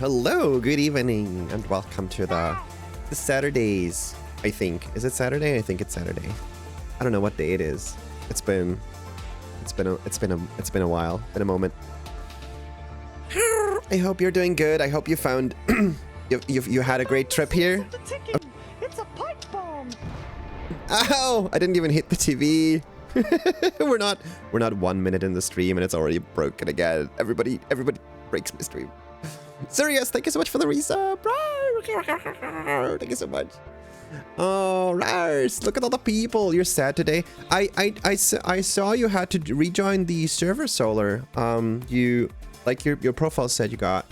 Hello, good evening, and welcome to the Saturdays. I think is it Saturday? I think it's Saturday. I don't know what day it is. It's been a while. Been a moment. I hope you're doing good. I hope you found you had a great trip here. It's a pipe bomb. Ow! I didn't even hit the TV. we're not 1 minute in the stream and it's already broken again. Everybody breaks my stream. Sirius, thank you so much for the resub. Thank you so much. Oh, Rars, look at all the people. You're sad today. I saw you had to rejoin the server, Solar. You like your profile said you got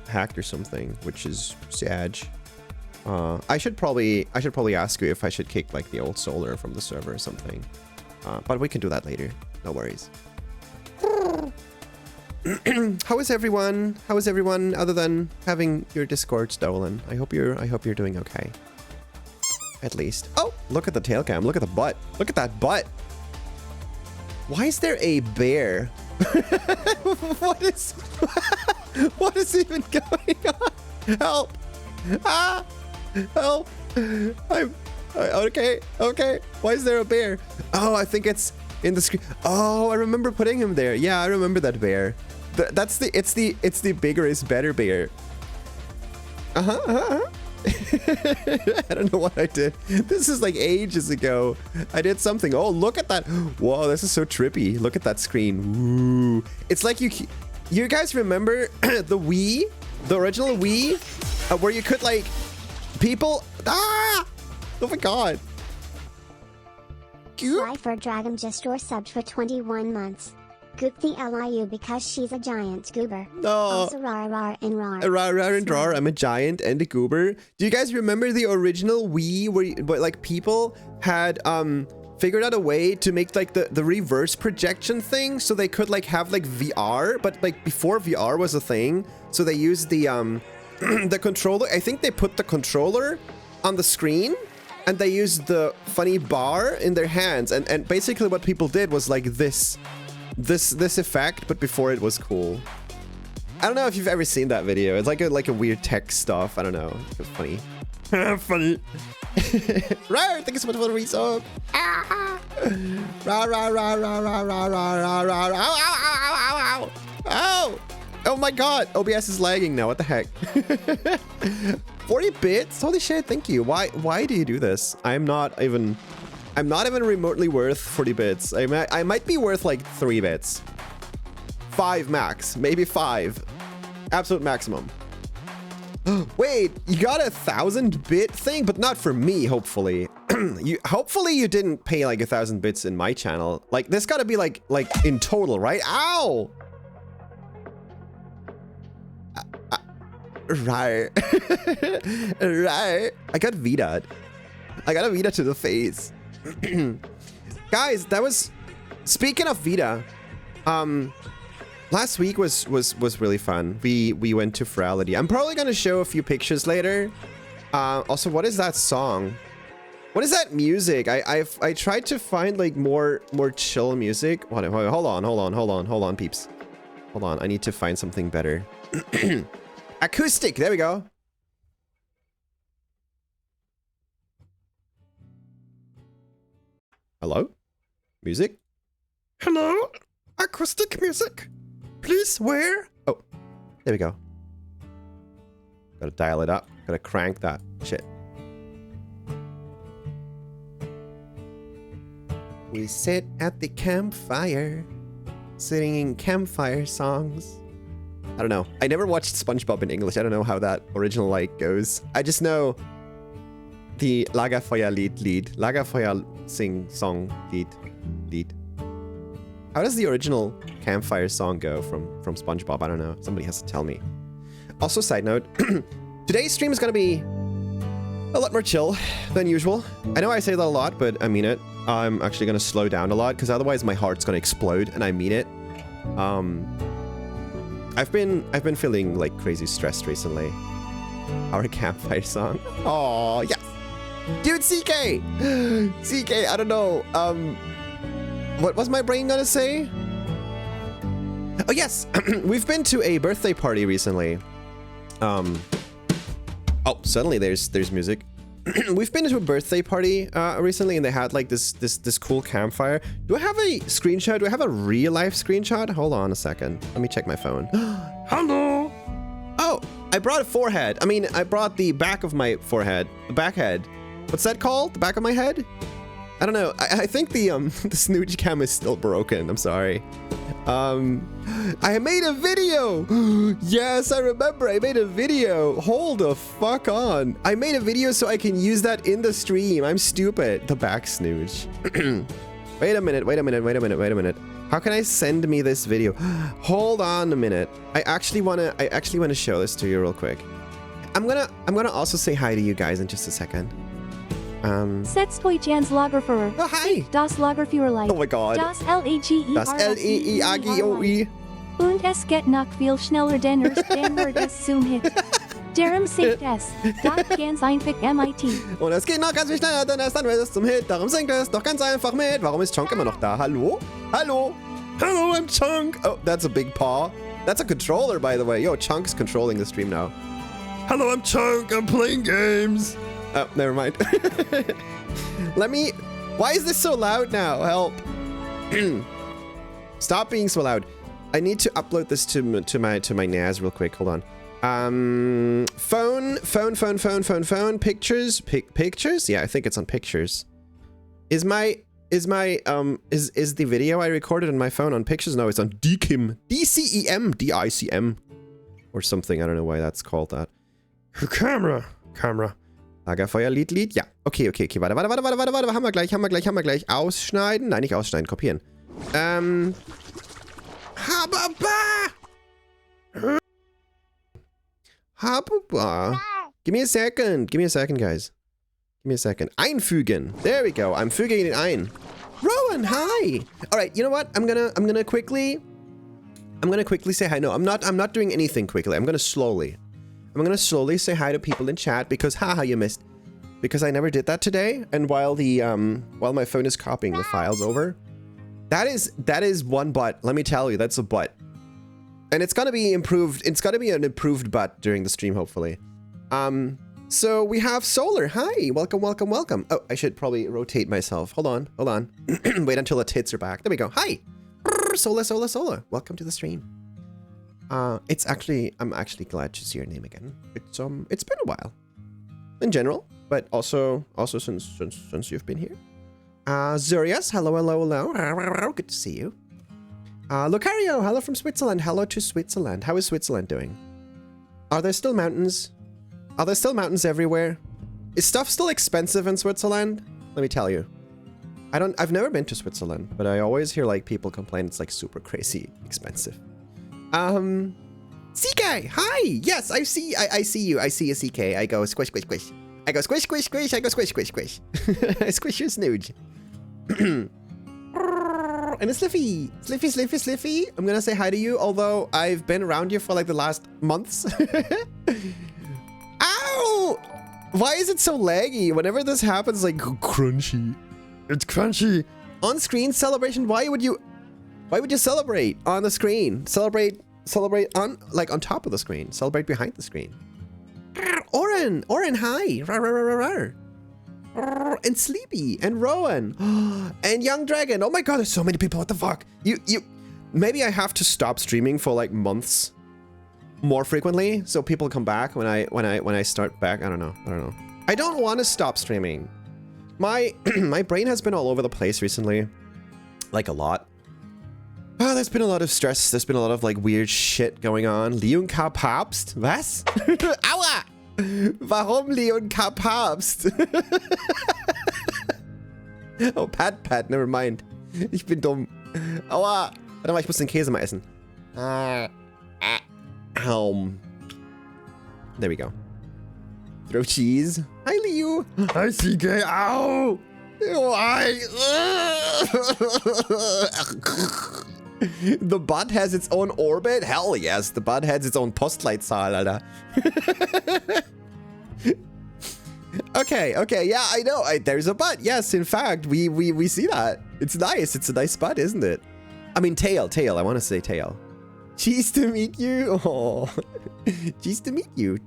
hacked or something, which is sad. I should probably ask you if I should kick like the old Solar from the server or something. But we can do that later. No worries. How is everyone? How is everyone other than having your Discord stolen? I hope you're doing okay. At least. Oh, look at the tail cam. Look at the butt. Look at that butt. Why is there a bear? What is even going on? Help! Ah! Help! Okay. Why is there a bear? Oh, I think it's in the screen. Oh, I remember putting him there. Yeah, I remember that bear. It's the bigger is better bear. I don't know what I did. This is like ages ago. I did something. Oh, look at that. Whoa, this is so trippy. Look at that screen. Ooh. It's like you guys remember the Wii, the original Wii, where you could like people. Ah! Oh my god. Lifer Dragon just subbed for 21 months. Goop the LIU because she's a giant goober. No. Also rar and rar. Rar and rar. I'm a giant and a goober. Do you guys remember the original Wii where like people had figured out a way to make like the reverse projection thing so they could like have like VR, but like before VR was a thing, so they used the the controller. I think they put the controller on the screen and they used the funny bar in their hands, and basically what people did was like this effect, but before it was cool. I don't know if you've ever seen that video. It's like a weird tech stuff. I don't know. It's funny. Funny. Right, thank you so much for the resub. Ow! Oh my god, OBS is lagging now. What the heck? 40 bits? Holy shit, thank you. Why do you do this? I'm not even remotely worth 40 bits. I might be worth like 3 bits. 5 max, maybe 5. Absolute maximum. Wait, you got a 1000-bit thing, but not for me, hopefully. Hopefully you didn't pay like 1000 bits in my channel. Like this gotta be like in total, right? Ow! Right. Right. I got Vita. I got a Vita to the face. Guys, that was, speaking of Vita, last week was really fun. We went to FURALITY. I'm probably gonna show a few pictures later. Also, what is that song? What is that music? I tried to find like more chill music. Hold on, peeps. Hold on, I need to find something better. Acoustic, there we go. Hello? Music? Hello? Acoustic music? Please, where? Oh, there we go. Gotta dial it up. Gotta crank that shit. We sit at the campfire, singing campfire songs. I don't know. I never watched SpongeBob in English. I don't know how that original like goes. I just know the Lagerfeuerlied lead. Lagerfeuer sing song lead. How does the original campfire song go from SpongeBob? I don't know. Somebody has to tell me. Also, side note, today's stream is gonna be a lot more chill than usual. I know I say that a lot, but I mean it. I'm actually gonna slow down a lot because otherwise my heart's gonna explode, and I mean it. I've been feeling like crazy stressed recently. Our campfire song. Oh yes, dude, CK, CK. I don't know. What was my brain gonna say? Oh yes, we've been to a birthday party recently. Oh, suddenly there's music. We've been to a birthday party recently, and they had like this cool campfire. Do I have a screenshot? Do I have a real life screenshot? Hold on a second. Let me check my phone. Hello. Oh, I brought a forehead. I mean, I brought the back of my forehead. The back head. What's that called? The back of my head? I don't know. I think the the snooch cam is still broken. I'm sorry. I made a video. Yes, I remember. I made a video. Hold the fuck on. I made a video so I can use that in the stream. I'm stupid. The back snooch. Wait a minute. How can I send me this video? Hold on a minute. I actually wanna show this to you real quick. I'm gonna also say hi to you guys in just a second. Setzt euch ans Lagerfeuer. Oh, hi. Das Lagerfeuerlein. Oh my god. Das L-E-G-E-R-S-E-E-R. Das L-E-E-A-G-O-E. Und es geht noch viel schneller, denn wird es zum Hit. Darum singt es. Das ganz einfach MIT. Und es geht noch ganz viel schneller, denn dann wird es zum Hit. Darum singt es doch ganz einfach mit. Warum ist Chunk immer noch da? Hallo? Hallo? Hello, I'm Chunk. Oh, that's a big paw. That's a controller, by the way. Yo, Chunk's controlling the stream now. Hello, I'm Chunk. I'm playing games. Oh, never mind. Let me... Why is this so loud now? Help. Stop being so loud. I need to upload this to my NAS real quick. Hold on. Phone. Pictures? Yeah, I think it's on pictures. Is the video I recorded on my phone on pictures? No, it's on DCIM. D-I-C-M. Or something. I don't know why that's called that. Camera. Lagerfeuer-Lied. Ja. Okay. Warte. Haben wir gleich. Ausschneiden. Nein, nicht ausschneiden. Kopieren. Hababa. Give me a second, guys. Give me a second. Einfügen. There we go. I'm füging it ein. Rowan, hi. All right. You know what? I'm gonna quickly say hi. No, I'm not doing anything quickly. I'm gonna slowly say hi to people in chat because haha, you missed. Because I never did that today, and while my phone is copying the files over, that is one butt. Let me tell you, that's a butt, and it's gonna be improved. It's gonna be an improved butt during the stream, hopefully. So we have Solar. Hi, welcome. Oh, I should probably rotate myself. Hold on. Wait until the tits are back. There we go. Hi, Solar. Welcome to the stream. I'm actually glad to see your name again. It's been a while, in general, but also since you've been here. Zurias, hello. Good to see you. Lucario, hello from Switzerland. Hello to Switzerland. How is Switzerland doing? Are there still mountains? Are there still mountains everywhere? Is stuff still expensive in Switzerland? Let me tell you. I've never been to Switzerland, but I always hear like people complain it's like super crazy expensive. CK, hi! Yes, I see you. I see a CK. I go squish. I go squish. I go squish. I squish your snooge. And a Sliffy. I'm gonna say hi to you, although I've been around you for like the last months. Ow! Why is it so laggy? Whenever this happens, like crunchy. It's crunchy. On screen celebration, why would you celebrate on the screen? Celebrate on on top of the screen. Celebrate behind the screen. Oren, hi. And Sleepy and Rowan and Young Dragon. Oh my god, there's so many people. What the fuck? You maybe I have to stop streaming for like months more frequently so people come back when I start back. I don't know. I don't want to stop streaming. My brain has been all over the place recently. Like a lot. Oh, there's been a lot of stress. There's been a lot of like weird shit going on. Leon K. Papst? Was? Aua! Warum Leon K. Papst? Oh, Pat, never mind. Ich bin dumm. Aua! Warte mal, ich muss den Käse mal essen. There we go. Throw cheese. Hi, Leo. Hi, CK. Ow! The butt has its own orbit? Hell yes, the butt has its own Postleitzahl, Alter. Okay, yeah, I know. There's a butt. Yes, in fact, we see that. It's nice. It's a nice butt, isn't it? I mean, tail. I want to say tail. Cheese to meet you. Oh, cheese to meet you.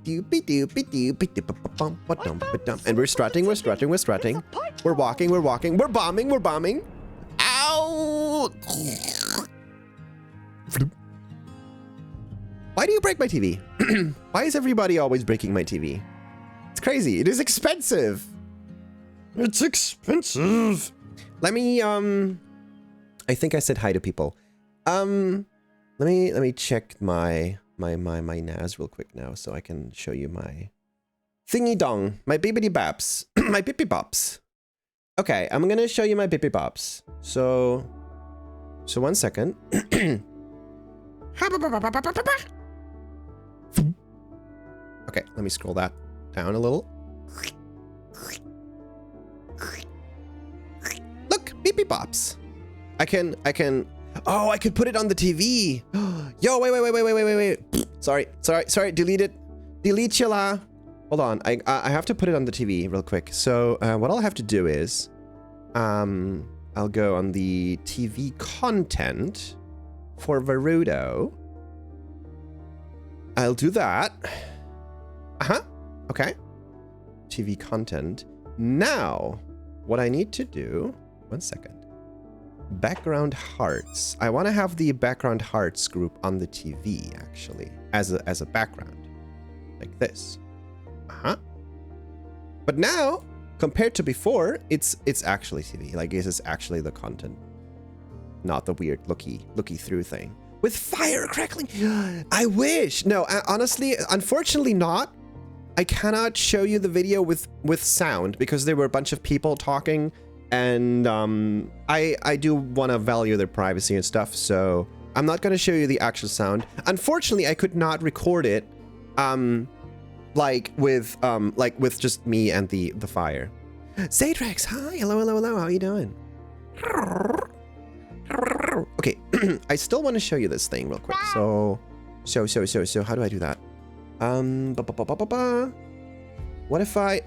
And we're strutting, we're strutting, we're strutting. We're walking, we're walking. We're bombing, we're bombing. Ow! Why do you break my TV? Why is everybody always breaking my TV? It's crazy. It is expensive. It's expensive. Let me, I think I said hi to people. Let me check my NAS real quick now so I can show you my thingy dong, my bippity baps, my bippy bops. Okay, I'm gonna show you my bippy bops. So 1 second. Okay, let me scroll that down a little. Look, bippy bops. I can. Oh, I could put it on the TV. Yo, wait. Sorry. Delete it. Delete chilla. Hold on. I have to put it on the TV real quick. So what I'll have to do is, I'll go on the TV content for Verudo. I'll do that. Okay. TV content. Now, what I need to do. 1 second. Background hearts. I want to have the background hearts group on the TV actually as a background like this. But now compared to before, it's actually TV. Like this is actually the content, not the weird looky through thing with fire crackling. I wish. No, honestly, unfortunately not. I cannot show you the video with sound because there were a bunch of people talking. And I do want to value their privacy and stuff, so I'm not going to show you the actual sound. Unfortunately, I could not record it, like with just me and the fire. Zatrax, hi, hello, how are you doing? Okay, I still want to show you this thing real quick. So how do I do that? What if I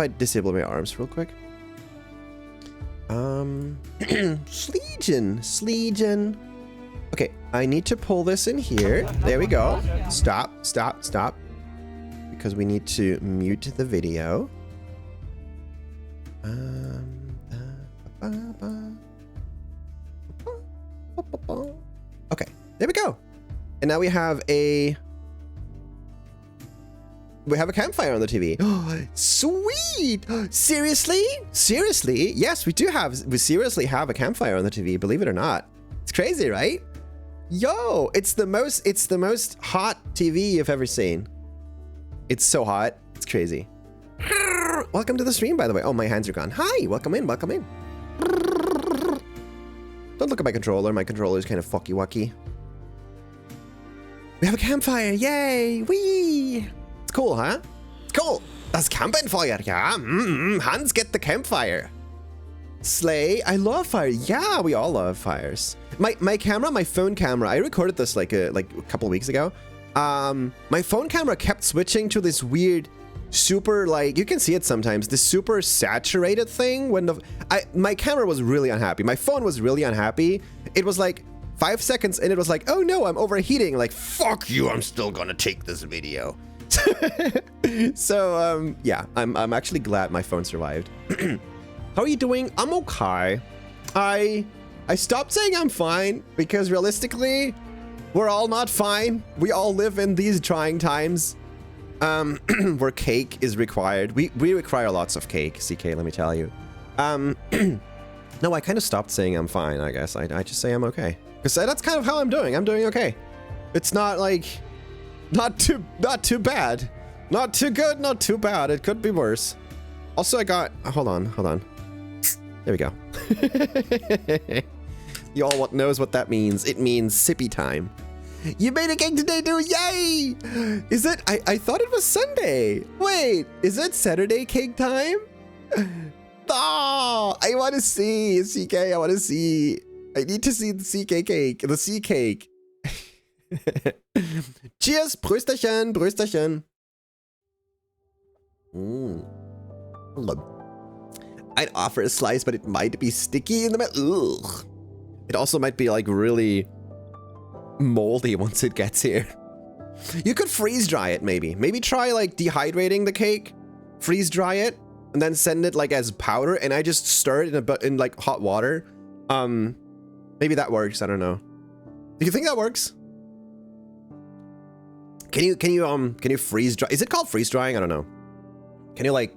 disable my arms real quick? Sleegion. Okay, I need to pull this in here. There we go. Stop. Because we need to mute the video. Okay, there we go. And now we have a campfire on the TV. Sweet! Seriously? Yes, we seriously have a campfire on the TV, believe it or not. It's crazy, right? Yo, it's the most hot TV you've ever seen. It's so hot. It's crazy. Welcome to the stream, by the way. Oh, my hands are gone. Hi, welcome in. Don't look at my controller. My controller is kind of fucky-wucky. We have a campfire. Yay! Whee! Cool, huh? Cool. Das Campfire, yeah. Hans, get the campfire. Slay. I love fire. Yeah, we all love fires. My camera, my phone camera. I recorded this like a couple weeks ago. My phone camera kept switching to this weird, super like you can see it sometimes. This super saturated thing when my camera was really unhappy. My phone was really unhappy. It was like 5 seconds and it was like, oh no, I'm overheating. Like fuck you. I'm still gonna take this video. So yeah, I'm actually glad my phone survived. How are you doing? I'm okay. I stopped saying I'm fine because realistically, we're all not fine. We all live in these trying times where cake is required. We require lots of cake, CK, let me tell you. No, I kind of stopped saying I'm fine, I guess. I just say I'm okay. Because that's kind of how I'm doing. I'm doing okay. It's not like not too bad. Not too good, not too bad. It could be worse. Also, I got hold on. There we go. Y'all knows what that means. It means sippy time. You made a cake today, dude! Yay! Is it? I thought it was Sunday. Wait, is it Saturday cake time? Oh, I want to see CK. I want to see. I need to see the CK cake. The C cake. Cheers, Brösterchen. I'd offer a slice, but it might be sticky in the middle. Ugh. It also might be like really moldy once it gets here. You could freeze dry it, maybe. Maybe try like dehydrating the cake, freeze dry it, and then send it like as powder, and I just stir it in like hot water. Maybe that works. I don't know. Do you think that works? Can you freeze dry? Is it called freeze drying? I don't know. Can you like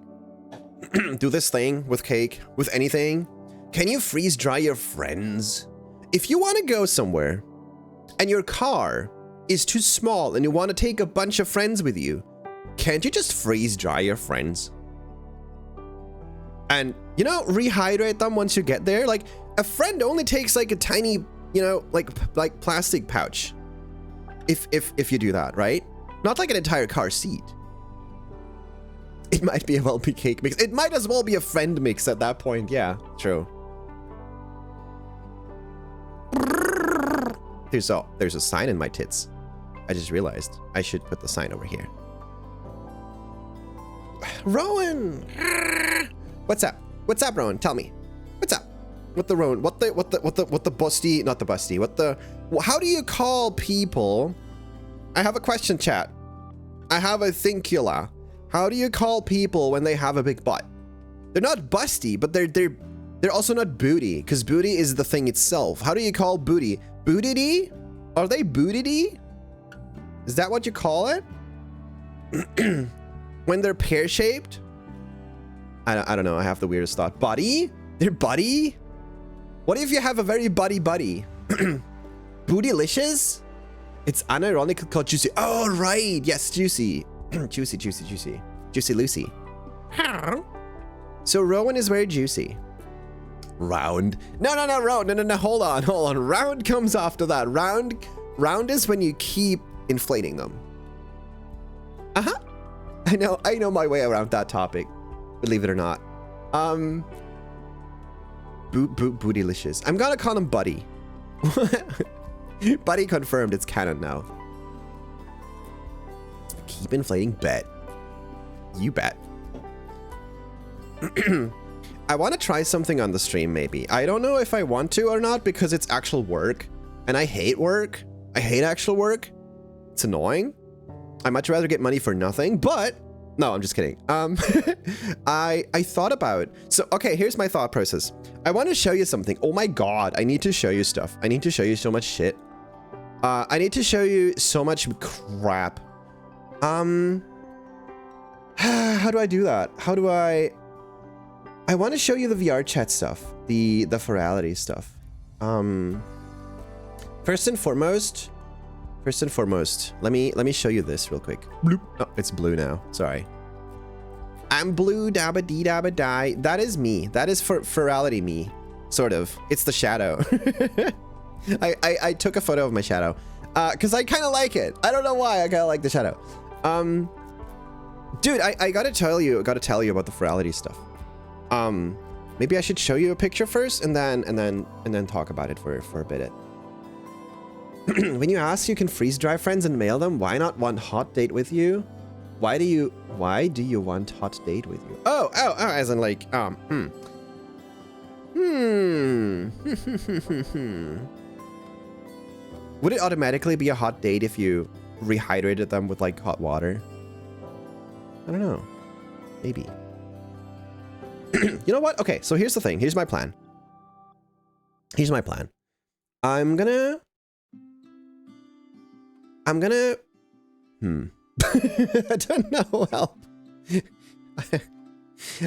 do this thing with cake, with anything? Can you freeze dry your friends? If you want to go somewhere and your car is too small and you want to take a bunch of friends with you, can't you just freeze dry your friends? And, you know, rehydrate them once you get there. Like, a friend only takes like a tiny, you know, like plastic pouch. If you do that, right? Not like an entire car seat. It might be a well-be cake mix. It might as well be a friend mix at that point. Yeah, true. There's a sign in my tits. I just realized I should put the sign over here. Rowan! What's up? What's up, Rowan? Tell me. What's up? What the Rowan? What the busty? Not the busty. What the? How do you call people? I have a question, chat. I have a thinkula. How do you call people when they have a big butt? They're not busty, but they're also not booty, because booty is the thing itself. How do you call booty? Bootity? Are they bootity? Is that what you call it? When they're pear-shaped? I don't know. I have the weirdest thought. Buddy? They're buddy? What if you have a very buddy? Bootylicious? It's unironically called juicy. Oh, right. Yes, juicy. Juicy Lucy. So Rowan is very juicy. Round. No, round. No, hold on. Round comes after that. Round is when you keep inflating them. Uh-huh. I know my way around that topic. Believe it or not. Bootylicious. I'm gonna call him Buddy. Buddy confirmed, it's canon now. Keep inflating, bet. You bet. I want to try something on the stream, maybe. I don't know if I want to or not, because it's actual work. And I hate work. I hate actual work. It's annoying. I'd much rather get money for nothing, but... No, I'm just kidding. I thought about... So, okay, here's my thought process. I want to show you something. Oh my god, I need to show you stuff. I need to show you so much shit. I need to show you so much crap. How do I do that? How do I want to show you the VR chat stuff. The FURALITY stuff. First and foremost, let me show you this real quick. Bloop. Oh, it's blue now. Sorry. I'm blue dabba dee dabba die. That is me. That is FURALITY me. Sort of. It's the shadow. I took a photo of my shadow. Cause I kinda like it. I don't know why, I kinda like the shadow. Dude, I gotta tell you about the FURALITY stuff. Maybe I should show you a picture first and then talk about it for a bit. When you ask you can freeze dry friends and mail them, why not want hot date with you? Why do you want hot date with you? Oh, as in like, Would it automatically be a hot date if you rehydrated them with like hot water? I don't know. Maybe. You know what? Okay, so here's the thing. Here's my plan. I'm gonna... I don't know. Help.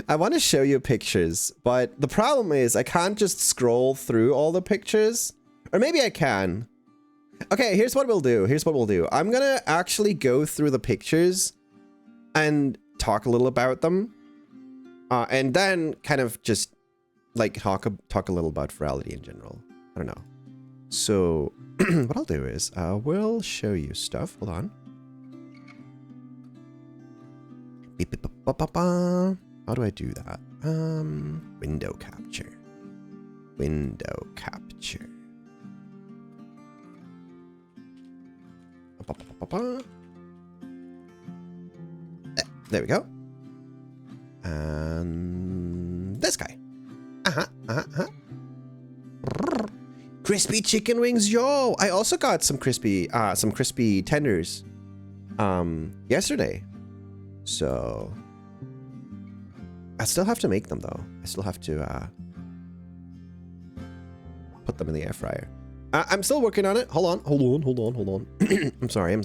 I want to show you pictures, but the problem is I can't just scroll through all the pictures. Or maybe I can. Okay, here's what we'll do. I'm gonna actually go through the pictures and talk a little about them. And then kind of just like talk a little about FURALITY in general. I don't know. So what I'll do is we'll show you stuff. Hold on. How do I do that? Window capture. There we go. And this guy. Crispy chicken wings, yo! I also got some crispy tenders yesterday. So I still have to make them though. I still have to put them in the air fryer. I'm still working on it. Hold on. I'm sorry. I'm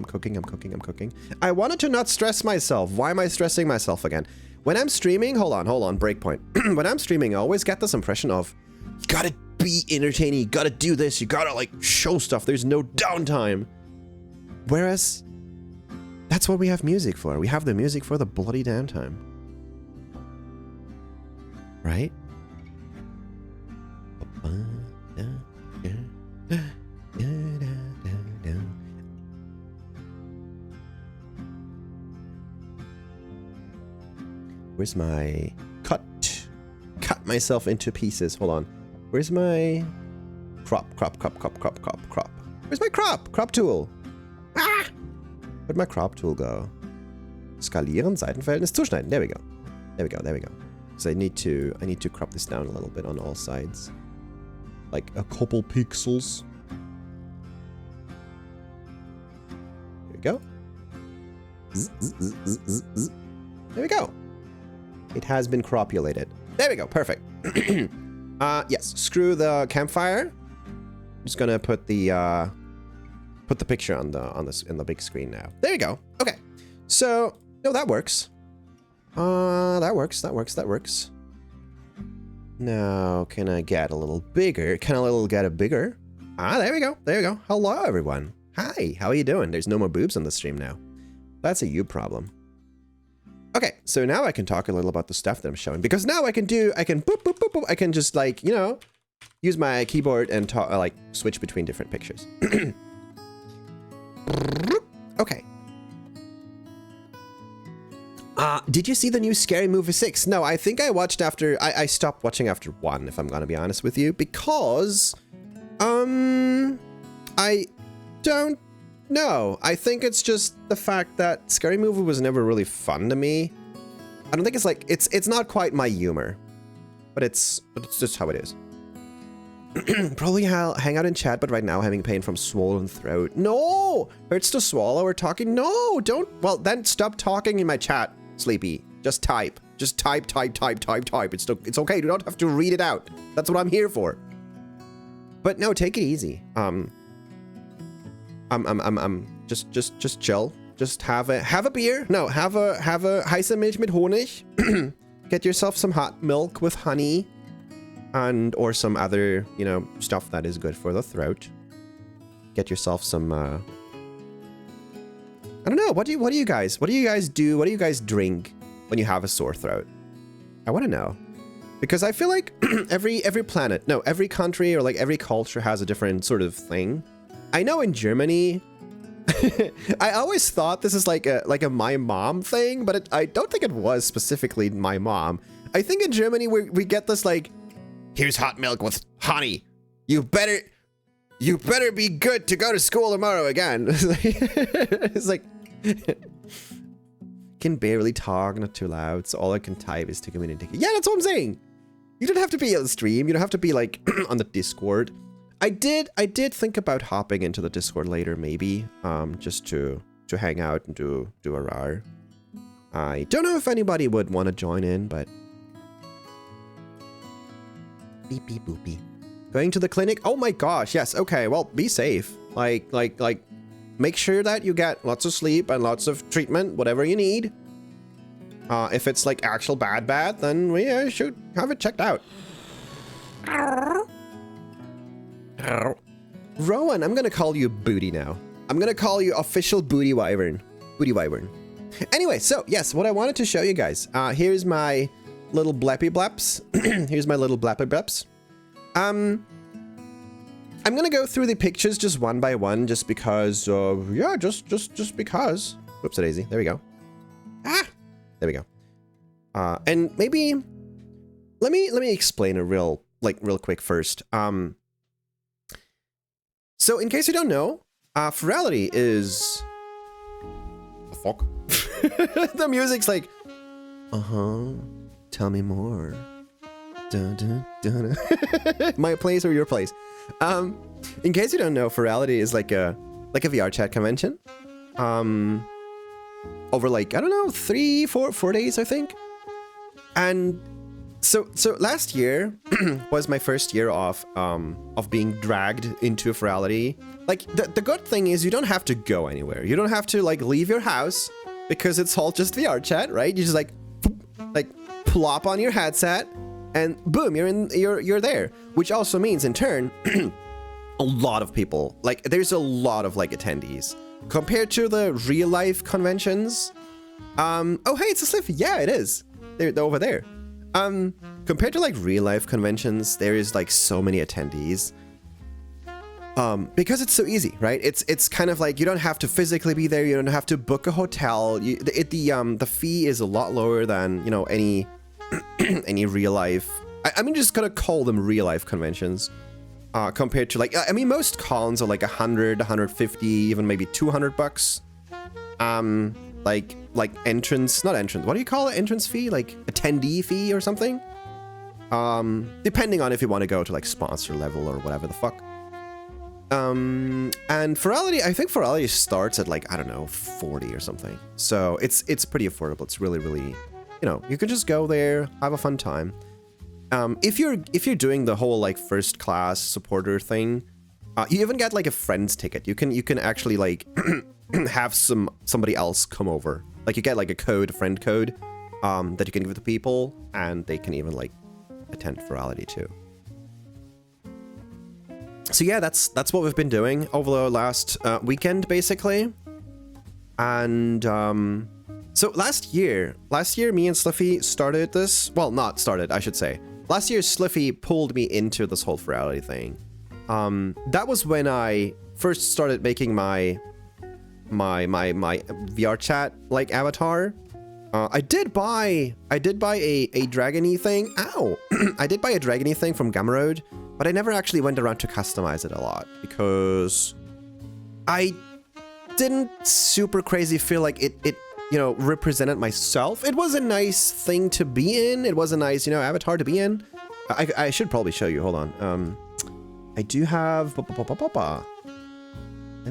cooking. I wanted to not stress myself. Why am I stressing myself again? When I'm streaming, hold on, breakpoint. When I'm streaming, I always get this impression of, you gotta be entertaining, you gotta do this, you gotta like show stuff, there's no downtime. Whereas, that's what we have music for. We have the music for the bloody downtime. Right? Where's my cut myself into pieces? Hold on. Where's my crop? Where's my crop tool? Ah! Where'd my crop tool go? Skalieren, Seitenverhältnis, zuschneiden. There we go. So I need to crop this down a little bit on all sides. Like a couple pixels. There we go. There we go. It has been cropulated. There we go. Perfect. Yes. Screw the campfire. I'm just gonna put the picture on the big screen now. There you go. Okay. So no, that works. That works. Now, can I get a little bigger? Get it bigger? Ah, there we go. Hello, everyone. Hi, how are you doing? There's no more boobs on the stream now. That's a you problem. Okay, so now I can talk a little about the stuff that I'm showing, because now I can boop, boop, boop, boop. I can just like, you know, use my keyboard and talk, like switch between different pictures. Okay. Did you see the new Scary Movie 6? No, I think I watched after, I stopped watching after 1, if I'm gonna be honest with you, because, I don't know. I think it's just the fact that Scary Movie was never really fun to me. I don't think it's like, it's not quite my humor, but it's just how it is. Probably hang out in chat, but right now having pain from swollen throat. No! Hurts to swallow or talking? No, don't. Well, then stop talking in my chat, Sleepy. Just type. Just type. It's okay. You don't have to read it out. That's what I'm here for. But no, take it easy. Just chill. Just have a beer. No, have a heiße Milch mit Honig. Get yourself some hot milk with honey. And or some other, you know, stuff that is good for the throat. Get yourself some I don't know, what do you guys do? What do you guys drink when you have a sore throat? I want to know. Because I feel like every planet, no, every country or like every culture has a different sort of thing. I know in Germany I always thought this is like a my mom thing, but I don't think it was specifically my mom. I think in Germany we get this like, here's hot milk with honey. You better be good to go to school tomorrow again. It's like, can barely talk, not too loud, so all I can type is to communicate. Yeah, that's what I'm saying. You don't have to be on the stream. You don't have to be like on the Discord. I did think about hopping into the Discord later, maybe, just to hang out and do a RAR. I don't know if anybody would want to join in, but. Beep beep boopy. Going to the clinic? Oh my gosh, yes. Okay, well, be safe. Like, make sure that you get lots of sleep and lots of treatment, whatever you need. If it's like actual bad, then we should have it checked out. Rowan, I'm gonna call you Booty now. I'm gonna call you official Booty Wyvern. Booty Wyvern. Anyway, so yes, what I wanted to show you guys. Here's my little blappy blaps. Here's my little blappy blaps. I'm gonna go through the pictures just one by one, just because. Yeah, just because. Whoops, a daisy. There we go. Ah, there we go. And maybe let me explain a real quick first. So in case you don't know, FURALITY is the fuck. The music's like, tell me more. Dun, dun, dun, dun. My place or your place? In case you don't know, Furality is like a VR chat convention. Over like, I don't know, 4 days, I think. And so last year was my first year of being dragged into Furality. Like the good thing is you don't have to go anywhere. You don't have to like leave your house because it's all just VR chat, right? You just like plop on your headset and boom, you're there. Which also means in turn a lot of people, like there's a lot of like attendees compared to the real life conventions. Oh hey, it's a Sliffy. Yeah, it is. They're over there. Compared to like real life conventions, there is like so many attendees. Because it's so easy, right? It's kind of like you don't have to physically be there. You don't have to book a hotel. The fee is a lot lower than, you know, any any real life. I mean, just gonna call them real life conventions. Compared to like, I mean, most cons are like 100, 150, even maybe $200. Like entrance, not entrance. What do you call it? Entrance fee, like attendee fee or something. Depending on if you want to go to like sponsor level or whatever the fuck. And Furality, I think Furality starts at like, I don't know, 40 or something. So it's pretty affordable. It's really, you know, you can just go there, have a fun time. If you're doing the whole like first class supporter thing, you even get like a friend's ticket. You can actually like have somebody else come over. Like you get like a friend code, that you can give to people, and they can even like attend Furality too. So yeah, that's what we've been doing over the last weekend, basically. And so last year, me and Sliffy started this. Well, not started, I should say. Last year, Sliffy pulled me into this whole Furality thing. That was when I first started making my VR chat like avatar. I did buy a dragony thing. Ow! I did buy a dragony thing from Gumroad, but I never actually went around to customize it a lot because I didn't super crazy feel like it you know, represented myself. It was a nice thing to be in. It was a nice, you know, avatar to be in. I should probably show you. Hold on. I do have. Let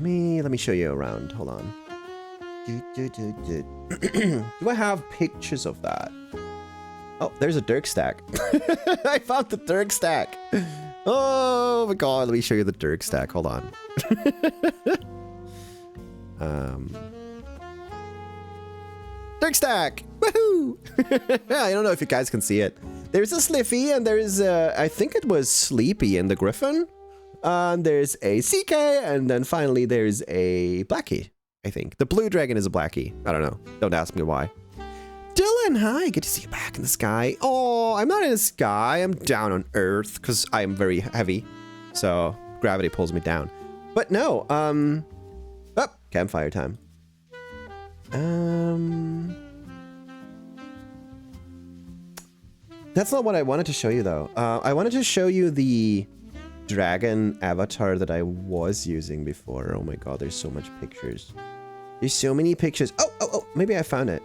me show you around. Hold on. Do I have pictures of that? Oh, there's a Dirk stack. I found the Dirk stack. Oh my god, let me show you the Dirk stack. Hold on. Dirk stack! Woohoo! I don't know if you guys can see it. There's a Sliffy and there's I think it was Sleepy in the Griffin. There's a CK, and then finally there's a Blackie, I think. The blue dragon is a Blackie. I don't know. Don't ask me why. Dylan, hi. Good to see you back in the sky. Oh, I'm not in the sky. I'm down on Earth because I am very heavy. So gravity pulls me down. But no, oh, campfire time. That's not what I wanted to show you though. I wanted to show you the dragon avatar that I was using before. Oh my god, there's so much pictures. There's so many pictures. Oh, maybe I found it.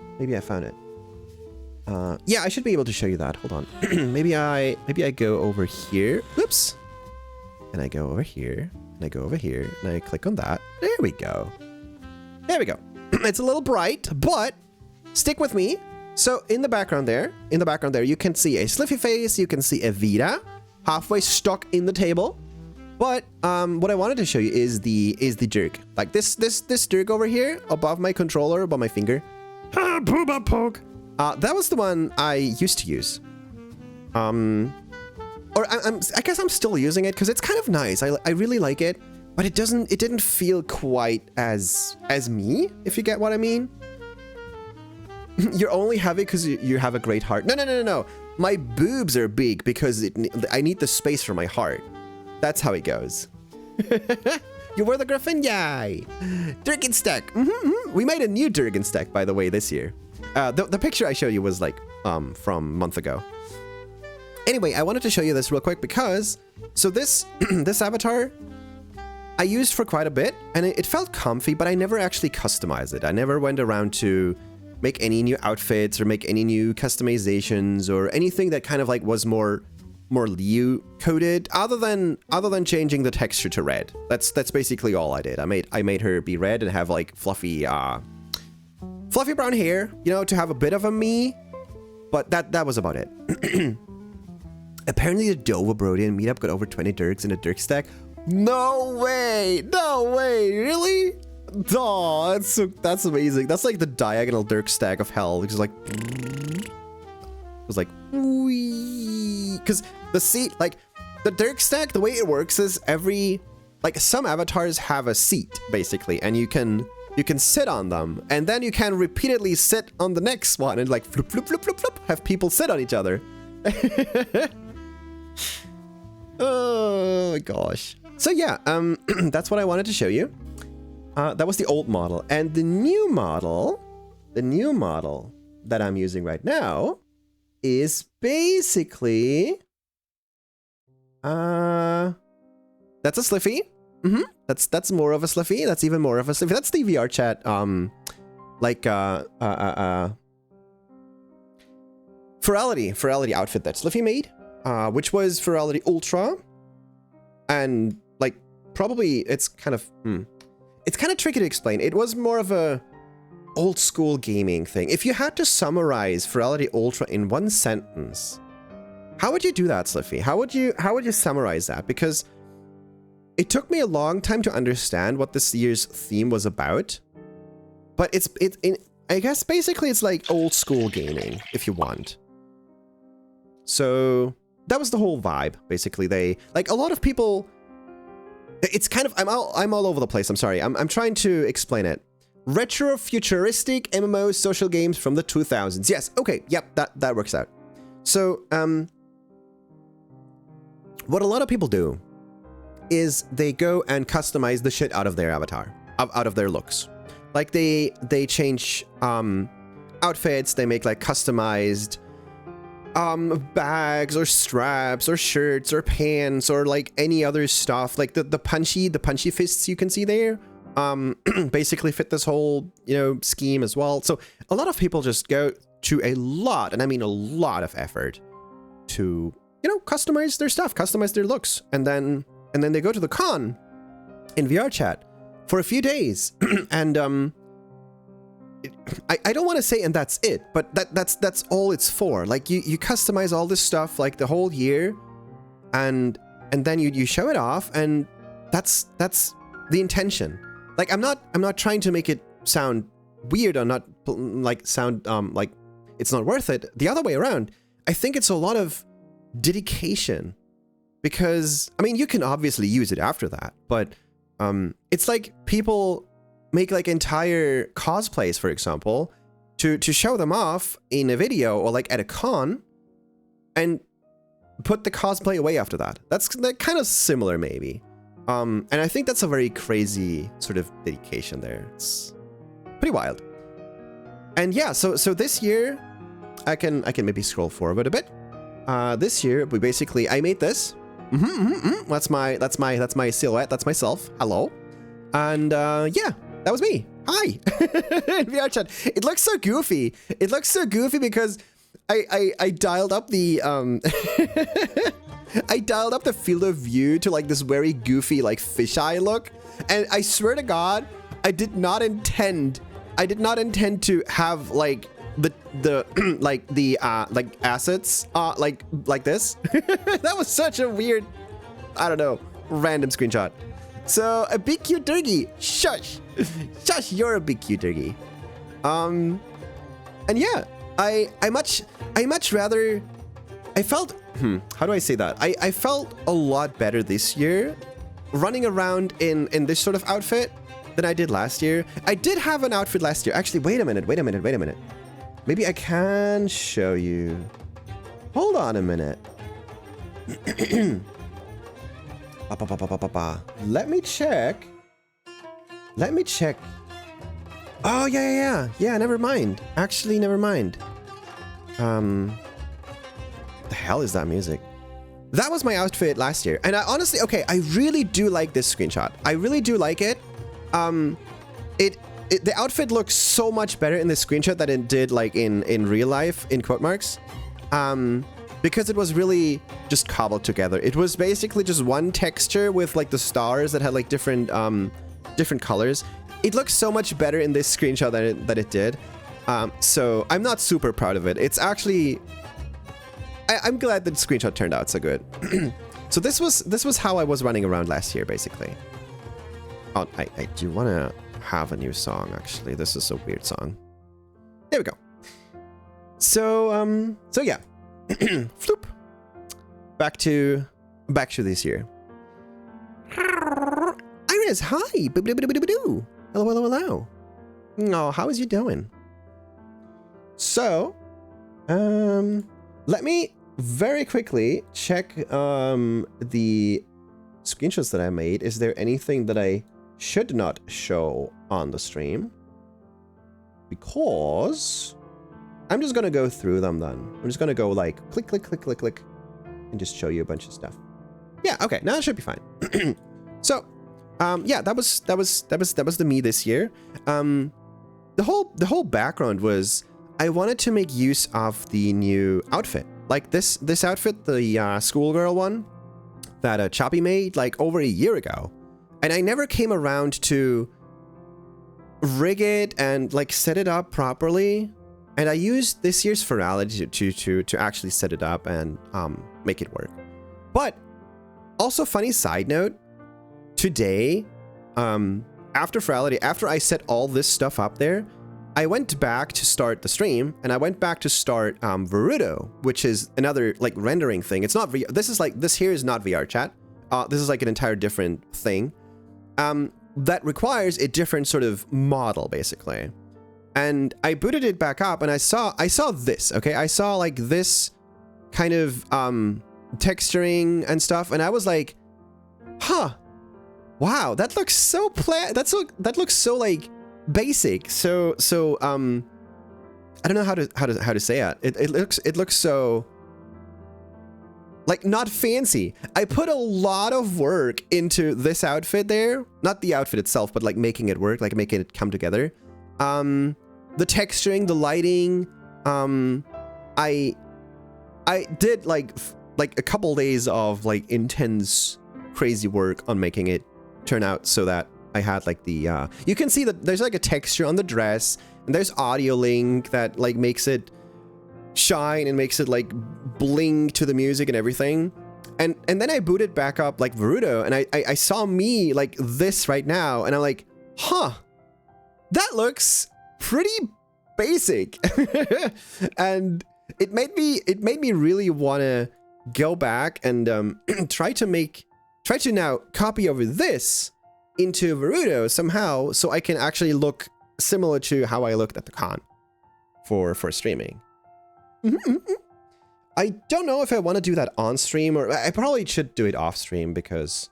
Yeah, I should be able to show you that. Hold on. maybe I go over here. Whoops. And I go over here. And I go over here. And I click on that. There we go. It's a little bright, but stick with me. So in the background there, you can see a Sliffy face. You can see a Vita halfway stuck in the table. But what I wanted to show you is the jerk. Like this jerk over here above my controller, above my finger. That was the one I used to use. Or I guess I'm still using it because it's kind of nice. I really like it, but it didn't feel quite as me, if you get what I mean. You're only heavy because you have a great heart. No. My boobs are big because I need the space for my heart. That's how it goes. You were the Griffin? Yay! Durgan stack. We made a new Durgan stack, by the way, this year. The picture I showed you was like from a month ago. Anyway, I wanted to show you this real quick because so this this avatar I used for quite a bit and it felt comfy, but I never actually customized it. I never went around to make any new outfits or make any new customizations or anything that kind of like was more more Liu coded, other than changing the texture to red. That's basically all I did. I made her be red and have like fluffy brown hair, you know, to have a bit of a me. But that was about it. Apparently the Dover Brodian meetup got over 20 Dirks in a Dirk stack. No way! No way! Really? Oh, that's amazing. That's like the diagonal Dirk stack of hell. It's like it was like because the Dirk stack, the way it works is some avatars have a seat basically, and you can sit on them, and then you can repeatedly sit on the next one and like flip, flip, flip, flip, flip, have people sit on each other. Oh my gosh. So yeah, that's what I wanted to show you. That was the old model, and the new model that I'm using right now is basically that's a Sliffy. That's more of a Sliffy. That's even more of a Sliffy. That's the VR chat Furality outfit that Sliffy made, which was Furality Ultra, and like probably it's kind of tricky to explain. It was more of a old school gaming thing. If you had to summarize Furality Ultra in one sentence, how would you do that, Sliffy? How would you summarize that? Because it took me a long time to understand what this year's theme was about. But I guess basically it's like old school gaming, if you want. So that was the whole vibe. Basically, they like a lot of people. It's kind of I'm all over the place. I'm sorry. I'm trying to explain it. Retro futuristic MMO social games from the 2000s. Yes. Okay. Yep. That works out. So what a lot of people do is they go and customize the shit out of their avatar, out of their looks. Like they change outfits. They make like customized bags or straps or shirts or pants or like any other stuff. Like the punchy fists you can see there basically fit this whole, you know, scheme as well. So a lot of people just go to a lot, and I mean a lot of effort to, you know, customize their stuff, customize their looks, and then they go to the con in VR chat for a few days and I don't want to say and that's it, but that's all it's for. Like you customize all this stuff like the whole year, and then you show it off, and that's the intention. Like I'm not trying to make it sound weird or not like sound like it's not worth it. The other way around. I think it's a lot of dedication, because I mean you can obviously use it after that, but it's like people make like entire cosplays, for example, to show them off in a video or like at a con, and put the cosplay away after that. That's kind of similar maybe. And I think that's a very crazy sort of dedication there. It's pretty wild. And yeah, so this year I can maybe scroll forward a bit. This year I made this. That's my silhouette. That's myself. Hello. And yeah, that was me. Hi. In VR chat. It looks so goofy. It looks so goofy because I dialed up the I dialed up the field of view to like this very goofy like fisheye look, and I swear to God, I did not intend to have like the like assets like this. That was such a weird, I don't know, random screenshot. So a big cute turkey. Shush. Shush, you're a big cute turkey. And yeah, I much rather, I felt, how do I say that? I felt a lot better this year running around in this sort of outfit than I did last year. I did have an outfit last year. Actually, wait a minute. Maybe I can show you. Hold on a minute. Let me check. Oh, yeah, never mind. Actually, never mind. The hell is that music? That was my outfit last year. And I honestly, okay, I really do like this screenshot. I really do like it. The outfit looks so much better in this screenshot than it did like in real life, in quote marks. because it was really just cobbled together. It was basically just one texture with like the stars that had like different colors. It looks so much better in this screenshot than it did. So I'm not super proud of it. It's actually, I'm glad that the screenshot turned out so good. So this was how I was running around last year, basically. Oh, I do want to have a new song, actually. This is a weird song. There we go. So yeah. Floop. Back to this year. Iris, hi. Hello, hello, hello. Oh, how is you doing? So, let me very quickly check the screenshots that I made. Is there anything that I should not show on the stream? Because I'm just gonna go through them then. I'm just gonna go like click, click, click, click, click, and just show you a bunch of stuff. Yeah, okay, now it should be fine. So, yeah, that was the me this year. The whole background was I wanted to make use of the new outfit. Like this outfit, the schoolgirl one that Choppy made like over a year ago. And I never came around to rig it and like set it up properly. And I used this year's FURALITY to actually set it up and make it work. But also, funny side note, today, after FURALITY, after I set all this stuff up there, I went back to start the stream, and I went back to start Verudo, which is another like rendering thing. It's not this here is not VR chat. This is like an entire different thing that requires a different sort of model, basically. And I booted it back up, and I saw this. Okay, I saw like this kind of texturing and stuff, and I was like, huh, wow, that looks so that looks so like basic. So I don't know how to say it. It looks so like not fancy. I put a lot of work into this outfit there, not the outfit itself, but like making it work, like making it come together. The texturing, the lighting, I did like a couple days of like intense crazy work on making it turn out so that I had like the you can see that there's like a texture on the dress, and there's audio link that like makes it shine and makes it like bling to the music and everything. And then I booted back up like Verudo, and I saw me like this right now, and I'm like, huh, that looks pretty basic. And it made me really want to go back and try to now copy over this into Verudo somehow, so I can actually look similar to how I looked at the con for streaming. I don't know if I want to do that on stream, or I probably should do it off stream, because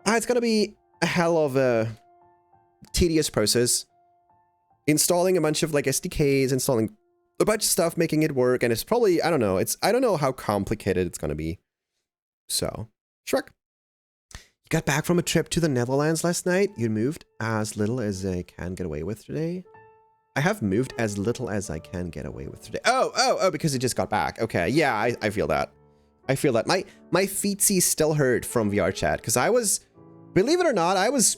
it's gonna be a hell of a tedious process. Installing a bunch of like SDKs, installing a bunch of stuff, making it work, and it's probably, I don't know how complicated it's gonna be. So, Shrek. You got back from a trip to the Netherlands last night? You moved as little as I can get away with today? I have moved as little as I can get away with today. Oh, because it just got back. Okay, yeah, I feel that. I feel that. My feetsies still hurt from VR chat, because I was, believe it or not, I was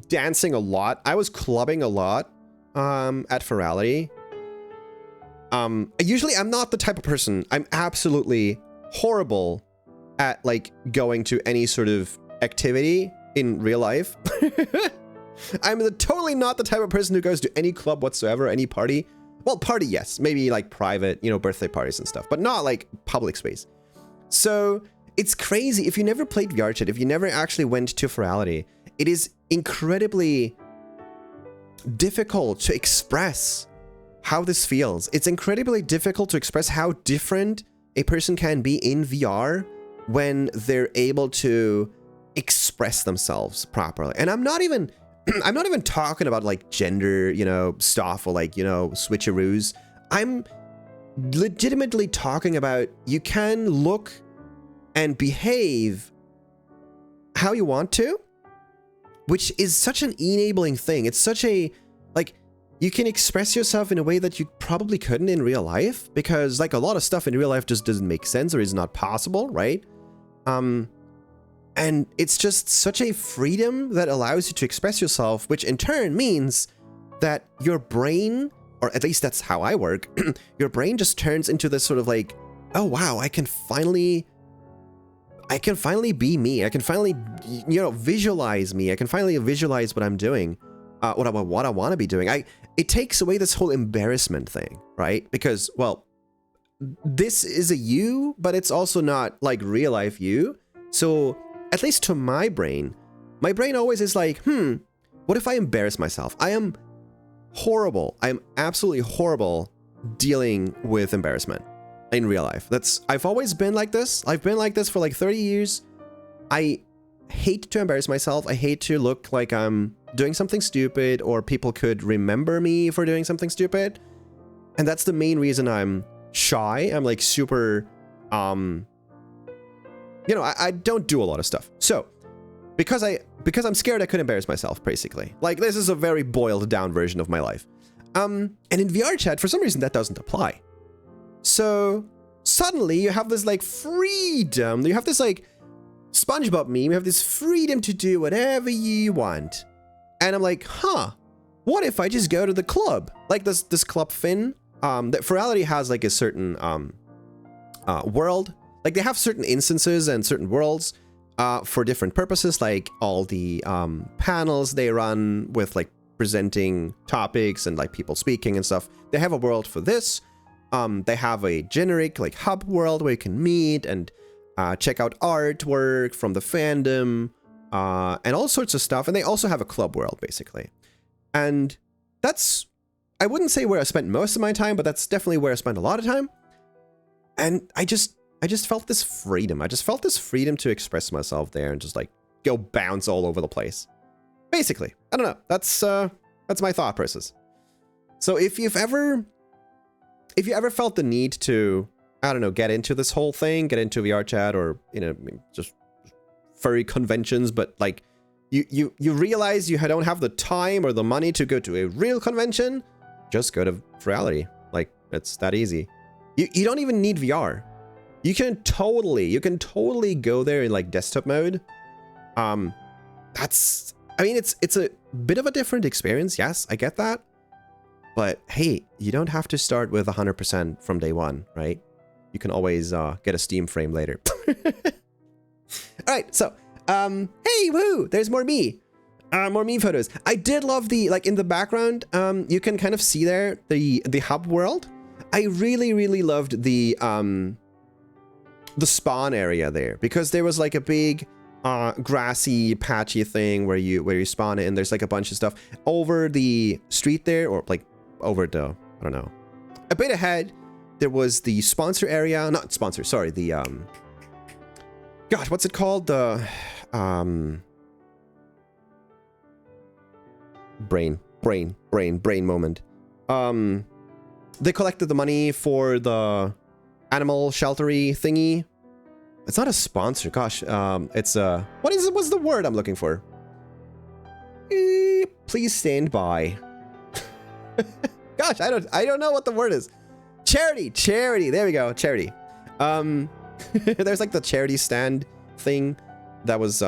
dancing a lot. I was clubbing a lot at FURALITY. Usually I'm not the type of person, I'm absolutely horrible at like going to any sort of activity in real life. I'm totally not the type of person who goes to any club whatsoever, any party. Well, party, yes. Maybe like private, birthday parties and stuff, but not like public space. So it's crazy. If you never played VR chat, if you never actually went to FURALITY, it is incredibly difficult to express how this feels. It's incredibly difficult to express how different a person can be in VR when they're able to express themselves properly. And I'm not even talking about like gender, stuff, or like, switcheroos. I'm legitimately talking about you can look and behave how you want to, which is such an enabling thing. It's such a, like, you can express yourself in a way that you probably couldn't in real life, because like a lot of stuff in real life just doesn't make sense or is not possible, right? And it's just such a freedom that allows you to express yourself, which in turn means that your brain, or at least that's how I work, your brain just turns into this sort of like, oh wow, I can finally be me. I can finally, you know, visualize me. I can finally visualize what I'm doing, what I want to be doing. It takes away this whole embarrassment thing, right? Because, well, this is a you, but it's also not like real life you. So at least to my brain always is like, what if I embarrass myself? I am horrible. I am absolutely horrible dealing with embarrassment in real life. I've always been like this. I've been like this for like 30 years. I hate to embarrass myself. I hate to look like I'm doing something stupid or people could remember me for doing something stupid. And that's the main reason I'm shy. I'm like super, you know, I don't do a lot of stuff. So because I'm scared I could embarrass myself, basically. Like, this is a very boiled down version of my life. And in VR chat, for some reason that doesn't apply. So suddenly you have this like freedom. You have this like SpongeBob meme. You have this freedom to do whatever you want. And I'm like, what if I just go to the club? Like this club Finn, that FURALITY has like a certain world. Like they have certain instances and certain worlds for different purposes, like all the panels they run with like presenting topics and like people speaking and stuff. They have a world for this. They have a generic like hub world where you can meet and check out artwork from the fandom and all sorts of stuff. And they also have a club world, basically. And that's, I wouldn't say where I spent most of my time, but that's definitely where I spent a lot of time. And I just felt this freedom. I just felt this freedom to express myself there and just like go bounce all over the place. Basically, I don't know. That's my thought process. So if you ever felt the need to, I don't know, get into this whole thing, get into VR chat or, you know, just furry conventions, but like you realize you don't have the time or the money to go to a real convention, just go to FURALITY. Like, it's that easy. You don't even need VR. You can totally go there in like desktop mode. I mean, it's a bit of a different experience. Yes, I get that. But hey, you don't have to start with 100% from day one, right? You can always get a Steam frame later. All right, so, hey, woo, there's more me. More me photos. I did love the, like in the background, you can kind of see there the hub world. I really loved the spawn area there, because there was like a big grassy patchy thing where you spawn it, and there's like a bunch of stuff over the street there, or like over the, I don't know, a bit ahead. There was the sponsor area, not sponsor, sorry, the God, what's it called? The brain moment. They collected the money for the animal sheltery thingy. It's not a sponsor, gosh. It's a, what's the word I'm looking for? Please stand by. Gosh, I don't know what the word is. Charity. There we go, charity. There's like the charity stand thing that was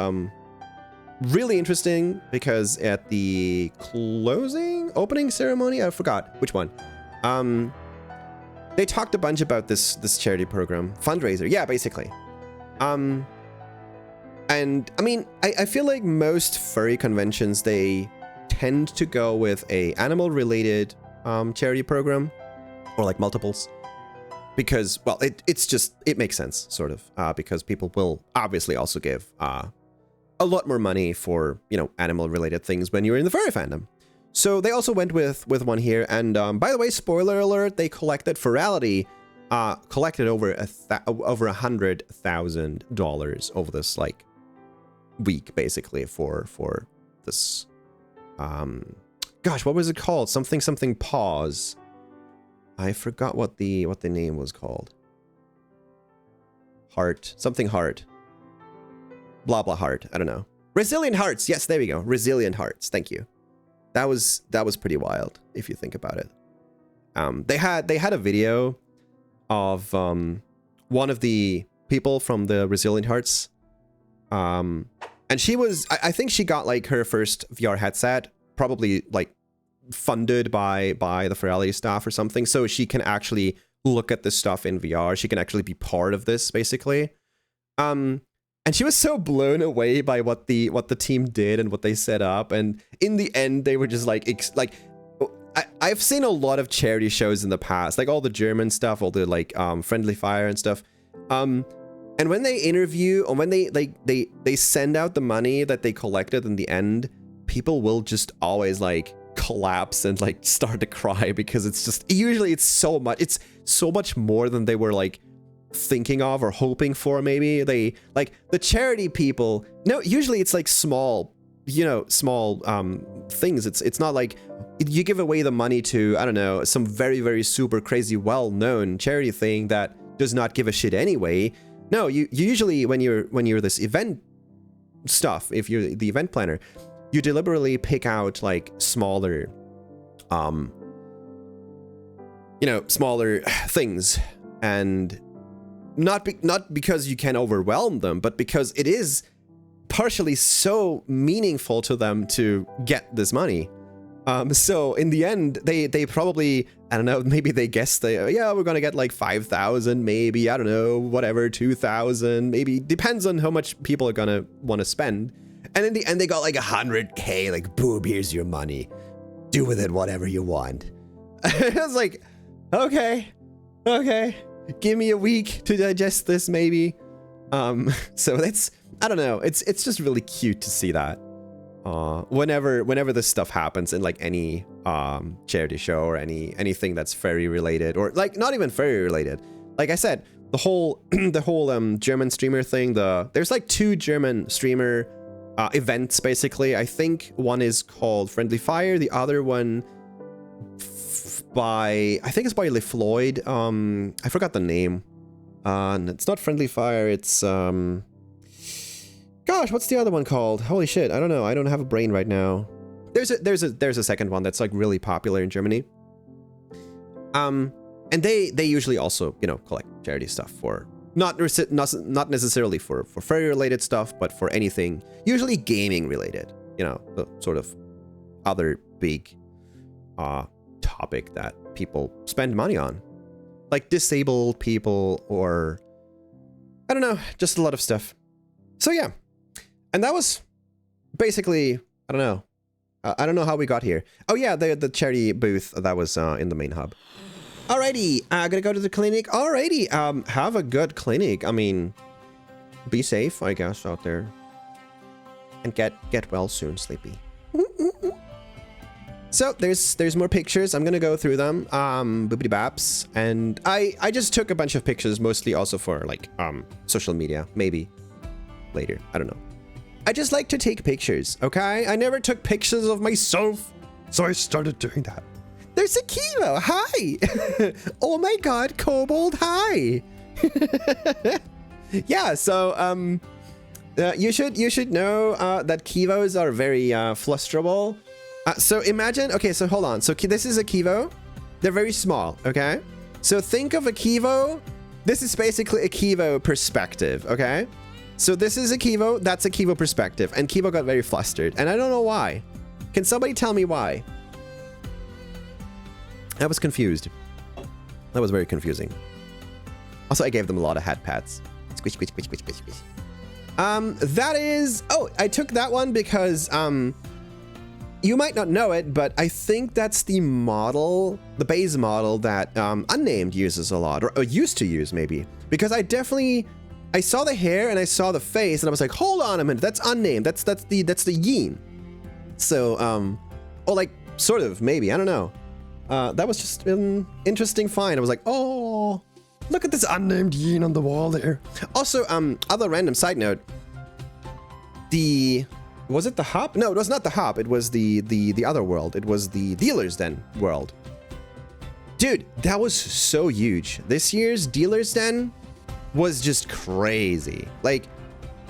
really interesting, because at the opening ceremony, I forgot which one. They talked a bunch about this charity program, fundraiser. Yeah, basically. And I mean, I feel like most furry conventions, they tend to go with a animal related charity program, or like multiples, because, well, it makes sense, sort of, because people will obviously also give a lot more money for, you know, animal related things when you're in the furry fandom. So they also went with one here, and by the way, spoiler alert, they collected FURALITY collected over $100,000 over this like week, basically, for this gosh, what was it called? Something pause. I forgot what the name was called. Something heart. Blah blah heart. I don't know. Resilient Hearts. Yes, there we go. Resilient Hearts. Thank you. that was pretty wild if you think about it. They had a video of one of the people from the Resilient Hearts, and she was, I think she got like her first VR headset, probably like funded by the FURALITY staff or something, so she can actually look at this stuff in VR. She can actually be part of this basically. And she was so blown away by what the team did and what they set up. And in the end, they were just like I've seen a lot of charity shows in the past, like all the German stuff, all the like Friendly Fire and stuff. And when they interview, or when they send out the money that they collected in the end, people will just always like collapse and like start to cry, because it's just, usually it's so much more than they were like thinking of or hoping for. Maybe they like the charity people, no, usually it's like small, you know, small things. It's not like you give away the money to, I don't know, some very, very super crazy well-known charity thing that does not give a shit anyway. No, you usually, when you're this event stuff, if you're the event planner, you deliberately pick out like smaller you know, smaller things, and not because you can overwhelm them, but because it is partially so meaningful to them to get this money. So in the end, they probably, I don't know, maybe they guessed yeah, we're gonna get like 5,000, maybe, I don't know, whatever, 2,000, maybe, depends on how much people are gonna want to spend. And in the end, they got like 100K, like, boom, here's your money, do with it whatever you want. I was like, okay, give me a week to digest this, maybe. So that's, I don't know, it's just really cute to see that. Whenever this stuff happens in like any charity show or anything that's furry related, or like not even furry related. Like I said, the whole German streamer thing, there's like 2 German streamer events basically. I think one is called Friendly Fire, the other one I think it's by LeFloid. I forgot the name. It's not Friendly Fire, it's gosh, what's the other one called? Holy shit, I don't know. I don't have a brain right now. There's a second one that's like really popular in Germany. And they usually also, you know, collect charity stuff for not necessarily for furry related stuff, but for anything, usually gaming related, you know, the sort of other big topic that people spend money on, like disabled people, or I don't know, just a lot of stuff. So yeah. And that was basically, I don't know. I don't know how we got here. Oh yeah, the charity booth that was in the main hub. Alrighty, gonna go to the clinic. Alrighty, have a good clinic. I mean, be safe, I guess, out there. And get well soon, Sleepy. So there's more pictures. I'm gonna go through them. Boopity baps. And I just took a bunch of pictures, mostly also for like social media, maybe later. I don't know. I just like to take pictures, okay? I never took pictures of myself, so I started doing that. There's a Kivo, hi! Oh my god, Kobold, hi! Yeah, so you should know that Kivos are very flusterable. So imagine, okay, so hold on. So this is a Kivo. They're very small, okay? So think of a Kivo. This is basically a Kivo perspective, okay? So this is a Kivo, that's a Kivo perspective, and Kivo got very flustered, and I don't know why. Can somebody tell me why? I was confused. That was very confusing. Also, I gave them a lot of hat pats. Squish, squish, squish, squish, squish, squish. That is... Oh, I took that one because, you might not know it, but I think that's the model, the base model that Unnamed uses a lot, or used to use maybe. Because I saw the hair and I saw the face and I was like, hold on a minute, that's Unnamed. That's the Yin. So, or like, sort of, maybe, I don't know. That was just an interesting find. I was like, oh, look at this Unnamed Yin on the wall there. Also, other random side note, was it the hub? No, it was not the hub. It was the other world. It was the Dealer's Den world. Dude, that was so huge. This year's Dealer's Den was just crazy. Like,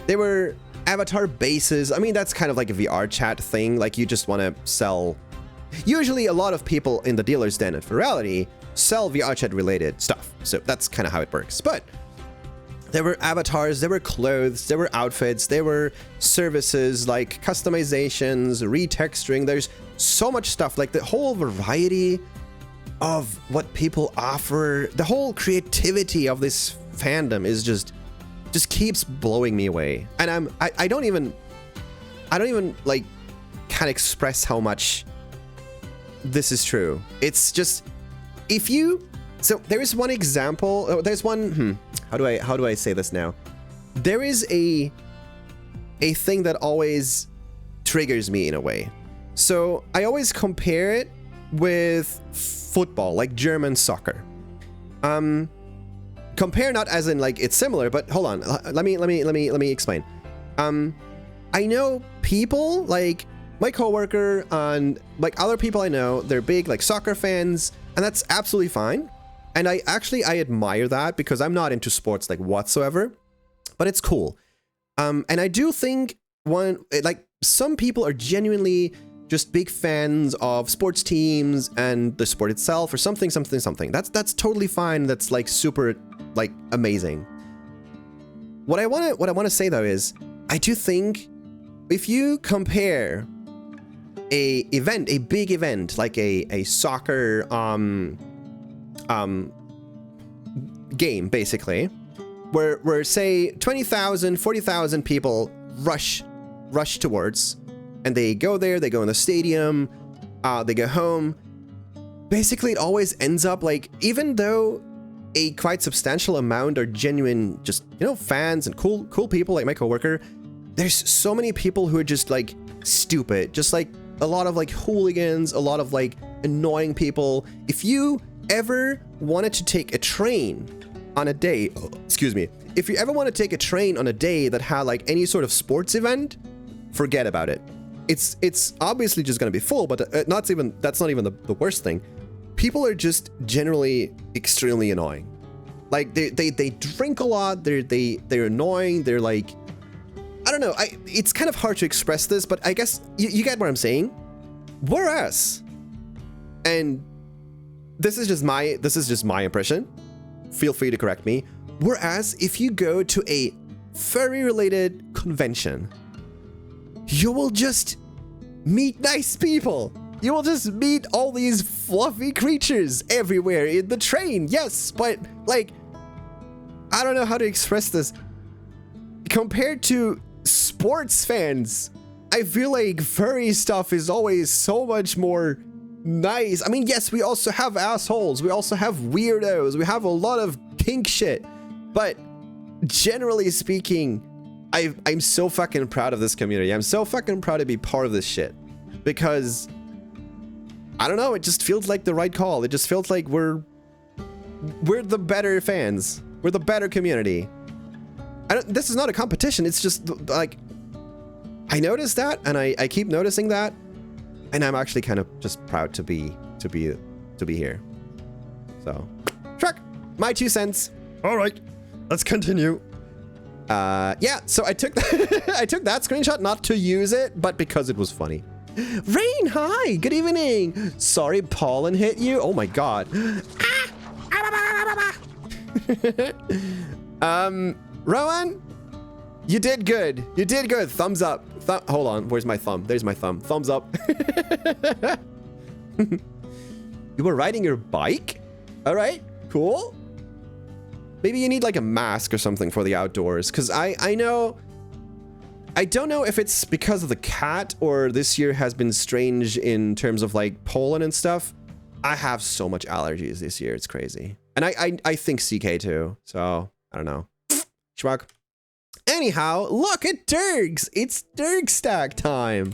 they were avatar bases. I mean, that's kind of like a VR chat thing. Like, you just want to sell Usually a lot of people in the dealer's den at Furality sell VR chat related stuff. So that's kind of how it works. But there were avatars, there were clothes, there were outfits, there were services like customizations, retexturing. There's so much stuff, like the whole variety of what people offer. The whole creativity of this fandom is just keeps blowing me away. And I don't even like can't express how much this is true. It's just, if you, so there is one example, there's one, how do I say this now? There is a thing that always triggers me in a way. So I always compare it with football, like German soccer. Compare not as in like it's similar, but hold on, let me explain. I know people like my coworker and like other people I know, they're big like soccer fans, and that's absolutely fine. And I admire that because I'm not into sports like whatsoever, but it's cool. And I do think some people are genuinely just big fans of sports teams and the sport itself or something. That's totally fine. That's like super like amazing. What I want to say though is I do think if you compare a big event like a soccer game basically, where say 20,000, 40,000 people rush towards, and they go there, they go in the stadium, they go home. Basically, it always ends up like, even though a quite substantial amount are genuine, just, you know, fans and cool people like my coworker, there's so many people who are just like stupid, just like a lot of like hooligans, a lot of like annoying people. If you ever wanted to take a train on a day, if you ever want to take a train on a day that had like any sort of sports event, forget about it. It's obviously just going to be full, but that's not even the worst thing. People are just generally extremely annoying. Like they drink a lot. They're annoying. They're like, I don't know. It's kind of hard to express this, but I guess you get what I'm saying. Whereas, and this is just my impression. Feel free to correct me. Whereas if you go to a furry related convention, you will just meet nice people. You will just meet all these fluffy creatures everywhere in the train. Yes, but like, I don't know how to express this. Compared to sports fans, I feel like furry stuff is always so much more nice. I mean, yes, we also have assholes. We also have weirdos. We have a lot of kink shit. But generally speaking, I'm so fucking proud of this community. I'm so fucking proud to be part of this shit. Because, I don't know, it just feels like the right call. It just feels like we're the better fans. We're the better community. This is not a competition. It's just like, I noticed that, and I keep noticing that, and I'm actually kind of just proud to be here. So, Shrek, my 2 cents. All right, let's continue. Yeah, so I took I took that screenshot not to use it, but because it was funny. Rain, hi, good evening. Sorry, pollen hit you. Oh my god. Rowan, you did good. You did good. Thumbs up. Hold on. Where's my thumb? There's my thumb. Thumbs up. You were riding your bike? All right, cool. Maybe you need like a mask or something for the outdoors. Because I don't know if it's because of the cat or this year has been strange in terms of like pollen and stuff. I have so much allergies this year. It's crazy. And I think CK too. So I don't know. Schmuck. Anyhow, look at Dirks. It's Dirk stack time.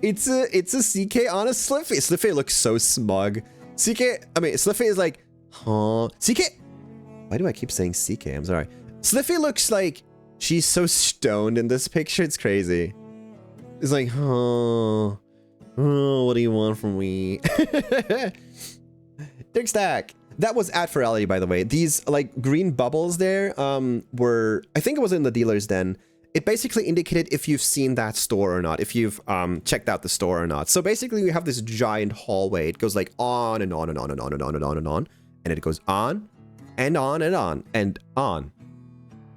It's a CK on a Sliffy. Sliffy looks so smug. Sliffy is like, huh? CK. Why do I keep saying CK? I'm sorry. Sliffy looks like she's so stoned in this picture. It's crazy. It's like, huh? Oh, what do you want from me? Dirk stack. That was at Furality, by the way. These like green bubbles there were, I think it was in the dealer's den. it basically indicated if you've seen that store or not, if you've checked out the store or not. So basically we have this giant hallway. It goes like on and on and on and on and on and on and on. And it goes on and on and on and on.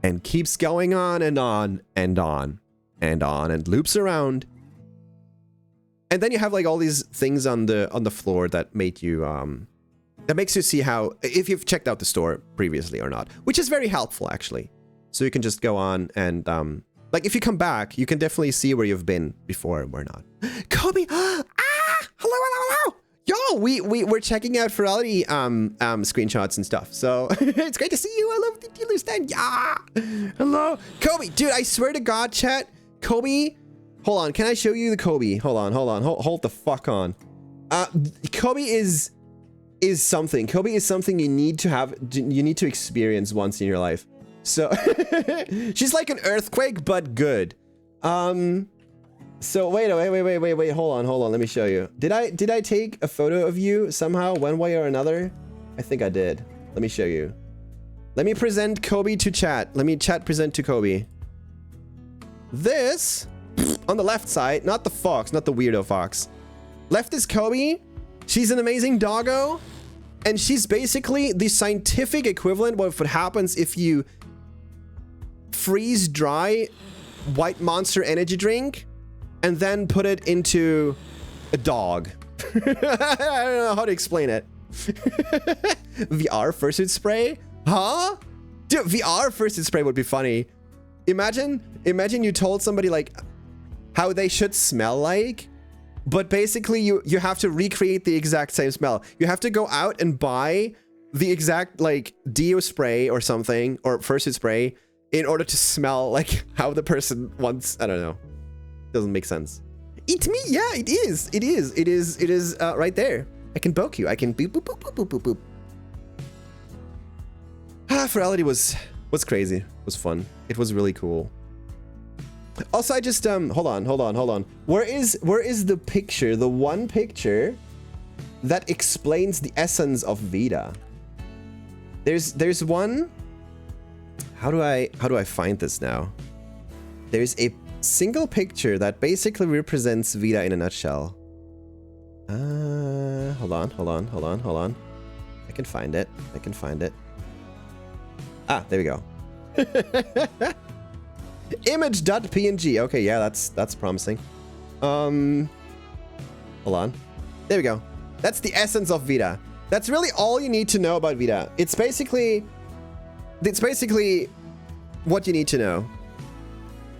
And keeps going on and on and on and on and loops around. And then you have like all these things on the floor that made you that makes you see how if you've checked out the store previously or not, which is very helpful actually. So you can just go on and like if you come back, you can definitely see where you've been before and where not. Kobe, hello, hello. Yo, we're checking out FURALITY screenshots and stuff. So it's great to see you. I love the dealer stand. Yeah. Hello. Kobe, dude, I swear to God, chat. Kobe, hold on. Can I show you the Kobe? Hold on. Hold the fuck on. Kobe is something. Kobe is something you need to have. You need to experience once in your life. So she's like an earthquake, but good. So wait, hold on, let me show you. Did I take a photo of you somehow, one way or another? I think I did. Let me show you. Let me present Kobe to chat. Let me chat present to Kobe. This, on the left side, not the fox, not the weirdo fox. Left is Kobe. She's an amazing doggo. And she's basically the scientific equivalent of what happens if you freeze dry White Monster energy drink and then put it into a dog. I don't know how to explain it. VR fursuit spray? Huh? Dude, VR fursuit spray would be funny. Imagine you told somebody like how they should smell like, but basically you have to recreate the exact same smell. You have to go out and buy the exact like deo spray or something, or fursuit spray, in order to smell like how the person wants. I don't know. Doesn't make sense. Eat me? Yeah, it is. It is right there. I can poke you. I can boop, boop, boop, boop, boop, boop, boop. FURALITY was crazy. It was fun. It was really cool. Also, I just, hold on. Where is the picture? The one picture that explains the essence of Vita. There's one. How do I find this now? There's a single picture that basically represents Vita in a nutshell. Hold on. I can find it. Ah, there we go. Image.png. Okay, yeah, that's promising. Hold on. There we go. That's the essence of Vita. That's really all you need to know about Vita. It's basically what you need to know.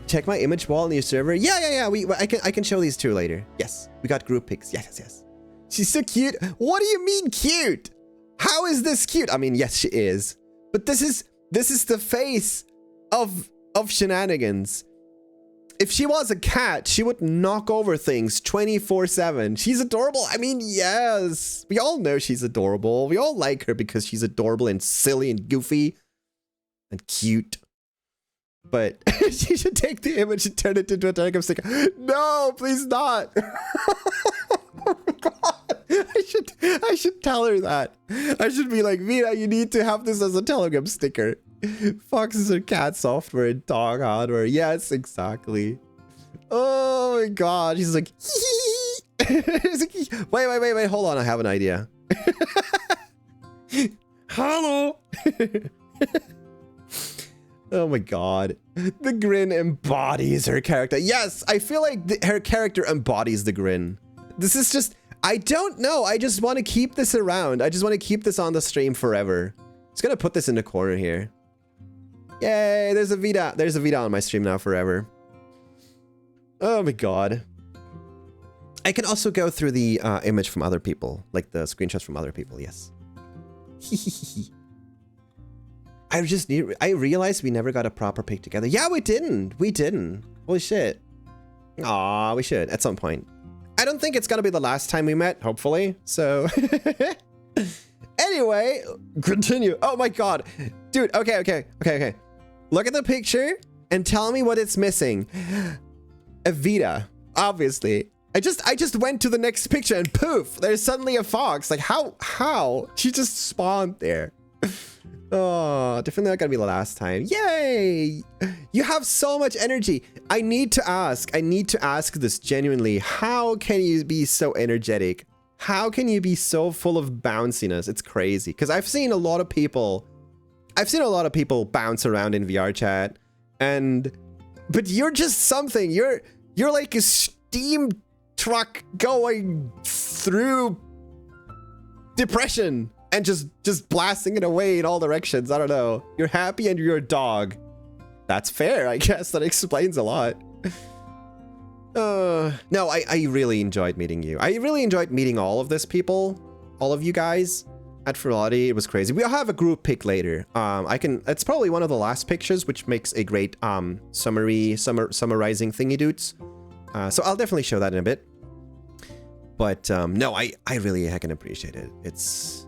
Check my image wall in your server. Yeah. I can show these two later. Yes, we got group pics. Yes. She's so cute. What do you mean cute? How is this cute? I mean, yes, she is. But this is the face of shenanigans. If she was a cat, she would knock over things 24/7. She's adorable. I mean, yes. We all know she's adorable. We all like her because she's adorable and silly and goofy and cute. But she should take the image and turn it into a Telegram sticker. No, please not. Oh my God. I should tell her that. I should be like, Vita, you need to have this as a Telegram sticker. Foxes are cat software and dog hardware. Yes, exactly. Oh my God. She's like, wait. Hold on. I have an idea. Hello. Oh my God. The grin embodies her character. Yes, I feel like her character embodies the grin. This is just, I don't know. I just want to keep this around. I just want to keep this on the stream forever. Just gonna put this in the corner here. Yay, there's a Vita. There's a Vita on my stream now forever. Oh my God. I can also go through the image from other people, like the screenshots from other people, yes. I realized we never got a proper pic together. Yeah, we didn't. Holy shit. Aw, we should at some point. I don't think it's gonna be the last time we met, hopefully. So anyway, continue. Oh my God. Dude, okay. Look at the picture and tell me what it's missing. A Vita, obviously. I just went to the next picture and poof, there's suddenly a fox. Like how? She just spawned there. Oh, definitely not gonna be the last time. Yay! You have so much energy. I need to ask this genuinely. How can you be so energetic? How can you be so full of bounciness? It's crazy. Because I've seen a lot of people bounce around in VR chat, but you're just something. You're like a steam truck going through depression and just blasting it away in all directions. I don't know. You're happy and you're a dog. That's fair, I guess. That explains a lot. No, I really enjoyed meeting you. I really enjoyed meeting all of this people, all of you guys at FURALITY. It was crazy. We'll have a group pic later. It's probably one of the last pictures, which makes a great summarizing thingy dudes. So I'll definitely show that in a bit. But no, I really heckin' appreciate it. It's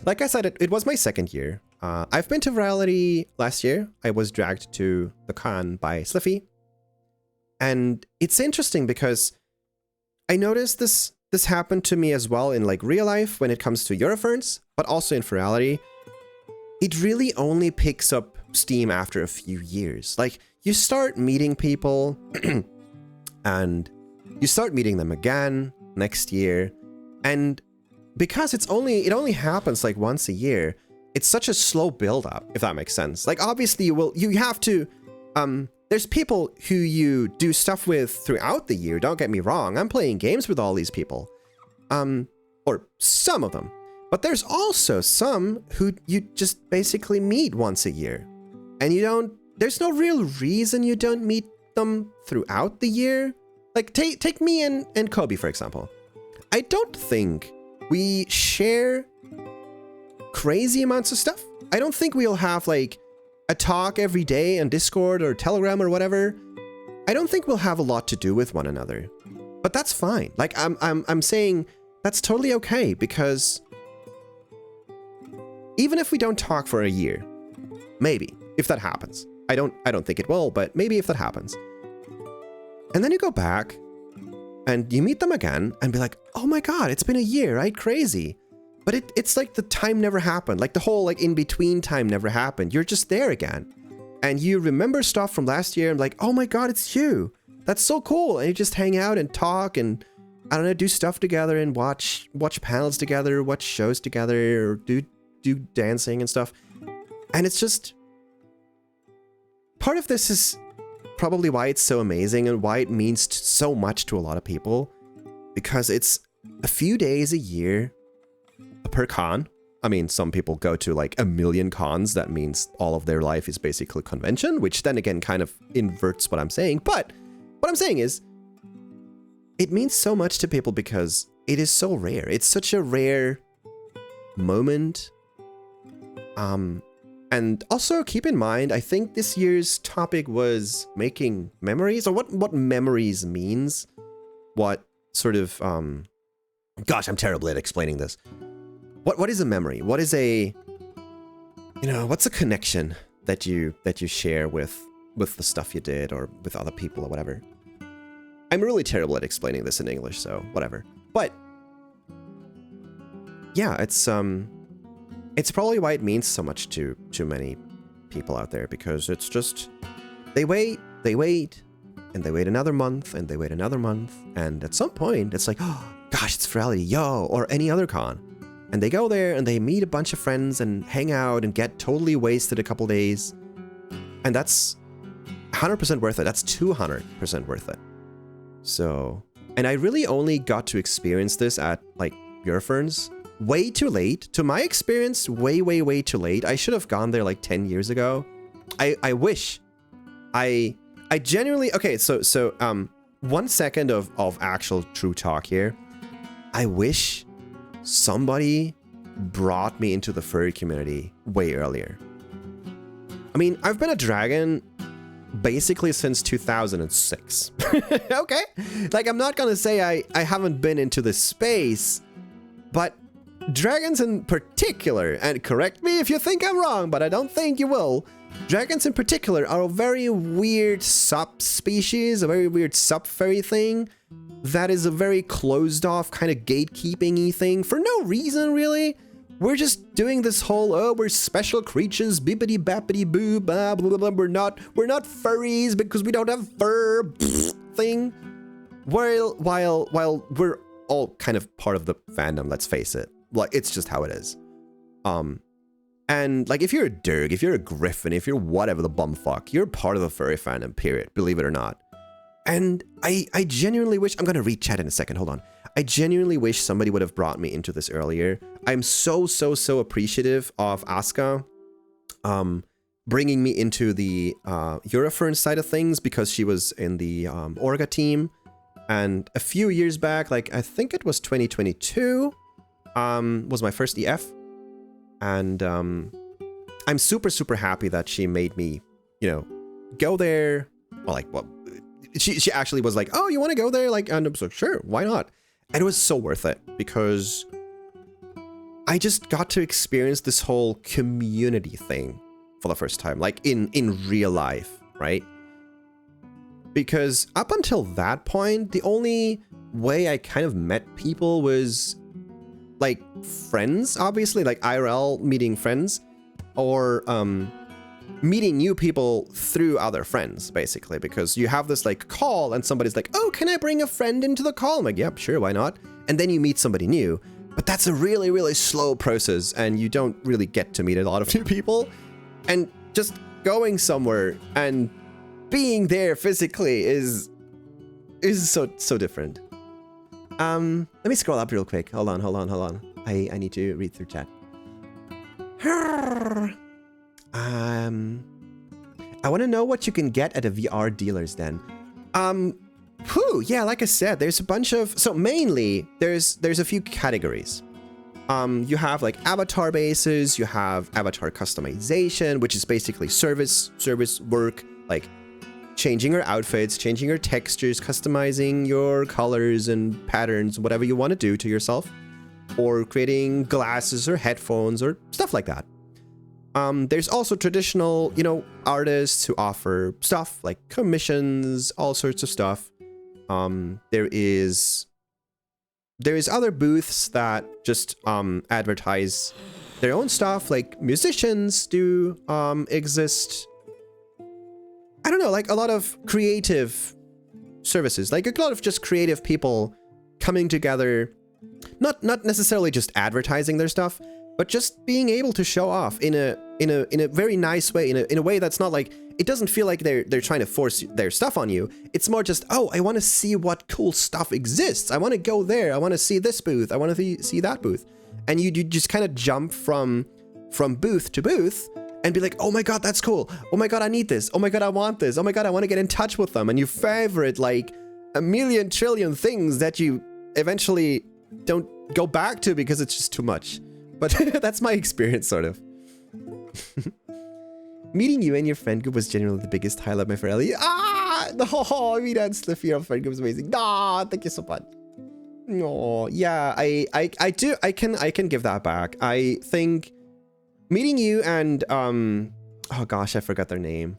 like I said, it was my second year. I've been to FURALITY last year. I was dragged to the con by Sliffy. And it's interesting because I noticed this happened to me as well in like real life when it comes to Euroferns, but also in FURALITY. It really only picks up steam after a few years. Like you start meeting people and you start meeting them again next year. And because it only happens like once a year, it's such a slow build up, if that makes sense. Like obviously you have to, there's people who you do stuff with throughout the year. Don't get me wrong. I'm playing games with all these people, or some of them, but there's also some who you just basically meet once a year and there's no real reason you don't meet them throughout the year. Like take me and Kobe, for example. I don't think we share crazy amounts of stuff. I don't think we'll have like a talk every day on Discord or Telegram or whatever. I don't think we'll have a lot to do with one another, but that's fine. Like I'm saying that's totally okay, because even if we don't talk for a year, maybe if that happens, I don't think it will, but maybe if that happens, and then you go back and you meet them again and be like, oh my God, it's been a year, right? Crazy. But it's like the time never happened. Like the whole like in-between time never happened. You're just there again. And you remember stuff from last year and like, oh my God, it's you. That's so cool. And you just hang out and talk and, I don't know, do stuff together and watch panels together, watch shows together, or do dancing and stuff. And it's just, part of this is probably why it's so amazing and why it means so much to a lot of people. Because it's a few days a year per con. I mean, some people go to like a million cons. That means all of their life is basically convention, which then again kind of inverts what I'm saying. But what I'm saying is, it means so much to people because it is so rare. It's such a rare moment. And also keep in mind, I think this year's topic was making memories, or what memories means. What sort of, gosh, I'm terrible at explaining this. What is a memory? What is a, what's a connection that you share with the stuff you did or with other people or whatever? I'm really terrible at explaining this in English, so whatever. But yeah, it's probably why it means so much to many people out there, because it's just they wait, and they wait another month, and they wait another month, and at some point it's like, oh gosh, it's FURALITY, yo, or any other con. And they go there and they meet a bunch of friends and hang out and get totally wasted a couple days. And that's 100% worth it. That's 200% worth it. So, and I really only got to experience this at like Euroferns way too late. To my experience, way too late. I should have gone there like 10 years ago. I wish. I genuinely, okay, so 1 second of actual true talk here. I wish somebody brought me into the furry community way earlier. I mean, I've been a dragon basically since 2006. Okay? Like, I'm not gonna say I haven't been into this space, but dragons in particular, and correct me if you think I'm wrong, but I don't think you will, dragons in particular are a very weird subspecies, a very weird sub-furry thing. That is a very closed off kind of gatekeeping-y thing for no reason, really. we're just doing this whole, oh, we're special creatures, bippity bappity boo, blah, blah, blah, we're not furries because we don't have fur thing. While we're all kind of part of the fandom, let's face it. Like, it's just how it is. And like, if you're a Durg, if you're a Griffin, if you're whatever the bumfuck, you're part of the furry fandom, period, believe it or not. And I genuinely wish, I'm gonna read chat in a second, hold on. I genuinely wish somebody would have brought me into this earlier. I'm so appreciative of Asuka bringing me into the Eurofern side of things, because she was in the Orga team. And a few years back, like I think it was 2022, was my first EF. And I'm super happy that she made me, you know, go there. Well, like, well, she actually was like, oh, you want to go there? Like, and I was like, sure, why not? And it was so worth it, because I just got to experience this whole community thing for the first time, like in real life, right? Because up until that point, the only way I kind of met people was like friends, obviously, like IRL meeting friends, or meeting new people through other friends, basically, because you have this like call and somebody's like, oh, can I bring a friend into the call? I'm like, yep, sure, why not? And then you meet somebody new, but that's a really slow process, and you don't really get to meet a lot of new people. And just going somewhere and being there physically is so different. Let me scroll up real quick. Hold on. I need to read through chat. I want to know what you can get at a VR dealer's den. Yeah, like I said, there's a bunch of, so mainly there's a few categories. You have like avatar bases, you have avatar customization, which is basically service work, like changing your outfits, changing your textures, customizing your colors and patterns, whatever you want to do to yourself, or creating glasses or headphones or stuff like that. There's also traditional, you know, artists who offer stuff like commissions, all sorts of stuff. There is other booths that just advertise their own stuff, like musicians do exist. I don't know, like a lot of creative services, like a lot of just creative people coming together, not necessarily just advertising their stuff, but just being able to show off in a very nice way, in a way that's not like, it doesn't feel like they're trying to force their stuff on you. It's more just, oh, I want to see what cool stuff exists. I want to go there. I want to see this booth. I want to see that booth. And you just kind of jump from booth to booth and be like, oh my God, that's cool. Oh my God, I need this. Oh my God, I want this. Oh my God, I want to get in touch with them. And you favorite like a million trillion things that you eventually don't go back to because it's just too much. But that's my experience, sort of. Meeting you and your friend group was generally the biggest highlight of my FURALITY. No, meet and Sliffy, your friend group was amazing. Thank you so much. No, yeah, I can give that back. I think meeting you and oh gosh, I forgot their name.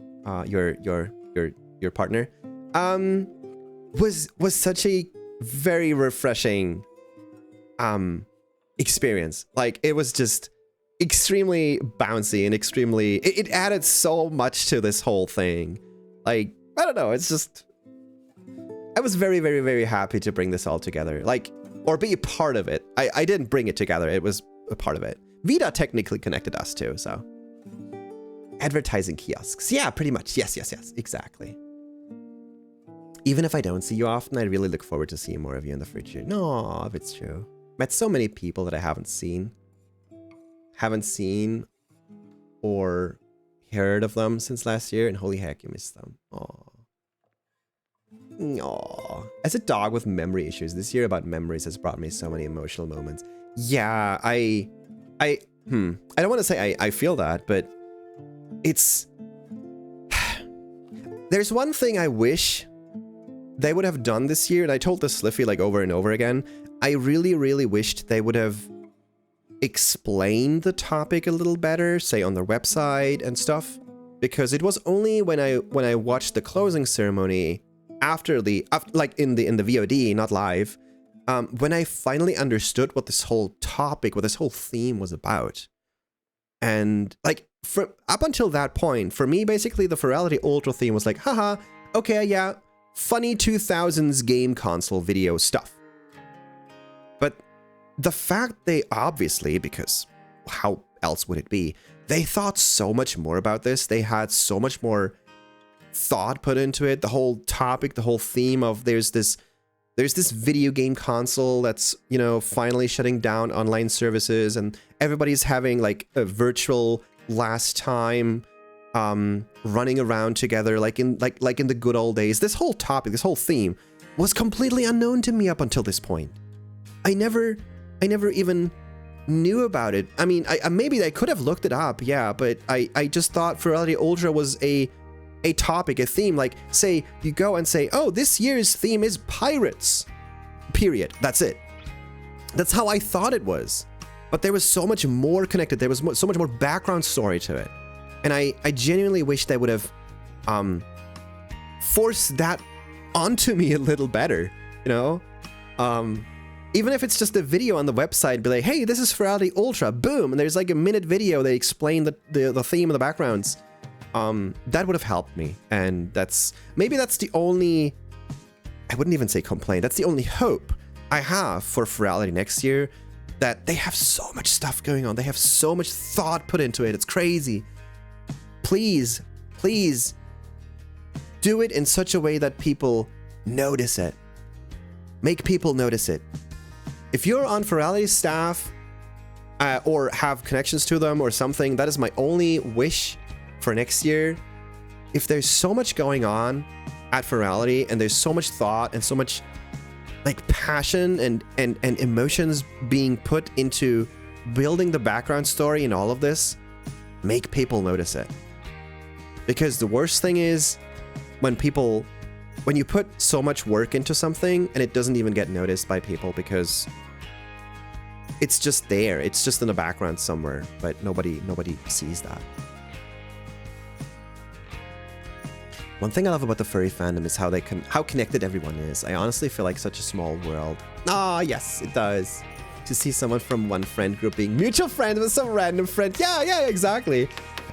Your partner, was such a very refreshing experience. Like, it was just extremely bouncy and extremely, it added so much to this whole thing. Like, I don't know, it's just, I was very happy to bring this all together, like, or be a part of it. I didn't bring it together, it was a part of it. Vida technically connected us too, so. Advertising kiosks, yeah, pretty much, yes, exactly. Even if I don't see you often, I really look forward to seeing more of you in the future. No, if it's true. Met so many people that I haven't seen or heard of them since last year, and holy heck, you missed them. Aww. As a dog with memory issues, this year about memories has brought me so many emotional moments. Yeah, I don't want to say I feel that, but it's there's one thing I wish they would have done this year, and I told this Sliffy like over and over again. I really wished they would have explained the topic a little better, say on their website and stuff, because it was only when I watched the closing ceremony after like in the VOD, not live, when I finally understood what this whole topic, what this whole theme was about. And like up until that point, for me, basically the Furality Ultra theme was like, haha, okay, yeah, funny 2000s game console video stuff. But the fact they obviously, because how else would it be, they thought so much more about this. They had so much more thought put into it. The whole topic, the whole theme of there's this video game console that's, you know, finally shutting down online services, and everybody's having like a virtual last time running around together like in the good old days. This whole topic, this whole theme was completely unknown to me up until this point. I never even knew about it. I mean, maybe I could have looked it up, yeah, but I just thought Furality Ultra was a topic, a theme. Like, say you go and say, oh, this year's theme is pirates, period. That's it. That's how I thought it was. But there was so much more connected. There was so much more background story to it. And I genuinely wish they would have forced that onto me a little better, you know? Even if it's just a video on the website, be like, hey, this is Furality Ultra, boom, and there's like a minute video they explain the theme and the backgrounds. That would have helped me, and maybe that's the only, I wouldn't even say complaint, that's the only hope I have for Furality next year, that they have so much stuff going on, they have so much thought put into it, it's crazy. Please do it in such a way that people notice it. Make people notice it. If you're on Furality's staff, or have connections to them or something, that is my only wish for next year. If there's so much going on at Furality, and there's so much thought and so much like passion and emotions being put into building the background story in all of this, make people notice it. Because the worst thing is when you put so much work into something and it doesn't even get noticed by people because it's just there, it's just in the background somewhere, but nobody sees that. One thing I love about the furry fandom is how connected everyone is. I honestly feel like such a small world. Ah, yes, it does. To see someone from one friend group being mutual friends with some random friend. Yeah, exactly.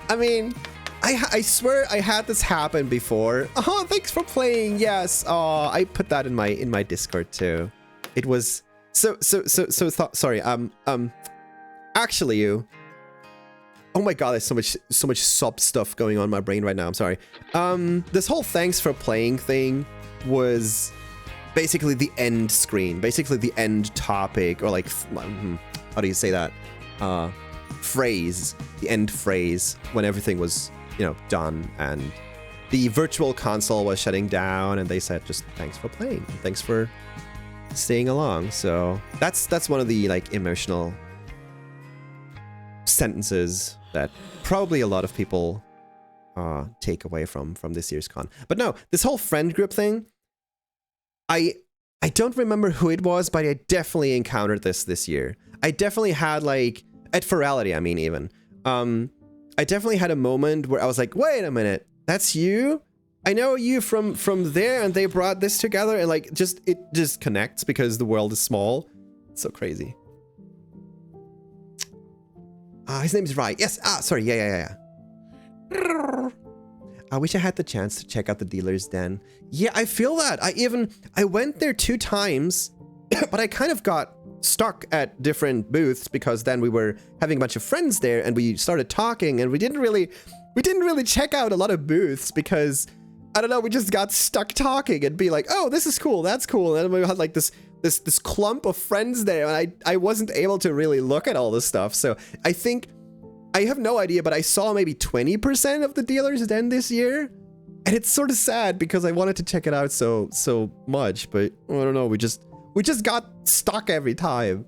I mean, I swear I had this happen before. Oh, thanks for playing. Yes. Oh, I put that in my Discord too. It was sorry. Actually, you. Oh my god, there's so much sub stuff going on in my brain right now. I'm sorry. This whole thanks for playing thing was basically the end screen, basically the end topic, or like, how do you say that? Phrase, the end phrase when everything was, you know, done and the virtual console was shutting down, and they said just thanks for playing, thanks for staying along. So that's one of the like emotional sentences that probably a lot of people take away from this year's con. But no, this whole friend group thing, I don't remember who it was, but I definitely encountered this year. I definitely had like at Furality, I mean, even I definitely had a moment where I was like, wait a minute, that's you? I know you from there, and they brought this together, and like it just connects because the world is small. It's so crazy. His name's Rai. Yes. Sorry. Yeah. I wish I had the chance to check out the dealer's den. Yeah, I feel that. I went there 2 times, but I kind of got stuck at different booths because then we were having a bunch of friends there and we started talking, and we didn't really check out a lot of booths because, I don't know, we just got stuck talking and be like, oh, this is cool, that's cool. And we had like this clump of friends there, and I wasn't able to really look at all this stuff. So I think, I have no idea, but I saw maybe 20% of the dealer's den this year, and it's sort of sad because I wanted to check it out so much, but I don't know, we just got stuck every time.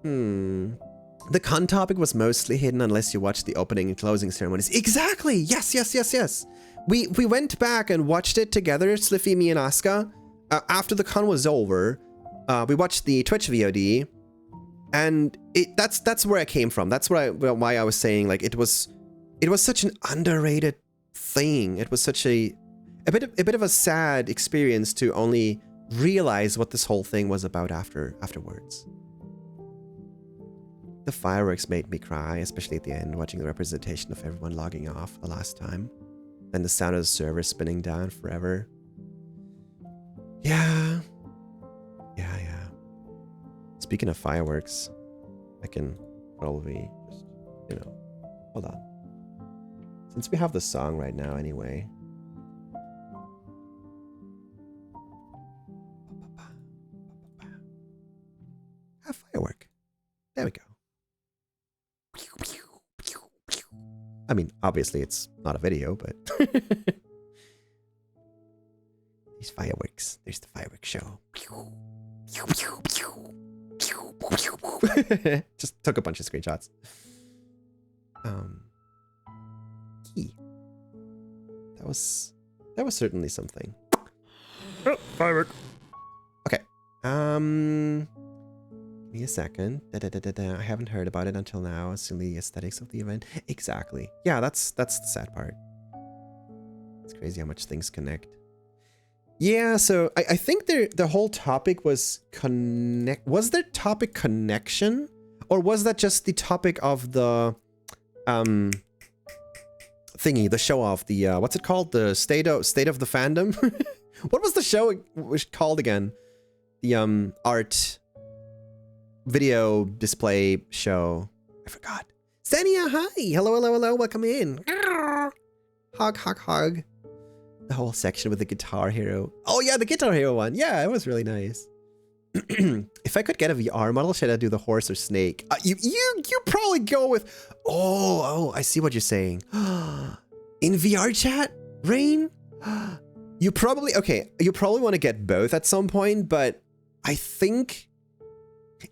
The con topic was mostly hidden unless you watched the opening and closing ceremonies. Exactly. Yes. We went back and watched it together, Sliffy, me, and Asuka. After the con was over, we watched the Twitch VOD, and that's where I came from. That's why I was saying like it was such an underrated thing. It was such a bit of a sad experience to only realize what this whole thing was about afterwards. The fireworks made me cry, especially at the end, watching the representation of everyone logging off the last time. Then the sound of the server spinning down forever. Yeah. Yeah. Speaking of fireworks, I can probably just, hold on. Since we have the song right now anyway. Have firework. There we go. I mean, obviously it's not a video, but these fireworks. There's the fireworks show. Just took a bunch of screenshots. Key. That was certainly something. Oh, firework. Okay. Give me a second. I haven't heard about it until now. Silly aesthetics of the event. Exactly. Yeah, that's the sad part. It's crazy how much things connect. Yeah, so I think the whole topic was was there topic connection? Or was that just the topic of the thingy, the show off, the what's it called? The state of the fandom? What was the show called again? The art video display show. I forgot. Stania, hi! Hello, welcome in. Hug. The whole section with the Guitar Hero. Oh yeah, the Guitar Hero one. Yeah, it was really nice. If I could get a VR model, should I do the horse or snake? You probably go with... Oh, I see what you're saying. In VR chat, Rain? You probably want to get both at some point, but I think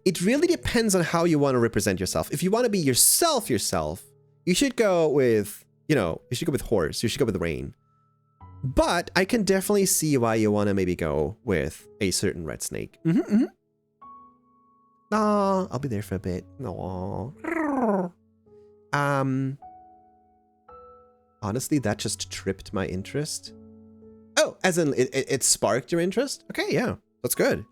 it really depends on how you want to represent yourself. If you want to be yourself, you should go with, you should go with horse, you should go with Rain. But I can definitely see why you want to maybe go with a certain red snake. Aw, I'll be there for a bit. Aww. Honestly, that just tripped my interest. Oh, as in it sparked your interest? Okay, yeah, that's good.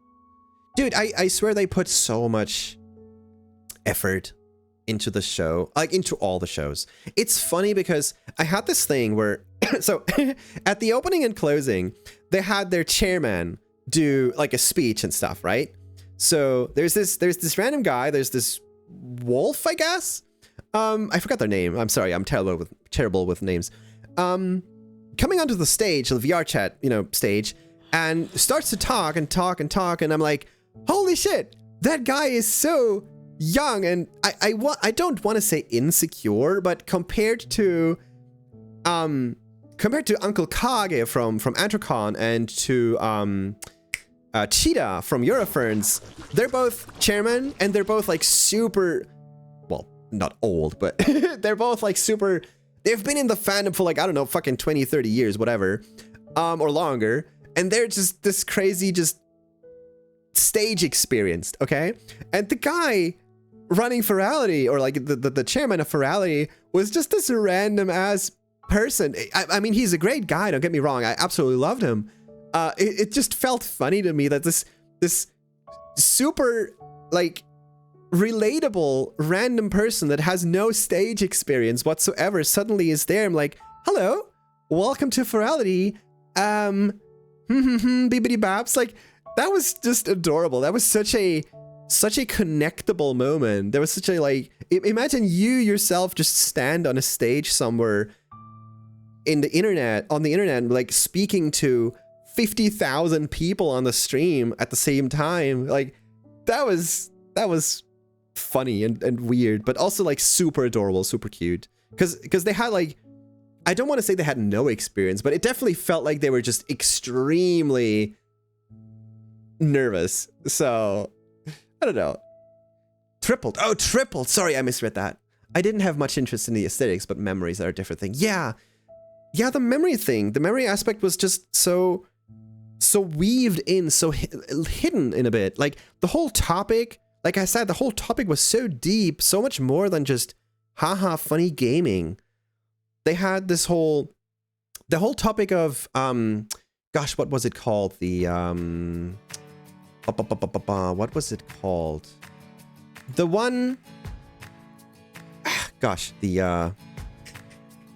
Dude, I swear they put so much effort into the show, like into all the shows. It's funny because I had this thing where, so at the opening and closing, they had their chairman do like a speech and stuff, right? So there's this random guy, there's this wolf, I guess. I forgot their name. I'm sorry, I'm terrible with names. Coming onto the stage, the VR chat, stage, and starts to talk, and I'm like, holy shit, that guy is so young, and I don't want to say insecure, but compared to Uncle Kage from Antrocon and to Cheetah from Euroferns, they're both chairmen, and they're both like super, well, not old, but they're both like super, they've been in the fandom for like, I don't know, fucking 20, 30 years, whatever, or longer, and they're just this crazy, just stage experienced, okay? And the guy running Furality, or like the chairman of Furality, was just this random ass person. I mean, he's a great guy, don't get me wrong, I absolutely loved him. It just felt funny to me that this super like relatable random person that has no stage experience whatsoever suddenly is there. I'm like, hello, welcome to Furality. Bibbidi babs. Like, that was just adorable. That was such a connectable moment. There was such a, like, imagine you yourself just stand on a stage somewhere on the internet, like speaking to 50,000 people on the stream at the same time. Like, that was funny and weird, but also like super adorable, super cute. Because they had, like, I don't want to say they had no experience, but it definitely felt like they were just extremely nervous. So I don't know. Tripled. Oh, tripled. Sorry, I misread that. I didn't have much interest in the aesthetics, but memories are a different thing. Yeah, the memory thing. The memory aspect was just so weaved in, so hidden in a bit. Like, the whole topic, like I said, the whole topic was so deep, so much more than just haha funny gaming. They had the whole topic of gosh, what was it called? The what was it called? The one, gosh, the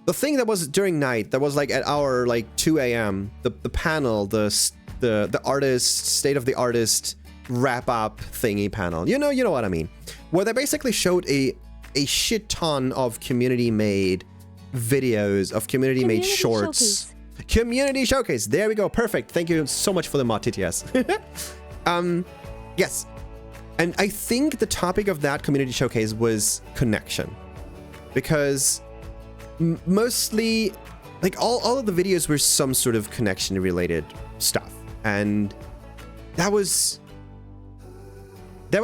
thing that was during night, that was like at our like 2 a.m. The panel, the artist, state of the artist wrap up thingy panel. You know what I mean? Where they basically showed a shit ton of community made videos, of community made shorts. Showcase. Community showcase. There we go. Perfect. Thank you so much for the mod, TTS. Yes. And I think the topic of that community showcase was connection, because mostly, like all of the videos were some sort of connection related stuff, and that was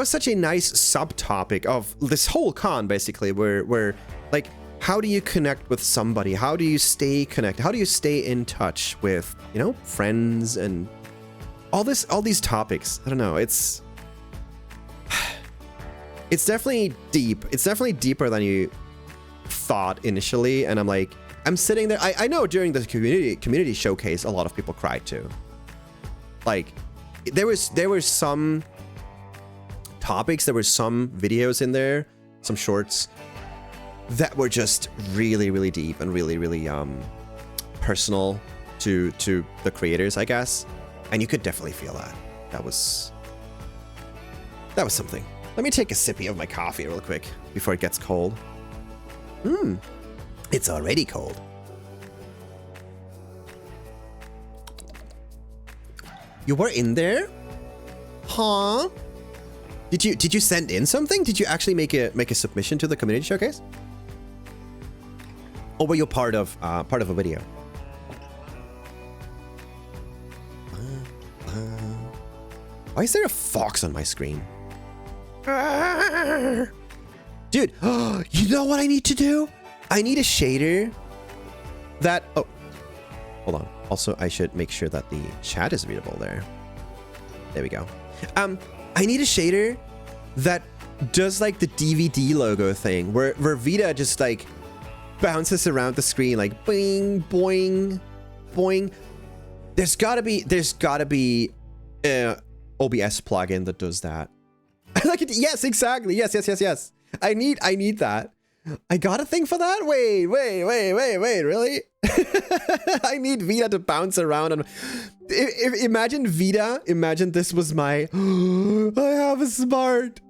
such a nice subtopic of this whole con, basically, where like, how do you connect with somebody? How do you stay connected? How do you stay in touch with, you know, friends and all these topics? I don't know. It's definitely deep. It's definitely deeper than you thought initially. And I'm sitting there. I know during the community showcase, a lot of people cried too. Like, there were some topics, there were some videos in there, some shorts that were just really, really deep and really, really personal to the creators, I guess. And you could definitely feel that. That was something. Let me take a sippy of my coffee real quick before it gets cold. It's already cold. You were in there? Huh? Did you send in something? Did you actually make a submission to the community showcase? Or were you part of a video? Why is there a fox on my screen? Dude, you know what I need to do? I need a shader that... Oh, hold on. Also, I should make sure that the chat is readable there. There we go. I need a shader that does like the DVD logo thing, where Vita just like bounces around the screen like boing, boing, boing. There's gotta be OBS plugin that does that. Like it. Yes, exactly. Yes. I need that. I got a thing for that? Wait, really? I need Vita to bounce around and imagine Vita, imagine this was my I have a smart.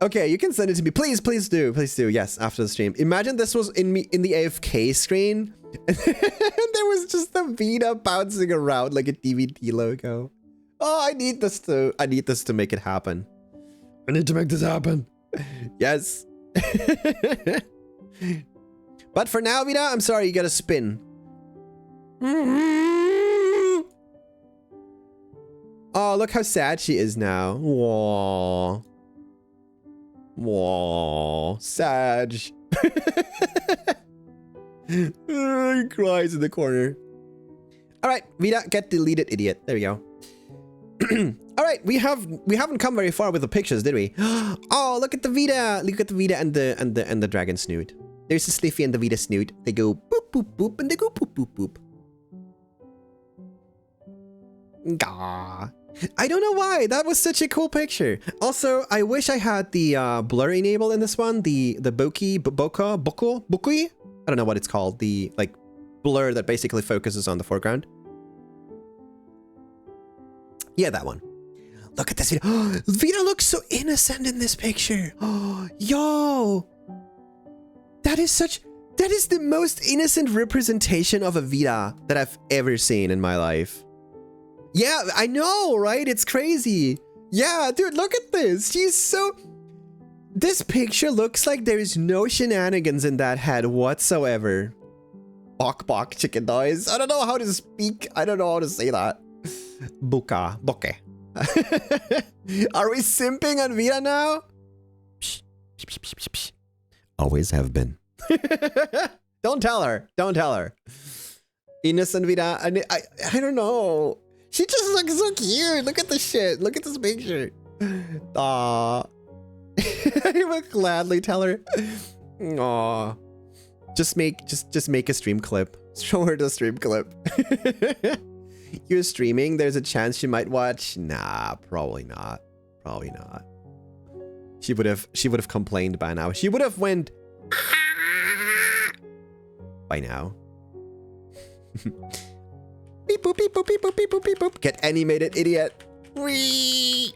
Okay, you can send it to me. Please do. Yes, after the stream. Imagine this was in the AFK screen and there was just the Vita bouncing around like a DVD logo. Oh, I need this to make it happen. I need to make this happen. Yes. But for now, Vita, I'm sorry, you gotta spin. Oh, look how sad she is now. Whoa. Whoa. Sad. He cries in the corner. Alright, Vita, get deleted, idiot. There we go. Alright, we haven't come very far with the pictures, did we? Oh, look at the Vita! Look at the Vita and the dragon snoot. There's the Sliffy and the Vita snoot. They go boop boop boop and they go boop boop boop. Gah. I don't know why. That was such a cool picture. Also, I wish I had the blur enable in this one. The bokeh. I don't know what it's called. The like blur that basically focuses on the foreground. Yeah, that one. Look at this Vita. Vita looks so innocent in this picture. Oh, yo. That is the most innocent representation of a Vita that I've ever seen in my life. Yeah, I know, right? It's crazy. Yeah, dude, look at this. This picture looks like there is no shenanigans in that head whatsoever. Bok bok chicken noise. I don't know how to speak. I don't know how to say that. Buka. Boke. Are we simping on Vita now? Psh, psh, psh, psh, psh. Always have been. Don't tell her. Don't tell her. Innocent Vita. I don't know. She just looks so cute. Look at this shit. Look at this picture. Aww. I would gladly tell her. Aww. Just make a stream clip. Show her the stream clip. You're streaming, there's a chance she might watch. Nah, probably not. Probably not. She would have complained by now. She would have went by now. Beep boop beep boop beep boop beep boop beep boop. Get animated, idiot. Wee.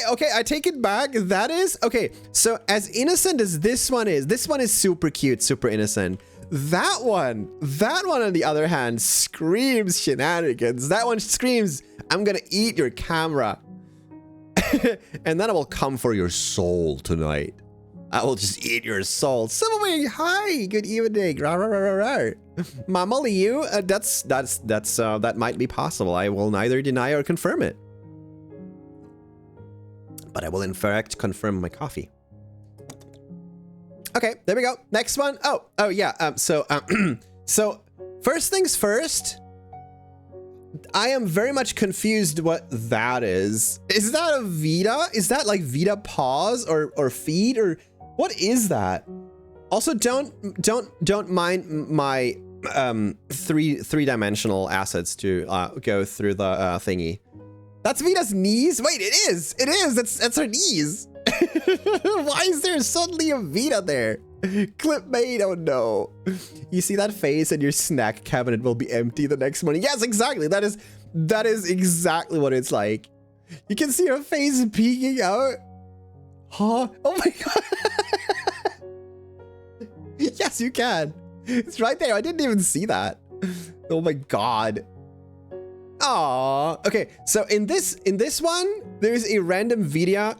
Okay, I take it back. That is okay. So as innocent as this one is super cute, super innocent. That one on the other hand screams shenanigans. That one screams, I'm gonna eat your camera. And then I will come for your soul tonight. I will just eat your soul. Somebody, hi, good evening. Rah, rah, rah, rah, rah. Mama Liu, that might be possible. I will neither deny or confirm it. But I will in fact confirm my coffee. Okay, there we go. Next one. Oh yeah. So first things first. I am very much confused what that is. Is that a Vita? Is that like Vita pause or feed or what is that? Also, don't mind my three-dimensional assets to go through the thingy. That's Vita's knees. Wait, it is. It is. That's her knees. Why is there suddenly a Vita there? Clip made. Oh no. You see that face and your snack cabinet will be empty the next morning. Yes, exactly. That is exactly what it's like. You can see her face peeking out. Huh? Oh my god. Yes, you can. It's right there. I didn't even see that. Oh my god. Aww. Okay, so in this one, there's a random NVIDIA.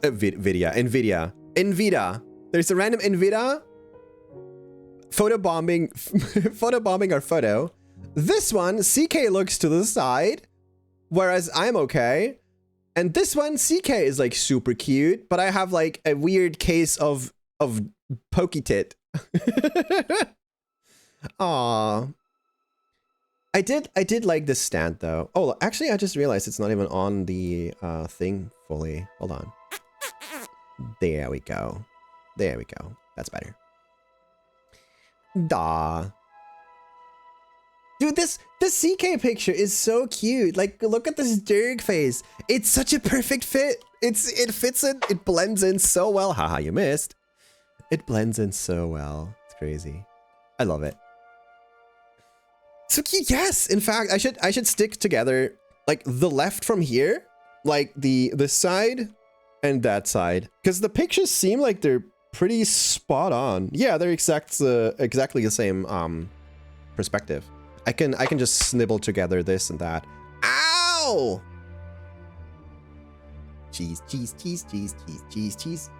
There's a random NVIDIA photobombing our photo. This one, CK looks to the side, whereas I'm okay. And this one, CK is like super cute, but I have like a weird case of pokey tit. Aww. I did like this stand though. Oh, actually, I just realized it's not even on the thing fully. Hold on. There we go. There we go. That's better. Duh. Dude, this CK picture is so cute. Like, look at this Dirk face. It's such a perfect fit. It fits in. It blends in so well. Haha, you missed. It blends in so well. It's crazy. I love it. So cute. Yes, in fact, I should stick together like the left from here, like the side and that side, because the pictures seem like they're pretty spot on. Yeah, they're exactly the same perspective. I can just snibble together this and that. Ow! Cheese, cheese, cheese, cheese, cheese, cheese, cheese.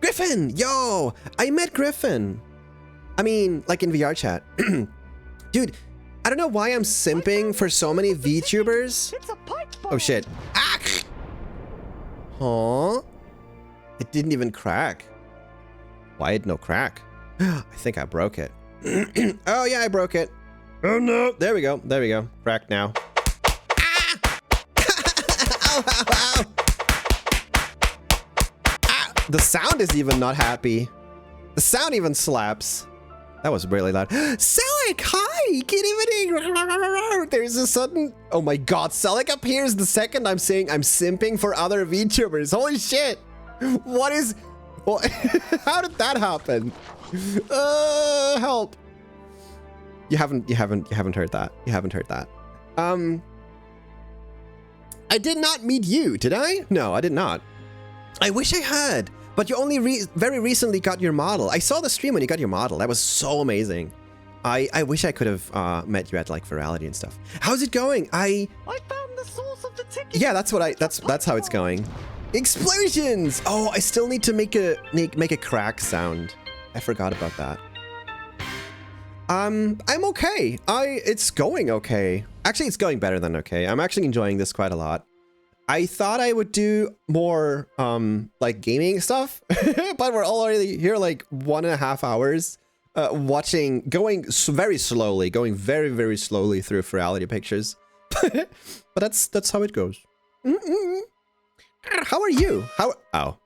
Griffin, yo! I met Griffin. I mean, like in VR chat. Dude, I don't know why I'm simping for so many VTubers. It's a pipe bomb. Oh shit. Ah! Huh? It didn't even crack. Why no crack? I think I broke it. Oh yeah, I broke it. Oh no. There we go. There we go. Cracked now. Ah! Ow, ow, ow. Ah! The sound is even not happy. The sound even slaps. That was really loud. Selic, hi! Good evening! There's a sudden... Oh my god, Selic appears the second I'm saying I'm simping for other VTubers. Holy shit! What is... What? How did that happen? Help! You haven't heard that. You haven't heard that. I did not meet you, did I? No, I did not. I wish I had. But you only very recently got your model. I saw the stream when you got your model. That was so amazing. I wish I could have met you at like FURALITY and stuff. How's it going? I found the source of the ticket. Yeah, that's how it's going. Explosions! Oh, I still need to make a crack sound. I forgot about that. I'm okay. It's going okay. Actually, it's going better than okay. I'm actually enjoying this quite a lot. I thought I would do more like gaming stuff, but we're already here like 1.5 hours going very slowly, going very, very slowly through FURALITY pictures. But that's how it goes. How are you? Oh,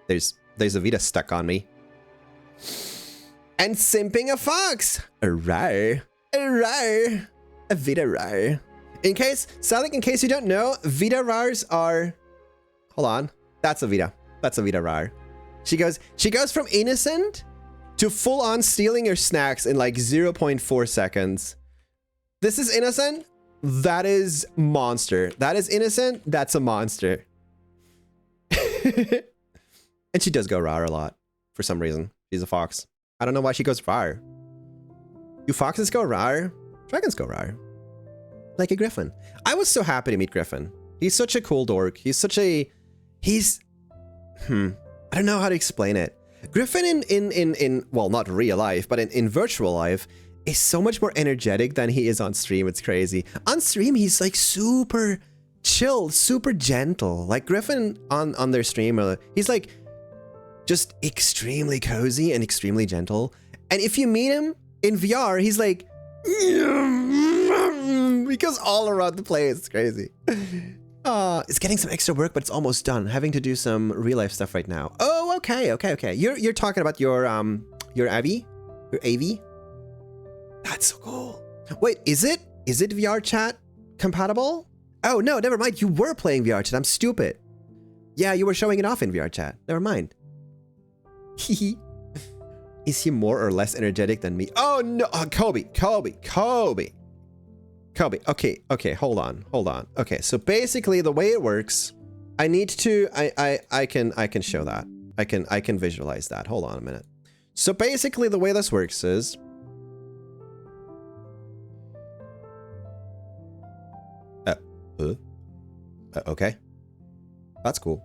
there's a Vita stuck on me. And simping a fox. Rar. Rar. A Vita rar. In case, Salik, in case you don't know, Vita rars are... Hold on. That's a Vita. That's a Vita rar. She goes from innocent to full-on stealing your snacks in like 0.4 seconds. This is innocent. That is monster. That is innocent. That's a monster. And she does go rar a lot for some reason. She's a fox. I don't know why she goes rar. Do foxes go rar? Dragons go rar. Like a griffin. I was so happy to meet Griffin. He's such a cool dork. He's such a... He's... I don't know how to explain it. Griffin in well, not real life, but in virtual life, is so much more energetic than he is on stream. It's crazy. On stream, he's like super chill, super gentle. Like Griffin on their stream, he's like just extremely cozy and extremely gentle. And if you meet him in VR, he's like, he goes all around the place. It's crazy. It's getting some extra work, but it's almost done. Having to do some real life stuff right now. Oh, okay. You're talking about your Abby? Your AV? That's so cool. Wait, is it VR chat compatible? Oh no, never mind. You were playing VR chat. I'm stupid. Yeah, you were showing it off in VR chat. Never mind. Is he more or less energetic than me? Oh no, Kobe. Okay, hold on. Okay, so basically the way it works, I need to, I can show that. I can visualize that. Hold on a minute. So basically the way this works is, okay. That's cool.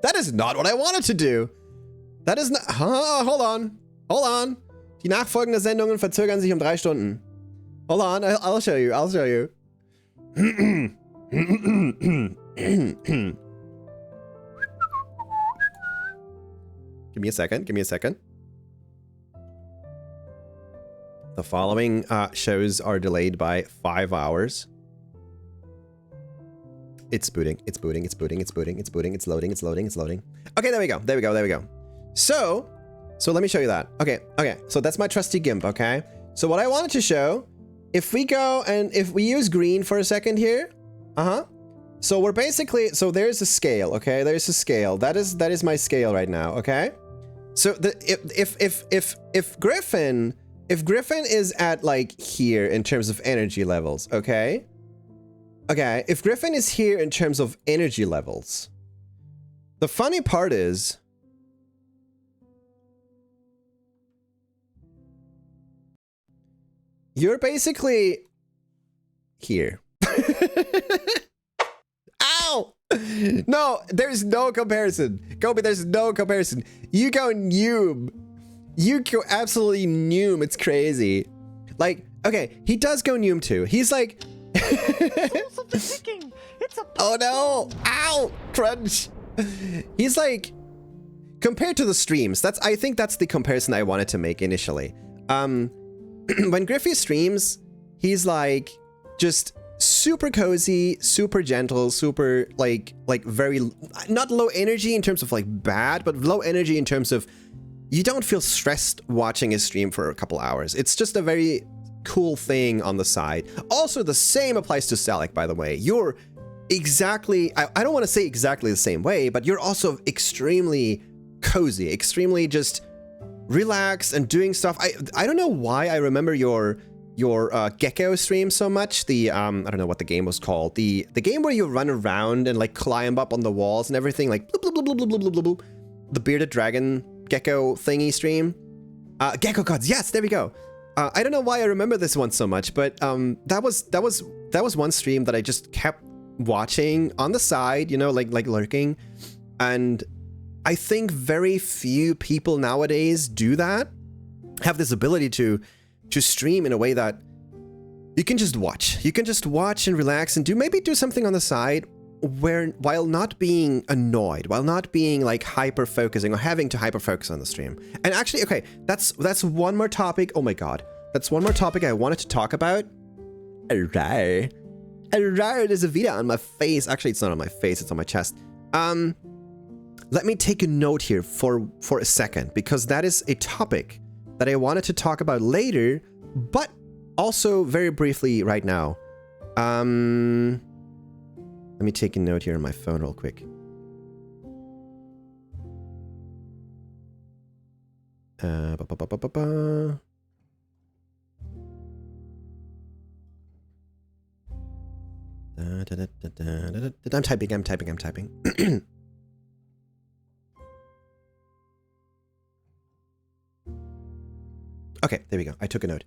That is not what I wanted to do. That is not, hold on. Die nachfolgenden Sendungen verzögern sich 3 Stunden. Hold on, I'll show you. Give me a second. The following shows are delayed by 5 hours. It's booting. It's loading. Okay, there we go. So let me show you that. Okay. So that's my trusty GIMP, okay? So what I wanted to show, if we go and if we use green for a second here, so we're basically, so there's a scale, okay? There's a scale. That is my scale right now, okay? So if Griffin is at like here in terms of energy levels, okay? Okay, if Griffin is here in terms of energy levels, the funny part is, you're basically here. Ow! No, there's no comparison. Kobe, there's no comparison. You go noom. You go absolutely noom. It's crazy. Like, okay, he does go noom too. He's like... Oh no! Ow! Crunch! He's like... Compared to the streams, I think that's the comparison I wanted to make initially. When Griffey streams, he's like just super cozy, super gentle, super like very not low energy in terms of like bad, but low energy in terms of you don't feel stressed watching his stream for a couple hours. It's just a very cool thing on the side. Also, the same applies to Salik, by the way. You're exactly, I don't want to say exactly the same way, but you're also extremely cozy, extremely just relaxed and doing stuff. I don't know why I remember your Gecko stream so much. The I don't know what the game was called. The game where you run around and like climb up on the walls and everything, like bloop, bloop, bloop, bloop, bloop, bloop, bloop. The bearded dragon Gecko thingy stream. Gecko Gods. Yes, there we go. I don't know why I remember this one so much, but that was one stream that I just kept watching on the side, you know, like lurking. And I think very few people nowadays do that, have this ability to stream in a way that you can just watch. You can just watch and relax and maybe do something on the side while not being annoyed, while not being like hyper focusing or having to hyper focus on the stream. And actually, okay, that's one more topic. Oh my god, that's one more topic I wanted to talk about. There's a Vita on my face. Actually, it's not on my face, it's on my chest. Let me take a note here for a second, because that is a topic that I wanted to talk about later, but also very briefly right now. Let me take a note here on my phone real quick. I'm typing. Okay, there we go. I took a note.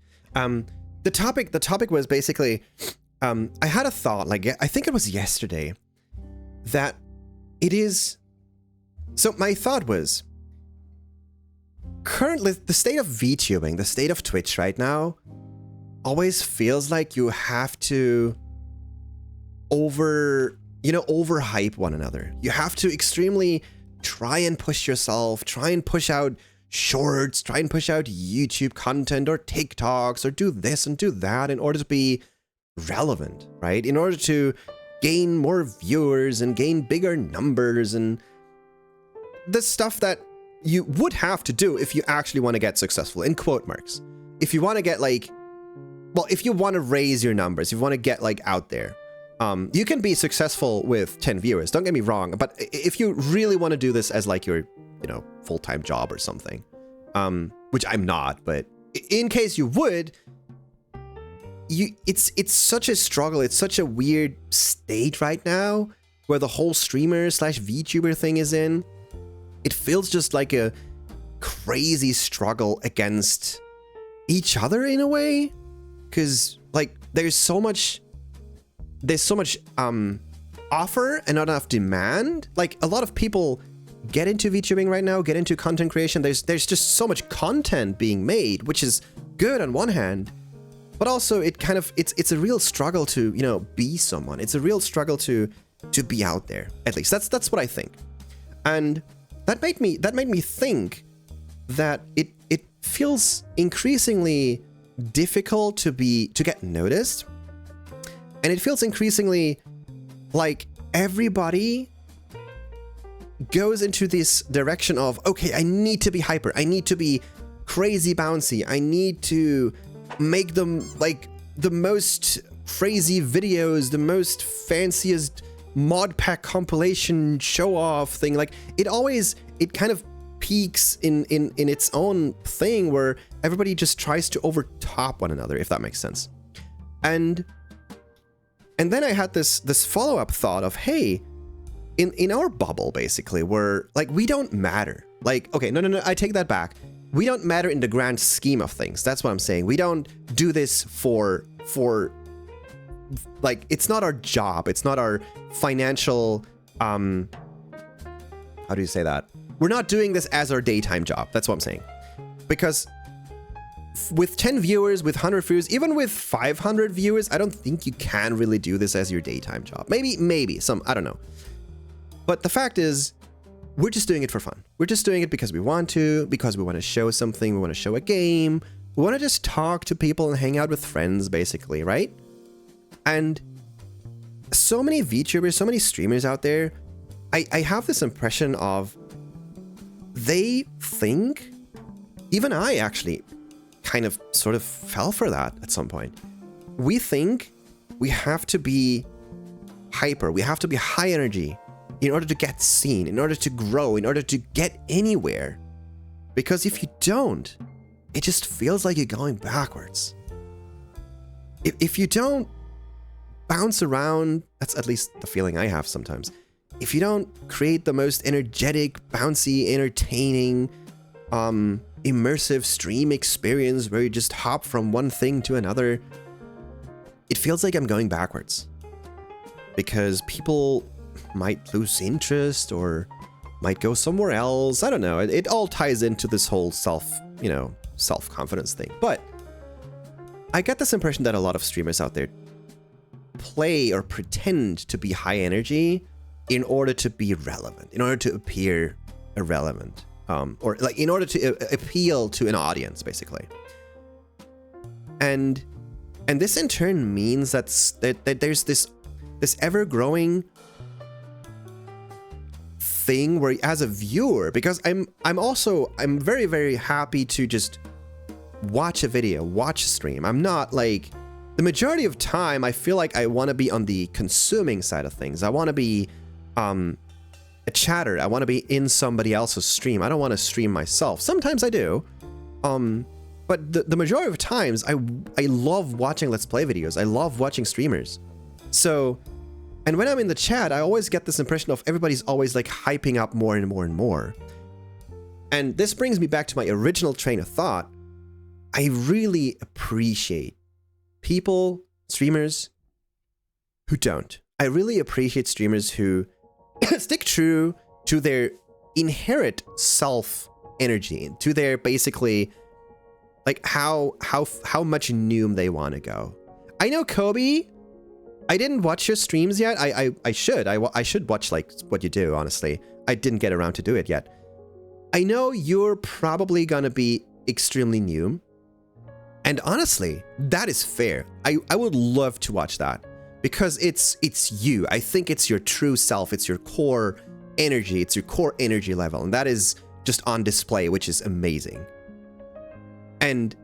The topic was basically, I had a thought, like, I think it was yesterday, that it is... So my thought was, currently, the state of VTubing, the state of Twitch right now, always feels like you have to overhype one another. You have to extremely try and push yourself, try and push out shorts, try and push out YouTube content or TikToks or do this and do that in order to be relevant, right? In order to gain more viewers and gain bigger numbers and the stuff that you would have to do if you actually want to get successful, in quote marks. If you want to get like, well, if you want to raise your numbers, if you want to get like out there, you can be successful with 10 viewers, don't get me wrong, but if you really want to do this as like your, you know, full-time job or something, which I'm not, but in case you would, it's such a struggle, it's such a weird state right now where the whole streamer slash VTuber thing is in. It feels just like a crazy struggle against each other in a way, because like there's so much offer and not enough demand. Like a lot of people get into VTubing right now, get into content creation. There's just so much content being made, which is good on one hand, but also it's a real struggle to, you know, be someone. It's a real struggle to be out there. At least that's what I think. And that made me think that it feels increasingly difficult to get noticed. And it feels increasingly like everybody goes into this direction of, okay, I need to be hyper. I need to be crazy bouncy. I need to make them like the most crazy videos, the most fanciest mod pack compilation show off thing. Like it kind of peaks in its own thing where everybody just tries to overtop one another, if that makes sense. And then I had this follow-up thought of, hey, in our bubble, basically, where like we don't matter. Like, okay, no, I take that back. We don't matter in the grand scheme of things. That's what I'm saying. We don't do this for like, it's not our job. It's not our financial, how do you say that? We're not doing this as our daytime job. That's what I'm saying. Because with 10 viewers, with 100 viewers, even with 500 viewers, I don't think you can really do this as your daytime job. Maybe some, I don't know. But the fact is, we're just doing it for fun. We're just doing it because we want to, because we want to show something, we want to show a game, we want to just talk to people and hang out with friends, basically, right? And so many VTubers, so many streamers out there, I have this impression of they think, even I actually kind of sort of fell for that at some point. We think we have to be hyper, we have to be high energy in order to get seen, in order to grow, in order to get anywhere. Because if you don't, it just feels like you're going backwards. If you don't bounce around, that's at least the feeling I have sometimes. If you don't create the most energetic, bouncy, entertaining, immersive stream experience where you just hop from one thing to another, it feels like I'm going backwards. Because people might lose interest or might go somewhere else. I don't know. It all ties into this whole self-confidence thing. But I get this impression that a lot of streamers out there play or pretend to be high energy in order to be relevant, in order to appear irrelevant, or like in order to appeal to an audience, basically. And this in turn means that there's this ever-growing thing where, as a viewer, because I'm very, very happy to just watch a video, watch a stream. I'm not like, the majority of time, I feel like I want to be on the consuming side of things. I want to be a chatter. I want to be in somebody else's stream. I don't want to stream myself. Sometimes I do. But the majority of times, I love watching Let's Play videos. I love watching streamers. So, and when I'm in the chat, I always get this impression of everybody's always like hyping up more and more and more. And this brings me back to my original train of thought. I really appreciate people, streamers, who don't. I really appreciate streamers who stick true to their inherent self energy, to their basically like how much Noom they want to go. I know Kobe, I didn't watch your streams yet. I should watch like what you do, honestly. I didn't get around to do it yet. I know you're probably gonna be extremely Noom. And honestly, that is fair. I would love to watch that because it's you. I think it's your true self. It's your core energy. It's your core energy level. And that is just on display, which is amazing. And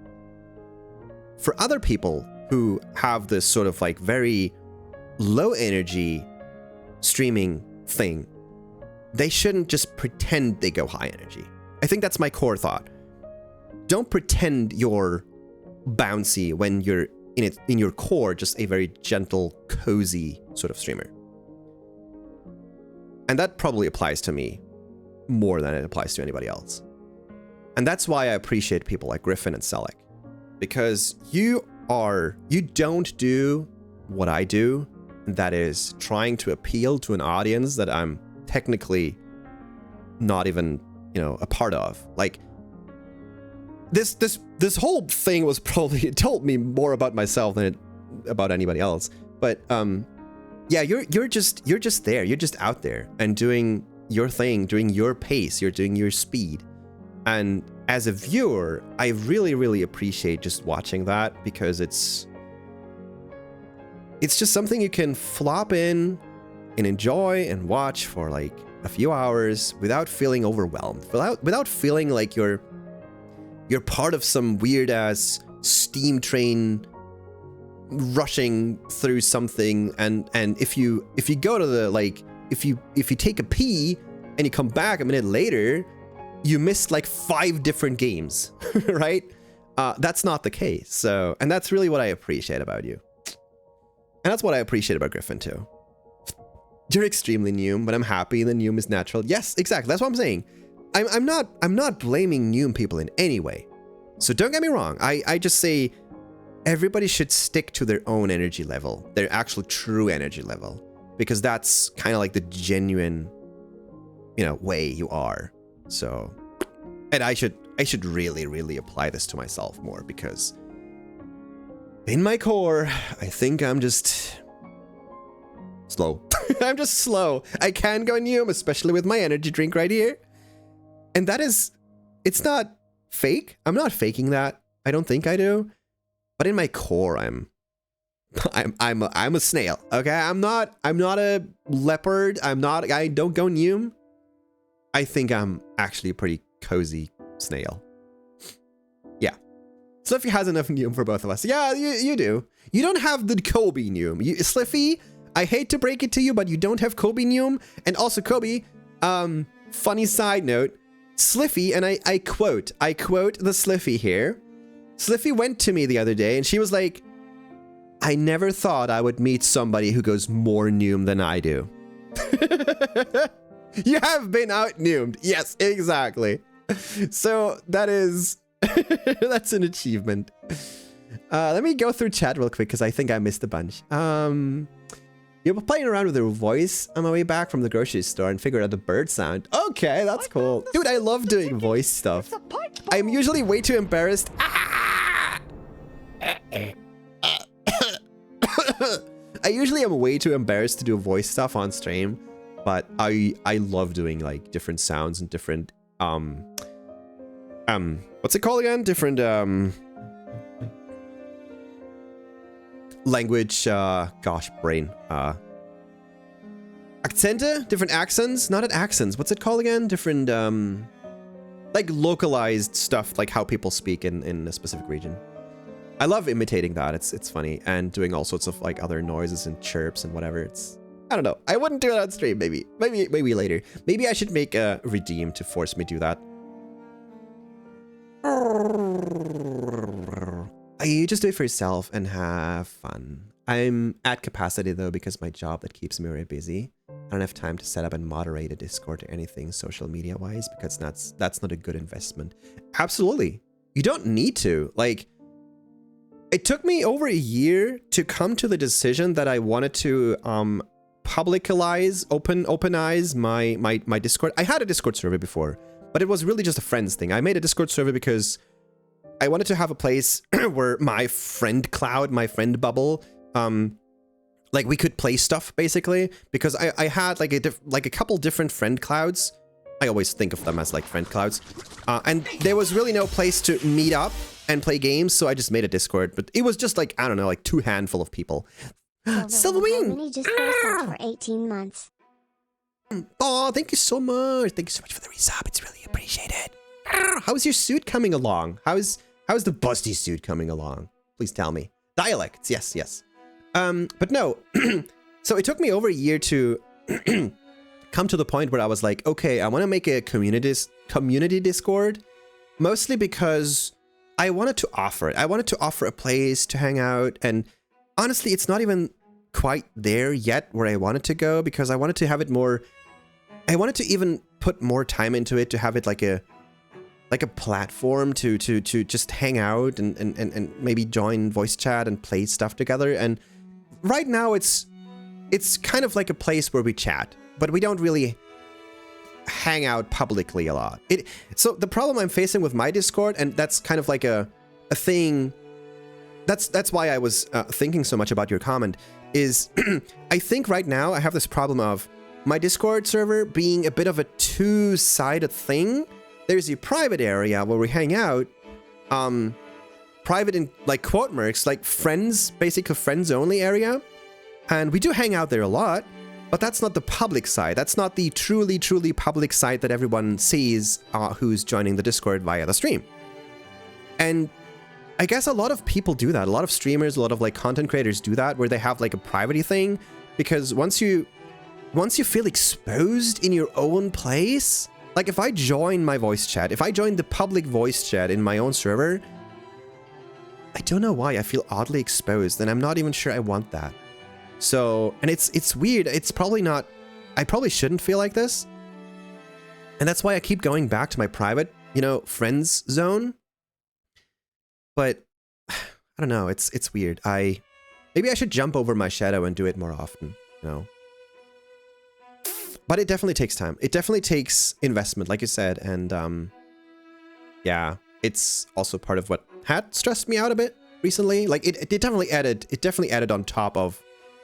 for other people who have this sort of like very low energy streaming thing, they shouldn't just pretend they go high energy. I think that's my core thought. Don't pretend you're bouncy when you're in your core just a very gentle, cozy sort of streamer. And that probably applies to me more than it applies to anybody else. And that's why I appreciate people like Griffin and Selleck, because you don't do what I do, that is trying to appeal to an audience that I'm technically not even, a part of. Like this whole thing was probably, it told me more about myself than about anybody else. But yeah, you're just there. You're just out there and doing your thing, doing your pace. You're doing your speed. And as a viewer, I really, really appreciate just watching that, because it's just something you can flop in and enjoy and watch for like a few hours without feeling overwhelmed, without feeling like you're part of some weird ass steam train rushing through something. And if you go to the, like, if you take a pee and you come back a minute later, you missed like 5 different games, right? That's not the case. So, and that's really what I appreciate about you. And that's what I appreciate about Griffin too. You're extremely Noom, but I'm happy the Noom is natural. Yes, exactly. That's what I'm saying. I'm not blaming Noom people in any way. So don't get me wrong. I just say everybody should stick to their own energy level, their actual true energy level, because that's kind of like the genuine, way you are. So, and I should really, really apply this to myself more, because in my core, I think I'm just slow. I'm just slow. I can go Noom, especially with my energy drink right here. And that is, it's not fake. I'm not faking that. I don't think I do. But in my core, I'm a snail. Okay, I'm not a leopard. I don't go Noom. I think I'm actually a pretty cozy snail. Yeah. Sliffy has enough Noom for both of us. Yeah, you do. You don't have the Kobe Noom. Sliffy, I hate to break it to you, but you don't have Kobe Noom. And also Kobe, funny side note, Sliffy, and I quote the Sliffy here. Sliffy went to me the other day and she was like, I never thought I would meet somebody who goes more Noom than I do. You have been out Noomed. Yes, exactly. So that is, that's an achievement. Let me go through chat real quick, because I think I missed a bunch. You were playing around with your voice on my way back from the grocery store and figured out the bird sound. Okay, that's cool. Dude, I love doing voice stuff. I'm usually way too embarrassed. I usually am way too embarrassed to do voice stuff on stream, but I love doing like different sounds and different what's it called again? Different language, gosh, brain, accente, different accents, not accents, what's it called again? Different like localized stuff, like how people speak in a specific region. I love imitating that. It's funny, and doing all sorts of like other noises and chirps and whatever. It's, I don't know. I wouldn't do it on stream. Maybe later. Maybe I should make a redeem to force me to do that. You just do it for yourself and have fun. I'm at capacity though because my job that keeps me very busy. I don't have time to set up and moderate a Discord or anything social media wise because that's not a good investment. Absolutely. You don't need to. Like, it took me over a year to come to the decision that I wanted to openize my Discord. I had a Discord server before, but it was really just a friends thing. I made a Discord server because I wanted to have a place where my friend cloud, my friend bubble, like we could play stuff basically, because I had like a couple different friend clouds. I always think of them as like friend clouds, and there was really no place to meet up and play games, so I just made a Discord. But it was just like, I don't know, like 2 handful of people. Silverwing! Just subbed for 18 months. Oh, thank you so much. Thank you so much for the resub. It's really appreciated. How's your suit coming along? How's the busty suit coming along? Please tell me. Dialects, yes. But no. So it took me over a year to come to the point where I was like, okay, I want to make a community Discord, mostly because I wanted to offer it. I wanted to offer a place to hang out, and honestly, it's not even quite there yet where I wanted to go, because I wanted to have it more. I wanted to even put more time into it to have it like a platform to just hang out and maybe join voice chat and play stuff together. And right now it's kind of like a place where we chat, but we don't really hang out publicly a lot. So the problem I'm facing with my Discord, and that's kind of like a thing. That's why I was thinking so much about your comment, is I think right now I have this problem of my Discord server being a bit of a two-sided thing. There's a private area where we hang out, private in like quote marks, like friends, basically friends only area. And we do hang out there a lot, but that's not the public side. That's not the truly public side that everyone sees who's joining the Discord via the stream. And I guess a lot of people do that. A lot of streamers, a lot of like content creators do that, where they have like a private thing, because once you feel exposed in your own place, like if I join my voice chat, if I join the public voice chat in my own server, I don't know why I feel oddly exposed, and I'm not even sure I want that. So, and it's weird. It's probably not, I probably shouldn't feel like this. And that's why I keep going back to my private, friends zone. But I don't know, it's weird. Maybe I should jump over my shadow and do it more often, But it definitely takes time. It definitely takes investment, like you said, and yeah, it's also part of what had stressed me out a bit recently. Like it definitely added on top of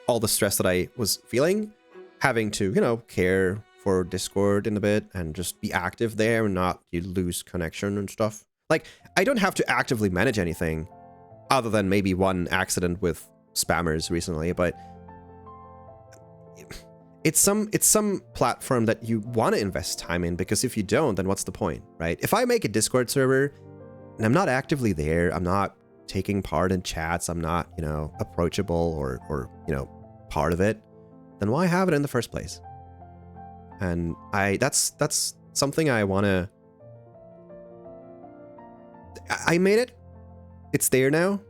all the stress that I was feeling, having to, care for Discord in a bit and just be active there and not lose connection and stuff. Like, I don't have to actively manage anything other than maybe one accident with spammers recently, but it's some platform that you want to invest time in, because if you don't, then what's the point, right? If I make a Discord server and I'm not actively there, I'm not taking part in chats, I'm not, approachable or part of it, then why have it in the first place? And that's something I want to. I made it. It's there now.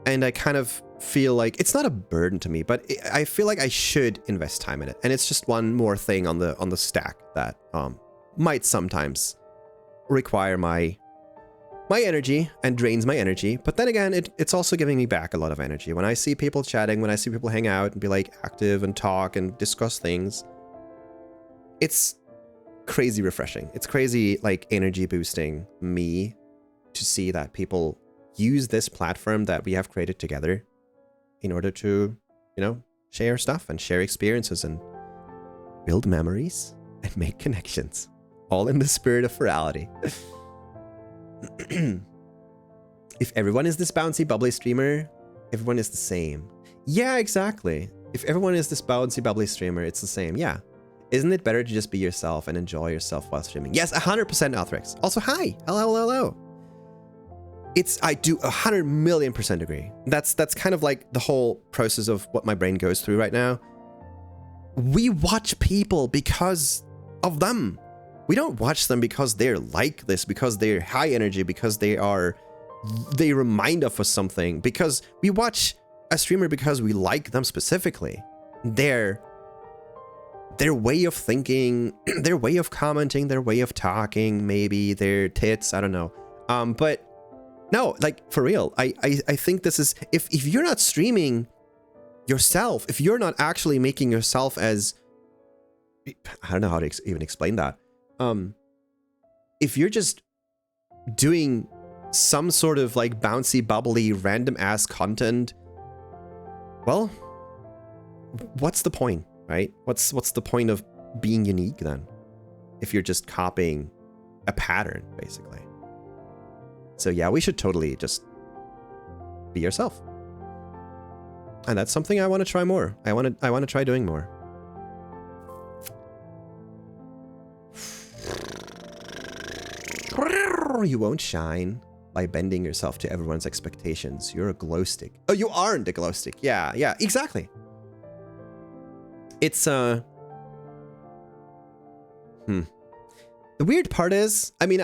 And I kind of feel like it's not a burden to me, but I feel like I should invest time in it. And it's just one more thing on the stack that might sometimes require my energy and drains my energy. But then again, it's also giving me back a lot of energy. When I see people chatting, when I see people hang out and be like active and talk and discuss things, it's crazy refreshing. It's crazy like energy boosting me to see that people use this platform that we have created together in order to, share stuff and share experiences and build memories and make connections, all in the spirit of FURALITY. If everyone is this bouncy bubbly streamer, everyone is the same. Yeah, exactly. If everyone is this bouncy bubbly streamer, it's the same. Yeah. Isn't it better to just be yourself and enjoy yourself while streaming? Yes, 100% Althrix. Also, hi. Hello. I do 100,000,000% agree. That's kind of like the whole process of what my brain goes through right now. We watch people because of them. We don't watch them because they're like this, because they're high energy, because they remind us of something. Because we watch a streamer because we like them specifically. Their way of thinking, their way of commenting, their way of talking, maybe their tits, I don't know. But no, like for real, I think this is, if you're not streaming yourself, if you're not actually making yourself as, I don't know how to even explain that. If you're just doing some sort of like bouncy, bubbly, random ass content, well, what's the point, right? What's the point of being unique then? If you're just copying a pattern, basically. So yeah, we should totally just be yourself. And that's something I want to try more. I want to try doing more. You won't shine by bending yourself to everyone's expectations. You're a glow stick. Oh, you aren't a glow stick. Yeah, exactly. It's The weird part is, I mean,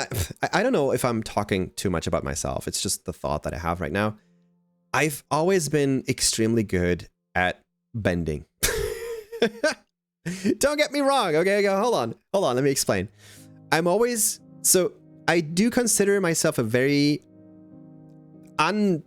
I don't know if I'm talking too much about myself. It's just the thought that I have right now. I've always been extremely good at bending. Don't get me wrong. Okay, hold on. Let me explain. So I do consider myself a very to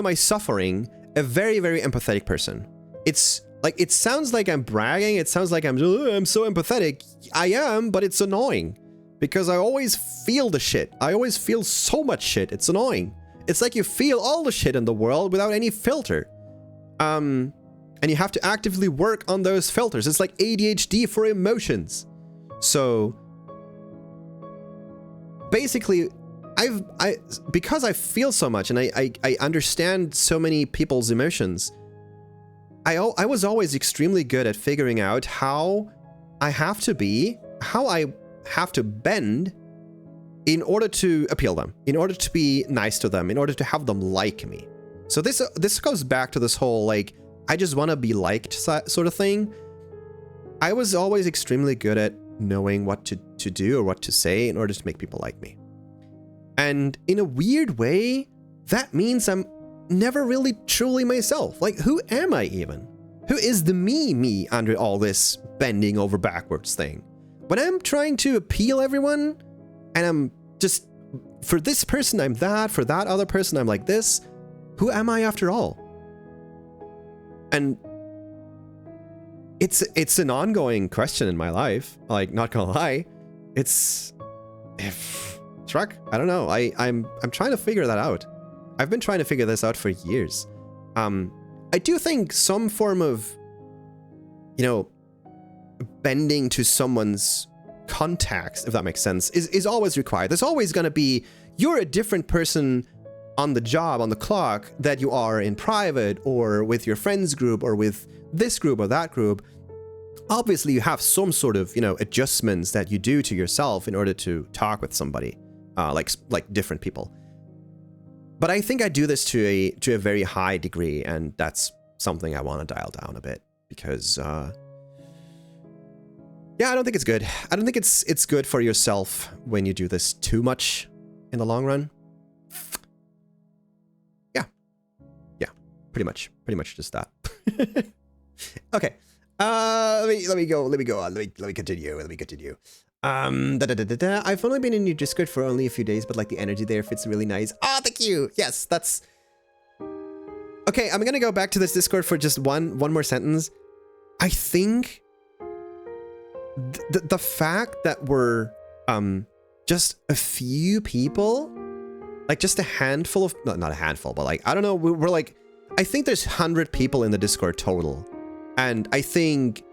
my suffering, a very, very empathetic person. It's like, it sounds like I'm bragging. It sounds like I'm so empathetic. I am, but it's annoying because I always feel the shit. I always feel so much shit. It's annoying. It's like you feel all the shit in the world without any filter. And you have to actively work on those filters. It's like ADHD for emotions. So basically, because I feel so much and I understand so many people's emotions, I was always extremely good at figuring out how I have to bend in order to appeal them, in order to be nice to them, in order to have them like me. So this goes back to this whole, like, I just want to be liked sort of thing. I was always extremely good at knowing what to do or what to say in order to make people like me. And in a weird way, that means I'm never really truly myself. Like, who am I even? Who is the me under all this bending over backwards thing? When I'm trying to appeal everyone, and I'm just, for this person I'm that, for that other person I'm like this, who am I after all? And it's an ongoing question in my life. Like, not gonna lie, Shrek, I don't know. I'm trying to figure that out. I've been trying to figure this out for years. I do think some form of, bending to someone's context, if that makes sense, is always required. There's always going to be, you're a different person on the job, on the clock, that you are in private or with your friends group or with this group or that group. Obviously, you have some sort of, adjustments that you do to yourself in order to talk with somebody, like different people. But I think I do this to a very high degree, and that's something I want to dial down a bit because, yeah, I don't think it's good. I don't think it's good for yourself when you do this too much in the long run. Yeah, pretty much just that. Okay, let me go on. Let me continue. I've only been in your Discord for only a few days, but like the energy there fits really nice. Oh, thank you. Yes, that's okay. I'm gonna go back to this Discord for just one more sentence. I think the fact that we're just a few people, like just a handful of, not a handful, but like, I don't know, we're like, I think there's 100 people in the Discord total, and I think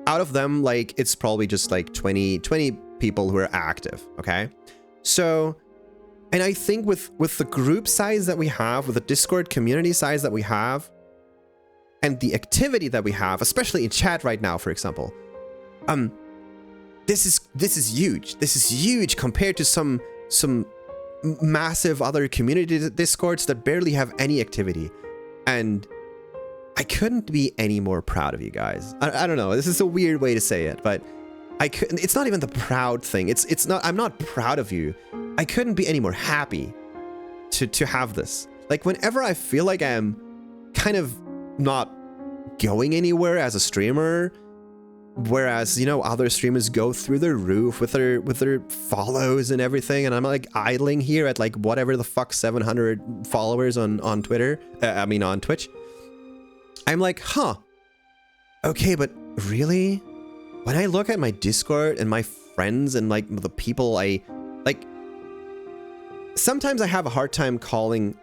out of them, like, it's probably just like 20 people who are active, okay? So, and I think with the group size that we have, with the Discord community size that we have, and the activity that we have, especially in chat right now, for example, this is huge. This is huge compared to some massive other community discords that barely have any activity. And I couldn't be any more proud of you guys. I don't know. This is a weird way to say it, but I couldn't. It's not even the proud thing. It's not. I'm not proud of you. I couldn't be any more happy to have this. Like, whenever I feel like I'm kind of not going anywhere as a streamer, whereas, you know, other streamers go through the roof with their follows and everything, and I'm like idling here at like whatever the fuck 700 followers on Twitter. I mean on Twitch. I'm like, huh. Okay, but really? When I look at my Discord and my friends and like the people I like, sometimes I have a hard time calling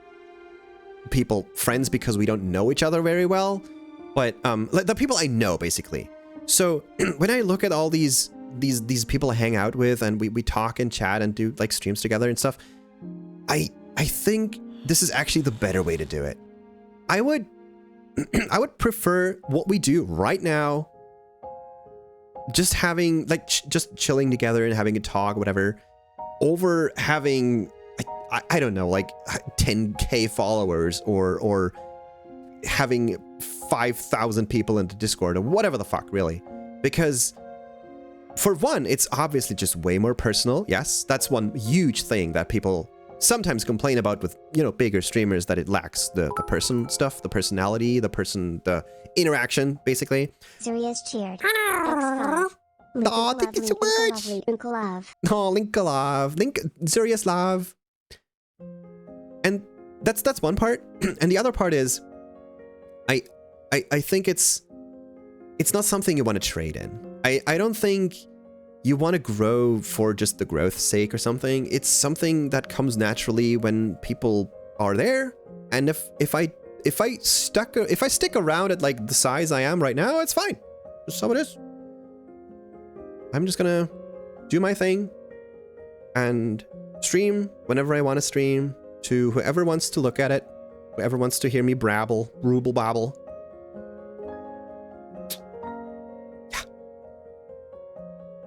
people friends because we don't know each other very well. But like the people I know, basically. So when I look at all these people I hang out with and we talk and chat and do like streams together and stuff, I think this is actually the better way to do it. I would prefer what we do right now, just having like just chilling together and having a talk, whatever, over having I don't know, like 10k followers or having 5,000 people into Discord or whatever the fuck, really. Because for one, it's obviously just way more personal. Yes, that's one huge thing that people sometimes complain about with, you know, bigger streamers, that it lacks the person stuff, the personality, the interaction, basically. Serious cheered. Oh, thank you so much. Link love. Oh, link love. Link serious love. And that's one part. And the other part is I think it's not something you want to trade in. I don't think you want to grow for just the growth's sake or something. It's something that comes naturally when people are there. And if I stick around at like the size I am right now, it's fine. That's how it is. I'm just gonna do my thing and stream whenever I want to stream to whoever wants to look at it, whoever wants to hear me ruble babble. Yeah.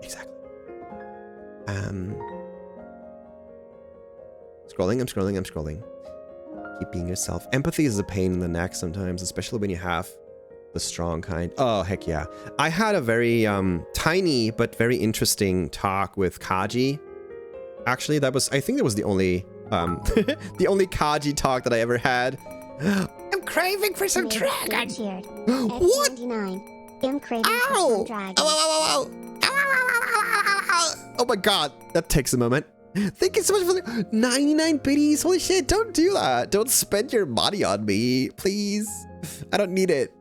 Exactly. I'm scrolling. Keep being yourself. Empathy is a pain in the neck sometimes, especially when you have the strong kind. Oh, heck yeah. I had a very tiny but very interesting talk with Kaji. Actually, I think that was the only the only Kaji talk that I ever had. I'm craving for some dragon. What? I'm craving for some dragon. Ow. Oh my god, that takes a moment. Thank you so much for the 99 biddies. Holy shit, don't do that. Don't spend your money on me, please. I don't need it.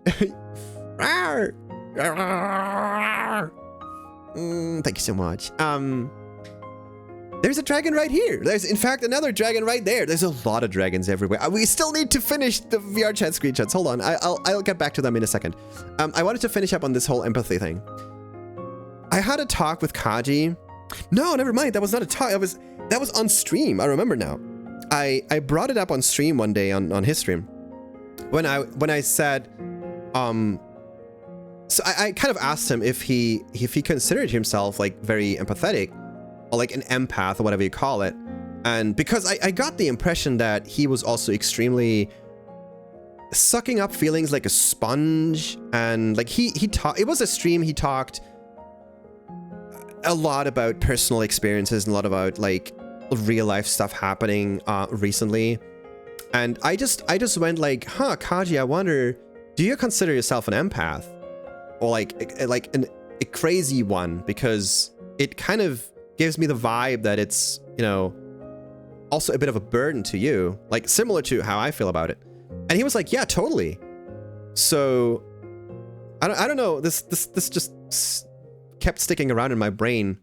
Thank you so much. There's a dragon right here. There's, in fact, another dragon right there. There's a lot of dragons everywhere. We still need to finish the VR chat screenshots. Hold on. I'll get back to them in a second. I wanted to finish up on this whole empathy thing. I had a talk with Kaji. No, never mind. That was not a talk. That was on stream. I remember now. I brought it up on stream one day on his stream. When I said, so I kind of asked him if he considered himself like very empathetic, or like an empath or whatever you call it. And because I got the impression that he was also extremely sucking up feelings like a sponge. And like he talked, it was a stream, he talked a lot about personal experiences and a lot about like real life stuff happening recently. And I just went like, huh, Kaji, I wonder, do you consider yourself an empath? Or like a crazy one? Because it kind of gives me the vibe that it's, you know, also a bit of a burden to you, like similar to how I feel about it. And he was like, yeah, totally. So I don't know, this just kept sticking around in my brain,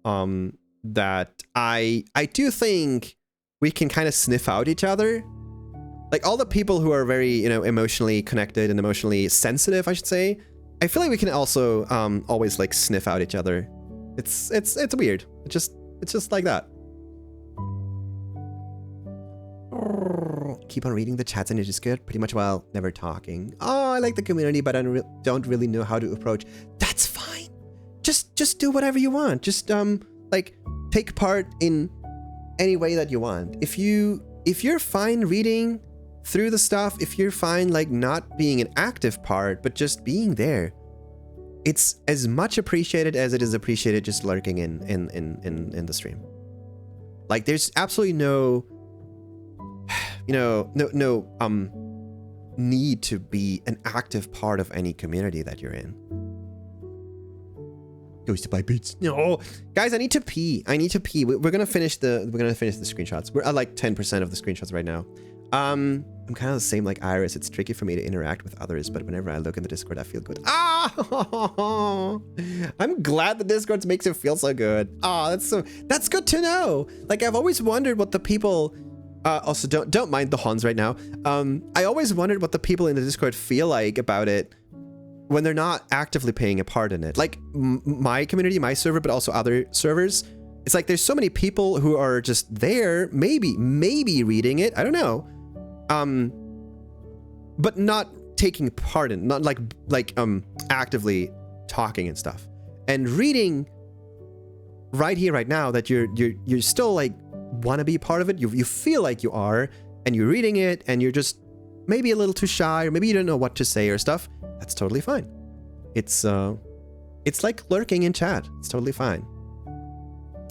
that I do think we can kind of sniff out each other. Like all the people who are very, you know, emotionally connected and emotionally sensitive, I should say, I feel like we can also always like sniff out each other. It's weird. It's just like that. Keep on reading the chats and it is good, pretty much while never talking. Oh, I like the community, but I don't really know how to approach. That's fine. Just do whatever you want. Just like take part in any way that you want. If you're fine reading through the stuff, if you're fine like not being an active part, but just being there, it's as much appreciated as it is appreciated just lurking in the stream. Like there's absolutely no, no need to be an active part of any community that you're in. Goes to buy beats. No, guys, I need to pee. We're gonna finish the screenshots. We're at like 10% of the screenshots right now. I'm kind of the same like Iris. It's tricky for me to interact with others, but whenever I look in the Discord, I feel good. Ah, I'm glad the Discord makes it feel so good. Ah, that's good to know. Like I've always wondered what the people. Also, don't mind the Hans right now. I always wondered what the people in the Discord feel like about it when they're not actively playing a part in it. Like my community, my server, but also other servers. It's like there's so many people who are just there, maybe reading it. I don't know. But not taking part in, not like actively talking and stuff. And reading right here, right now, that you're still like want to be part of it. You feel like you are, and you're reading it, and you're just maybe a little too shy, or maybe you don't know what to say or stuff. That's totally fine. It's like lurking in chat. It's totally fine.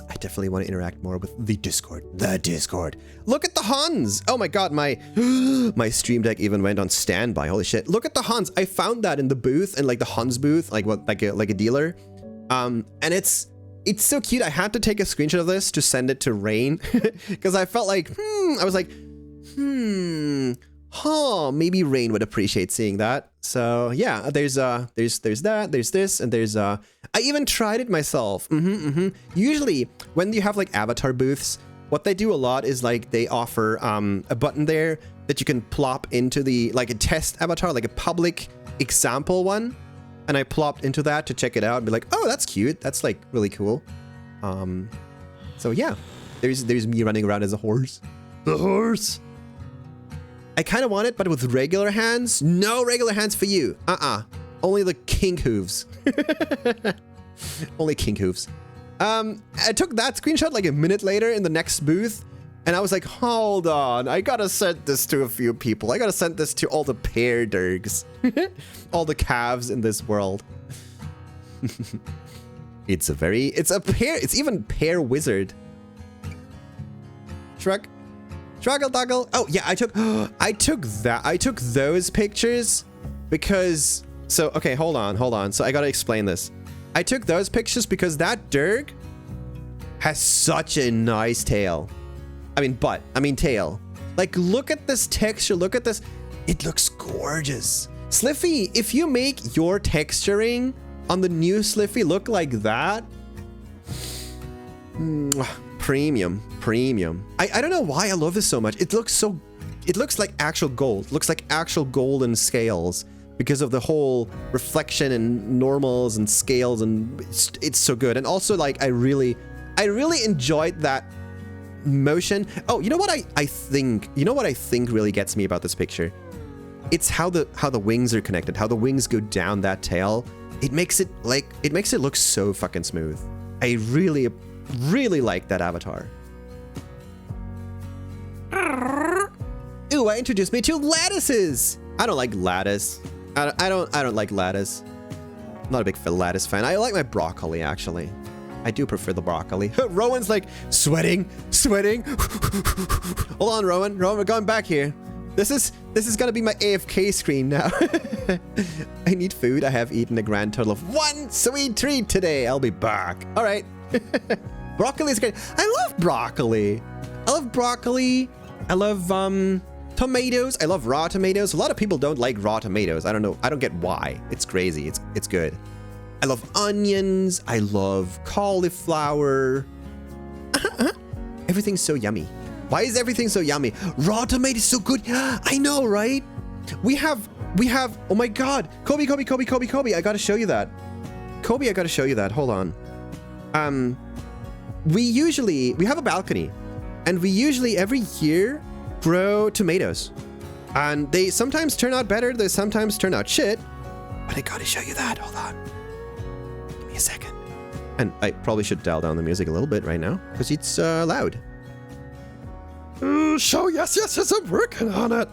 I definitely want to interact more with the Discord. Look at the Hans. Oh my god, my Stream Deck even went on standby. Holy shit. Look at the Hans. I found that in the booth, and like the Hans booth, like a dealer. And it's so cute. I had to take a screenshot of this to send it to Rain because I felt like I was like maybe Rain would appreciate seeing that. So yeah, there's that, there's this, and there's I even tried it myself. Usually when you have like avatar booths, what they do a lot is like they offer a button there that you can plop into the like a test avatar, like a public example one. And I plopped into that to check it out and be like, oh, that's cute. That's like really cool. So yeah, there's me running around as a horse. The horse. I kind of want it, but with regular hands. No regular hands for you. Only the king hooves. Only king hooves. I took that screenshot like a minute later in the next booth, and I was like, hold on, I gotta send this to a few people. I gotta send this to all the pear dergs. All the calves in this world. It's even pear wizard. Shrug. Struggle doggle. Oh yeah, I took those pictures because okay, hold on. So I gotta explain this. I took those pictures because that Derg has such a nice tail. Tail. Like, look at this texture, look at this. It looks gorgeous. Sliffy, if you make your texturing on the new Sliffy look like that, premium. I don't know why I love this so much. It looks like actual gold. It looks like actual golden scales because of the whole reflection and normals and scales, and it's so good. And also, like, I really enjoyed that motion. Oh, you know what I think really gets me about this picture? It's how the wings are connected, how the wings go down that tail. It makes it look so fucking smooth. I really like that avatar. Ooh, I introduced me to lattices. I don't like lattice. I don't like lattice. I'm not a big lattice fan. I like my broccoli, actually. I do prefer the broccoli. Rowan's like sweating. Hold on, Rowan, we're going back here. This is gonna be my AFK screen now. I need food. I have eaten a grand total of 1 sweet treat today. I'll be back. All right. Broccoli is great. I love broccoli. I love tomatoes. I love raw tomatoes. A lot of people don't like raw tomatoes. I don't know. I don't get why. It's crazy. It's good. I love onions. I love cauliflower. Everything's so yummy. Why is everything so yummy? Raw tomato is so good. I know, right? We have, oh my God. Kobe. I gotta show you that. Kobe, I gotta show you that. Hold on. We have a balcony, and we usually every year grow tomatoes. And they sometimes turn out better, they sometimes turn out shit. But I gotta show you that. Hold on. Give me a second. And I probably should dial down the music a little bit right now because it's loud. Show, yes, I'm working on it.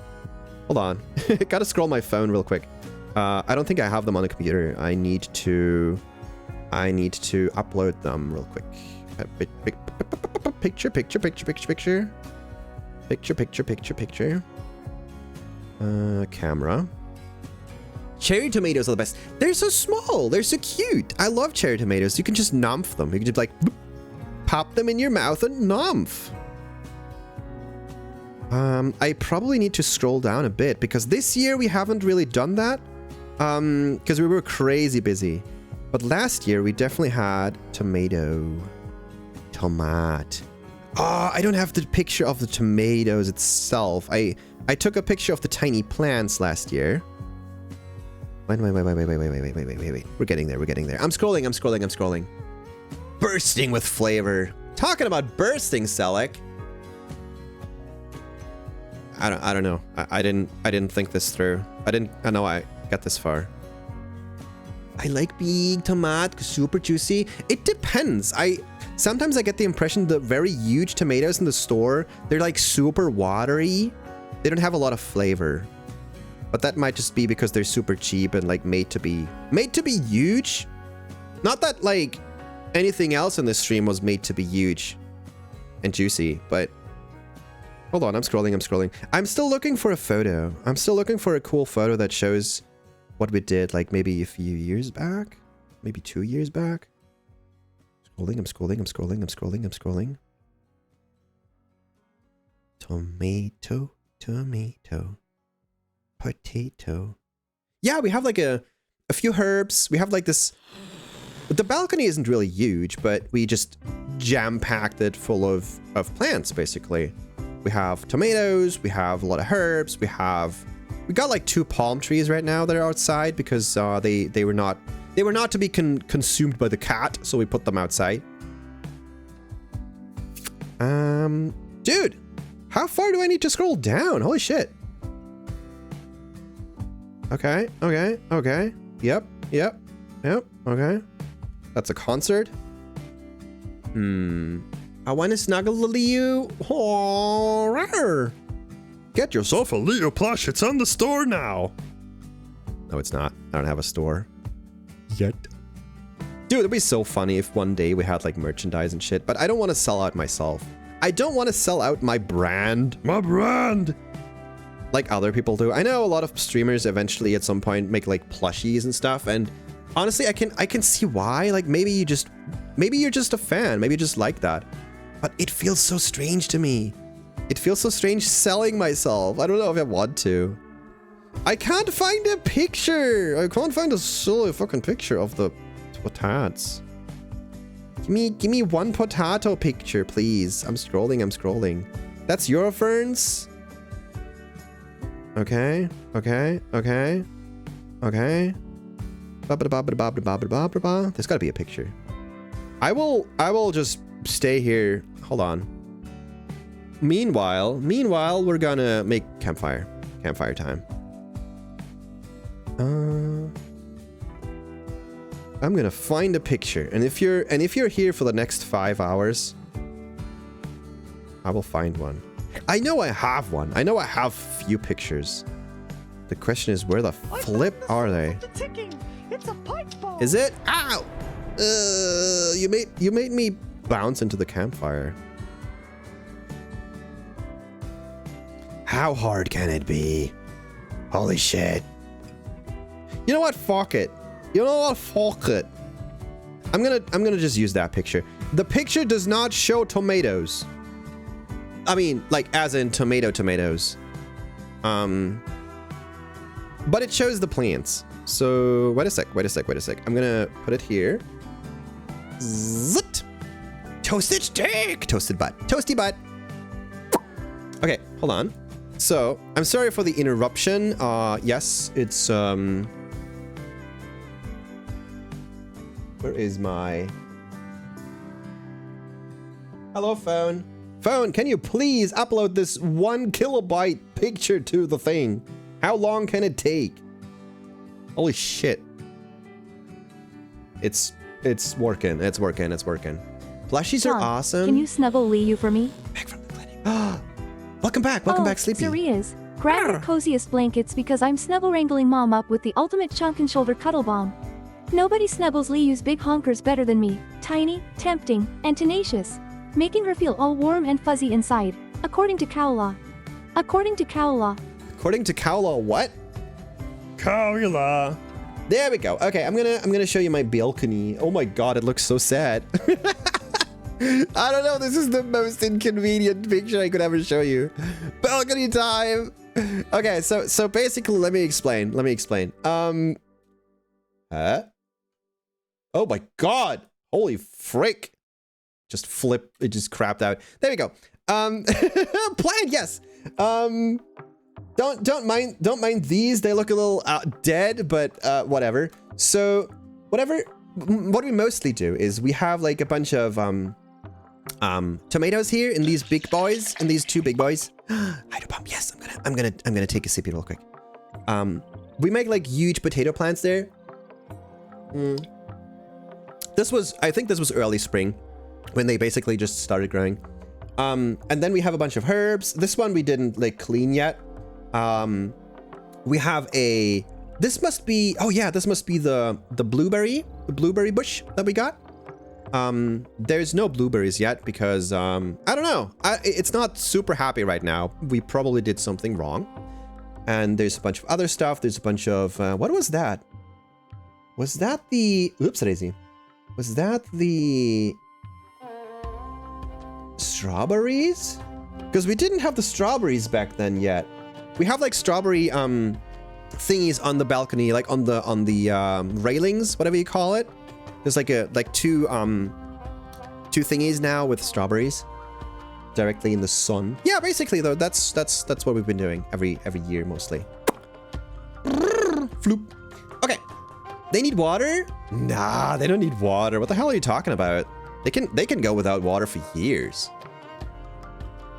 Hold on. Gotta scroll my phone real quick. I don't think I have them on the computer. I need to upload them real quick. Picture. Camera. Cherry tomatoes are the best. They're so small. They're so cute. I love cherry tomatoes. You can just nomf them. You can just like boop, pop them in your mouth and nomf. I probably need to scroll down a bit because this year we haven't really done that. Because we were crazy busy. But last year we definitely had tomato. I don't have the picture of the tomatoes itself. I took a picture of the tiny plants last year. Wait. We're getting there. I'm scrolling. Bursting with flavor. Talking about bursting, Selec. I don't know. I didn't think this through. I know I got this far. I like big tomato, super juicy. It depends. Sometimes I get the impression the very huge tomatoes in the store, they're like super watery. They don't have a lot of flavor. But that might just be because they're super cheap and like made to be huge. Not that like anything else in this stream was made to be huge and juicy, but hold on, I'm scrolling. I'm still looking for a photo. I'm still looking for a cool photo that shows what we did like maybe a few years back, maybe 2 years back. I'm scrolling. Tomato. Potato. Yeah, we have like a few herbs. We have like this. The balcony isn't really huge, but we just jam-packed it full of plants, basically. We have tomatoes, we have a lot of herbs, we got like 2 palm trees right now that are outside because they were not to be consumed by the cat, so we put them outside. Dude, how far do I need to scroll down? Holy shit. Okay. Yep. Okay. That's a concert. I want to snuggle a Leo. Oh, get yourself a Leo plush. It's on the store now. No, it's not. I don't have a store yet. Dude, it'd be so funny if one day we had like merchandise and shit, but I don't want to sell out myself. I don't want to sell out my brand. Like other people do. I know a lot of streamers eventually at some point make like plushies and stuff, and honestly I can see why. Like maybe you're just a fan, maybe you just like that. But it feels so strange to me. It feels so strange selling myself. I don't know if I want to. I can't find a picture. I can't find a silly fucking picture of the potatoes. Give me one potato picture, please. I'm scrolling. That's your ferns? Okay. There's gotta be a picture. I will just stay here. Hold on. Meanwhile, we're gonna make campfire time. I'm gonna find a picture, and if you're here for the next 5 hours, I will find one. I know I have one. I know I have few pictures. The question is, where the flip are they? It's a pipe bomb. Is it? Ow! You made me bounce into the campfire. How hard can it be? Holy shit! You know what? Fuck it. Fuck it. I'm gonna just use that picture. The picture does not show tomatoes. I mean, like, as in tomatoes. But it shows the plants. So, wait a sec. I'm gonna put it here. Zit! Toasted steak! Toasty butt. Okay, hold on. So, I'm sorry for the interruption. Yes, it's, where is my... Hello, phone. Phone, can you please upload this 1 kilobyte picture to the thing? How long can it take? Holy shit. It's working. It's working. It's working. Plushies are John, awesome. Can you snuggle Liu for me? Back from the clinic. Welcome back. Welcome back, Sleepy. Serious. Grab your coziest blankets because I'm snuggle wrangling mom up with the ultimate chunk and shoulder cuddle bomb. Nobody snuggles Liu's big honkers better than me. Tiny, tempting, and tenacious. Making her feel all warm and fuzzy inside. According to cow law. According to cow law. According to cow law, what? Cow law. There we go. Okay, I'm gonna show you my balcony. Oh my god, it looks so sad. I don't know, this is the most inconvenient picture I could ever show you. Balcony time! Okay, so basically, let me explain. Huh? Oh my god! Holy frick! Just flip, it just crapped out. There we go. Plant, yes! Don't mind these, they look a little dead, but whatever. So, what we mostly do is we have like a bunch of tomatoes here in these big boys, in these 2 big boys. Hydropump, yes, I'm gonna take a sip real quick. We make like huge potato plants there. I think this was early spring when they basically just started growing. And then we have a bunch of herbs. This one we didn't like clean yet. We have this must be the blueberry bush that we got. There's no blueberries yet because, I don't know. It's not super happy right now. We probably did something wrong. And there's a bunch of other stuff. There's a bunch of, what was that? Was that the, oops, daisy. Was that the strawberries? Because we didn't have the strawberries back then yet. We have like strawberry, thingies on the balcony, like on the railings, whatever you call it. There's like two thingies now with strawberries directly in the sun. Yeah, basically though, that's what we've been doing every year mostly. Floop. Okay. They need water? Nah, they don't need water. What the hell are you talking about? They can go without water for years.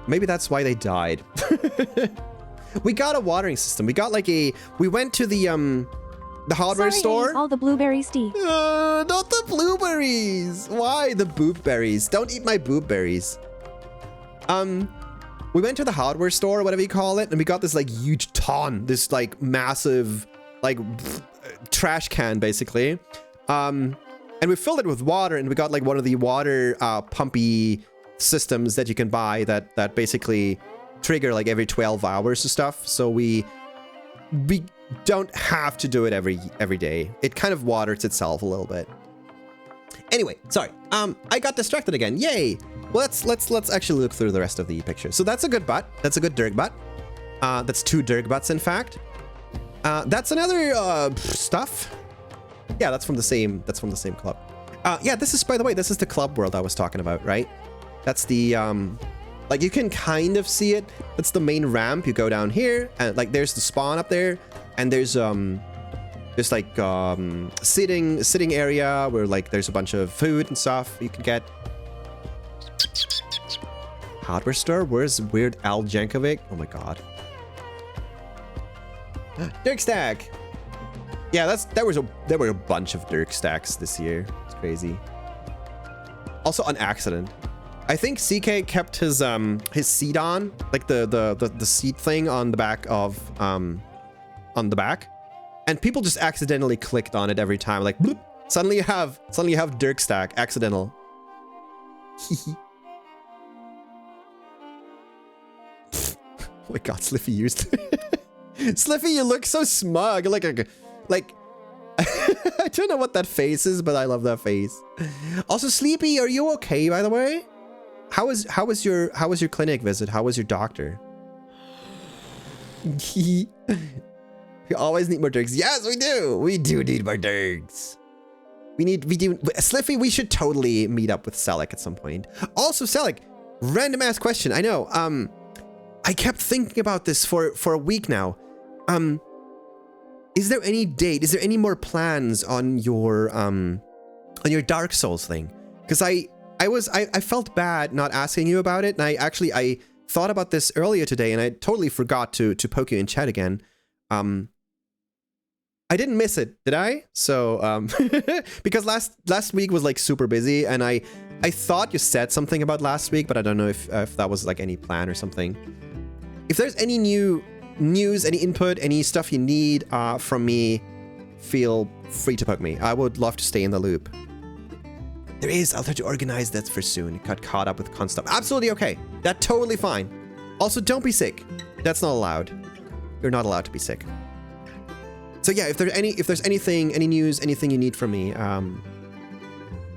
Maybe that's why they died. We got a watering system. We got like we went to the hardware store. All the blueberries, D. Not the blueberries. Why the boob berries? Don't eat my boob berries. We went to the hardware store, or whatever you call it, and we got this like huge ton, this like massive, like trash can basically. And we filled it with water, and we got like one of the water pumpy systems that you can buy that basically trigger like every 12 hours and stuff. So we don't have to do it every day. It kind of waters itself a little bit. Anyway, sorry. I got distracted again. Yay! Well, let's actually look through the rest of the pictures. So that's a good butt. That's a good Dirk butt. That's 2 Dirk butts, in fact. That's another stuff. Yeah, that's from the same club. Yeah, this is, by the way, this is the club world I was talking about, right? That's the like you can kind of see it. That's the main ramp. You go down here, and like there's the spawn up there, and there's like sitting area where like there's a bunch of food and stuff you can get. Hardware store? Where's weird Al Jankovic? Oh my god. Dirk stack. Yeah, there were a bunch of Dirk stacks this year. It's crazy. Also on accident. I think CK kept his seat on, like the seat thing on the back of on the back, and people just accidentally clicked on it every time. Like bloop, suddenly you have Dirk stack accidental. Oh my god, Sliffy used Sliffy, you look so smug. Like I don't know what that face is, but I love that face. Also, Sleepy, are you okay, by the way? How was your clinic visit? How was your doctor? We always need more Dirks. Yes, we do. We do need more Dirks. Sliffy, we should totally meet up with Selleck at some point. Also, Selleck, random ass question. I know. I kept thinking about this for a week now. Is there any date? Is there any more plans on your Dark Souls thing? Because I I felt bad not asking you about it, and I thought about this earlier today, and I totally forgot to poke you in chat again. I didn't miss it, did I? So because last week was like super busy, and I thought you said something about last week, but I don't know if that was like any plan or something. If there's any new news, any input, any stuff you need from me, feel free to poke me. I would love to stay in the loop. There is, I'll try to organize that for soon. Got caught up with con stuff. Absolutely okay. That's totally fine. Also, don't be sick. That's not allowed. You're not allowed to be sick. So yeah, if there's anything, any news, anything you need from me,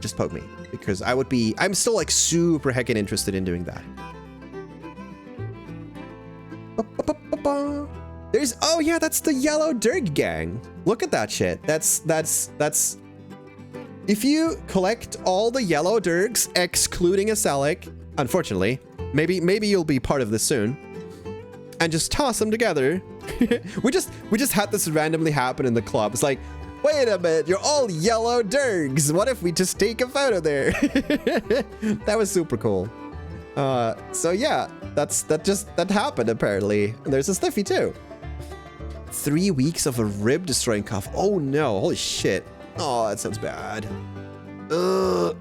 just poke me, because I'm still like super heckin' interested in doing that. There's, oh yeah, that's the Yellow Dirk gang. Look at that shit. That's if you collect all the Yellow Dirks, excluding a Selic, unfortunately, maybe you'll be part of this soon, and just toss them together. we just had this randomly happen in the club. It's like, wait a minute, you're all Yellow Dirks. What if we just take a photo there? That was super cool. So yeah, that happened apparently. And there's a Sliffy too. 3 weeks of a rib destroying cough. Oh no, holy shit. Oh, that sounds bad. Ugh.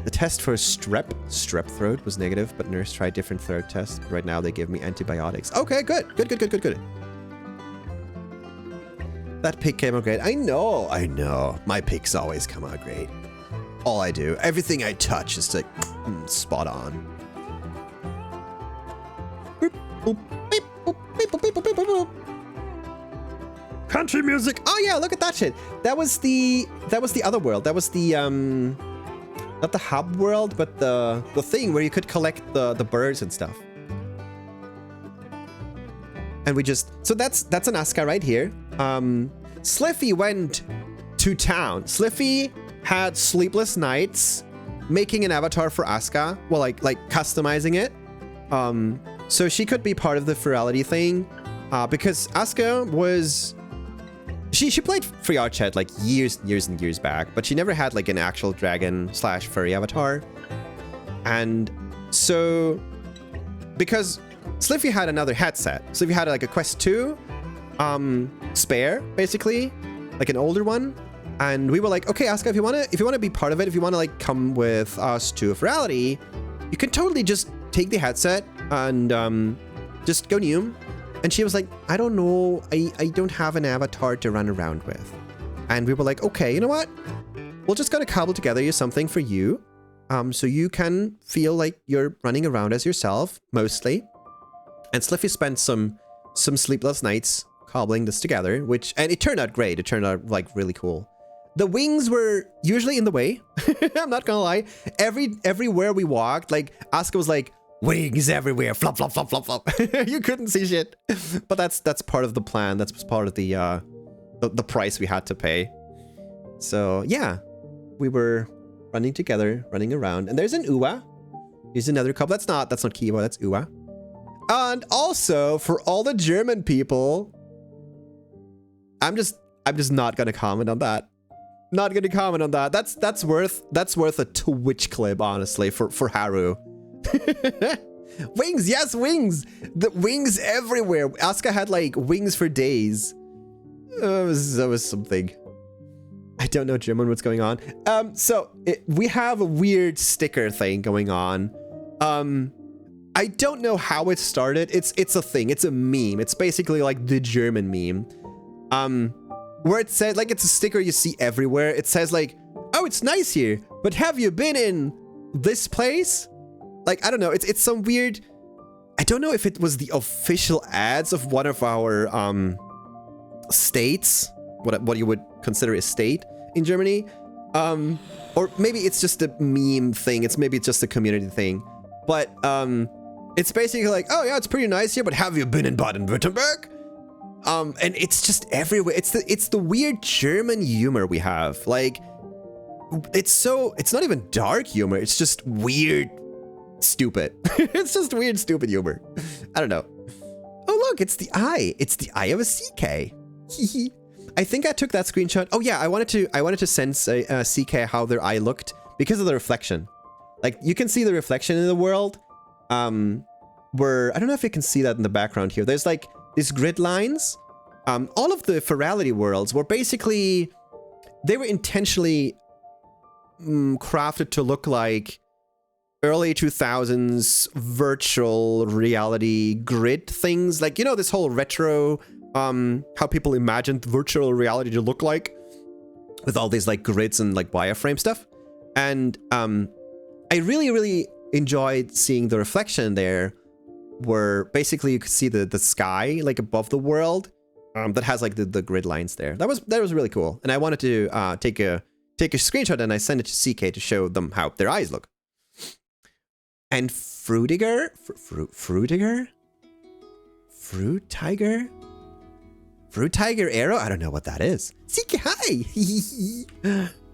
The test for strep throat was negative, but nurse tried different throat tests. Right now they give me antibiotics. Okay, good. That pick came out great. I know. My picks always come out great. All I do, everything I touch is like spot on. Country music. Oh yeah, look at that shit. That was the other world. That was the not the hub world, but the thing where you could collect the birds and stuff. And we just, so that's an Asuka right here. Sliffy went to town. Sliffy had sleepless nights making an avatar for Asuka. Well, like customizing it. So she could be part of the FURALITY thing. Because Asuka was, she played Free Art Chat like years and years back, but she never had like an actual dragon / furry avatar. And so, because Sliffy had another headset, Sliffy had like a Quest 2 spare, basically, like an older one. And we were like, okay, Asuka, if you wanna be part of it, if you wanna like come with us to a FURALITY, you can totally just take the headset and just go new. And she was like, I don't know, I don't have an avatar to run around with. And we were like, okay, you know what? We're just gonna cobble together you something for you, so you can feel like you're running around as yourself, mostly. And Sliffy spent some sleepless nights cobbling this together, and it turned out great. It turned out like really cool. The wings were usually in the way. I'm not gonna lie. Everywhere we walked, like Asuka was like, wings everywhere, flop, flop, flop, flop, flop. You couldn't see shit. But that's part of the plan. That's part of the price we had to pay. So yeah, we were running together, running around. And there's an Uwa. Here's another couple. That's not Kiwa, that's Uwa. And also, for all the German people, I'm just not gonna comment on that. Not gonna comment on that. That's worth a Twitch clip, honestly, for Haru. Wings, yes, wings. The wings everywhere. Asuka had like wings for days. That was something. I don't know German what's going on. We have a weird sticker thing going on. I don't know how it started. It's a thing. It's a meme. It's basically like the German meme. Where it says, like, it's a sticker you see everywhere. It says like, oh, it's nice here, but have you been in this place? Like, I don't know. It's some weird, I don't know if it was the official ads of one of our states, what you would consider a state in Germany. Or maybe it's just a meme thing. Maybe it's just a community thing. But it's basically like, oh yeah, it's pretty nice here, but have you been in Baden-Württemberg? And it's just everywhere. It's the weird German humor we have. Like, it's not even dark humor. It's just weird, stupid. It's just weird, stupid humor. I don't know. Oh look, it's the eye. It's the eye of a CK. I think I took that screenshot. Oh yeah, I wanted to sense a CK how their eye looked because of the reflection. Like you can see the reflection in the world. Where I don't know if you can see that in the background here. There's like these grid lines. All of the Furality worlds were basically, they were intentionally crafted to look like early 2000s virtual reality grid things. Like, you know, this whole retro, how people imagined virtual reality to look like with all these like grids and like wireframe stuff. And I really, really enjoyed seeing the reflection there, where basically you could see the sky like above the world that has like the grid lines there. That was really cool. And I wanted to take a screenshot, and I sent it to CK to show them how their eyes look. And Fruit Tiger? Fruit Tiger Arrow? I don't know what that is. CK, hi!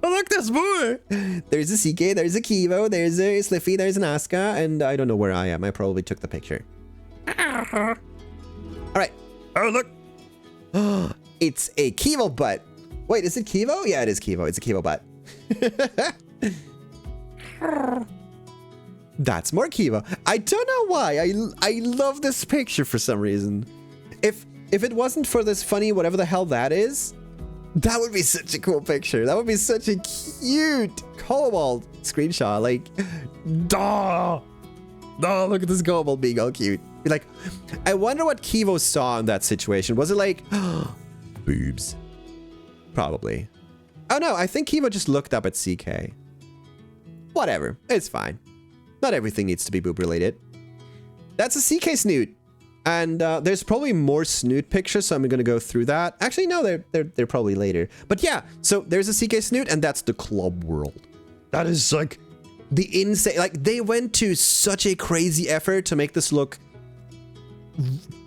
Oh, look, there's more! There's a CK, there's a Kivo, there's a Sliffy, there's an Asuka, and I don't know where I am. I probably took the picture. Alright. Oh, look! It's a Kivo butt. Wait, is it Kivo? Yeah, it is Kivo. It's a Kivo butt. That's more Kivo. I don't know why. I love this picture for some reason. If it wasn't for this funny whatever the hell that is, that would be such a cool picture. That would be such a cute Cobalt screenshot. Like, duh! Oh, look at this Cobalt being all cute. Be like, I wonder what Kivo saw in that situation. Was it like, boobs? Probably. Oh no, I think Kivo just looked up at CK. Whatever, it's fine. Not everything needs to be boob related. That's a CK snoot. And there's probably more snoot pictures, so I'm gonna go through that. Actually, no, they're probably later. But yeah, so there's a CK snoot, and that's the club world. That is like the insane. Like they went to such a crazy effort to make this look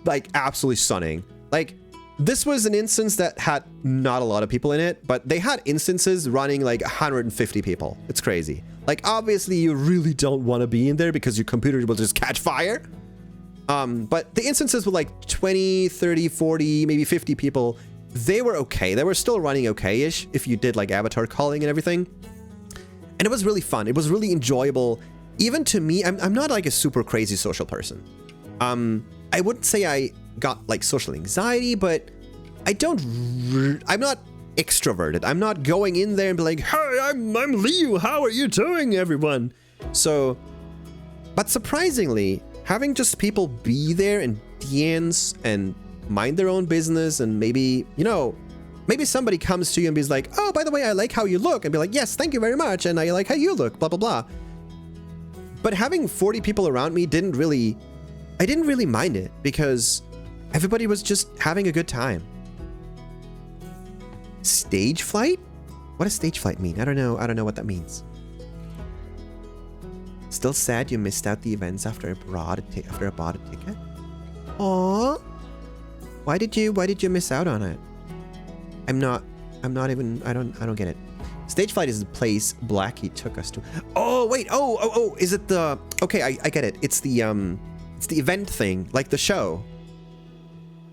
like absolutely stunning. Like this was an instance that had not a lot of people in it, but they had instances running like 150 people. It's crazy. Like obviously you really don't want to be in there because your computer will just catch fire. But the instances with like 20, 30, 40, maybe 50 people, they were okay. They were still running okay-ish if you did like avatar calling and everything. And it was really fun. It was really enjoyable. Even to me, I'm not like a super crazy social person. I wouldn't say I got like social anxiety, but I'm not extroverted. I'm not going in there and be like, hey, I'm Liu. How are you doing, everyone? So, but surprisingly, having just people be there and dance and mind their own business, and maybe, you know, maybe somebody comes to you and be like, oh, by the way, I like how you look, and be like, yes, thank you very much, and I like how you look, blah, blah, blah. But having 40 people around me I didn't really mind it, because everybody was just having a good time. Stage flight? What does stage flight mean? I don't know what that means. Still sad you missed out the events after I bought a ticket. Aww. Why did you miss out on it? I don't get it. Stage flight is the place Blackie took us to. Oh wait, oh, is it the, okay, I get it. It's the event thing, like the show.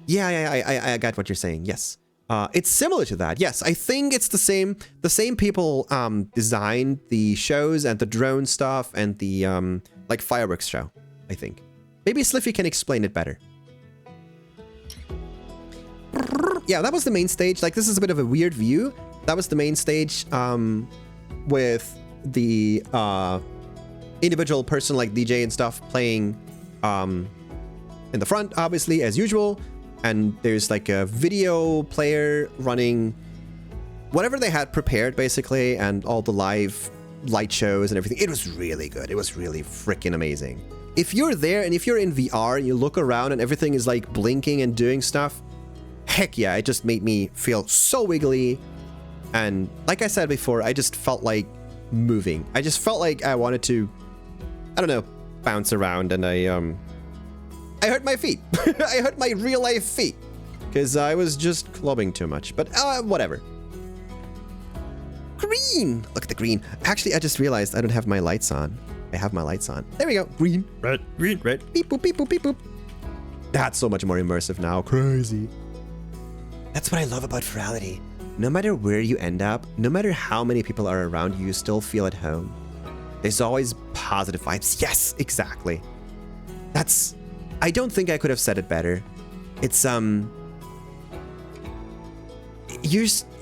Yeah, I got what you're saying. Yes. It's similar to that. Yes, I think it's the same people designed the shows and the drone stuff and the like fireworks show, I think. Maybe Sliffy can explain it better. Yeah, that was the main stage. Like, this is a bit of a weird view. That was the main stage with the individual person like DJ and stuff playing in the front, obviously, as usual. And there's like a video player running whatever they had prepared, basically, and all the live light shows and everything. It was really good. It was really freaking amazing. If you're there and if you're in VR and you look around and everything is like blinking and doing stuff, heck yeah, it just made me feel so wiggly. And like I said before, I just felt like moving. I just felt like I wanted to, I don't know, bounce around, and I hurt my feet. I hurt my real life feet because I was just clubbing too much, but whatever. Green. Look at the green. Actually, I just realized I don't have my lights on. I have my lights on. There we go. Green, red, green, red. Beep, boop, beep, boop, beep, boop. That's so much more immersive now. Crazy. That's what I love about Furality. No matter where you end up, no matter how many people are around you, you still feel at home. There's always positive vibes. Yes, exactly. That's... I don't think I could have said it better. It's,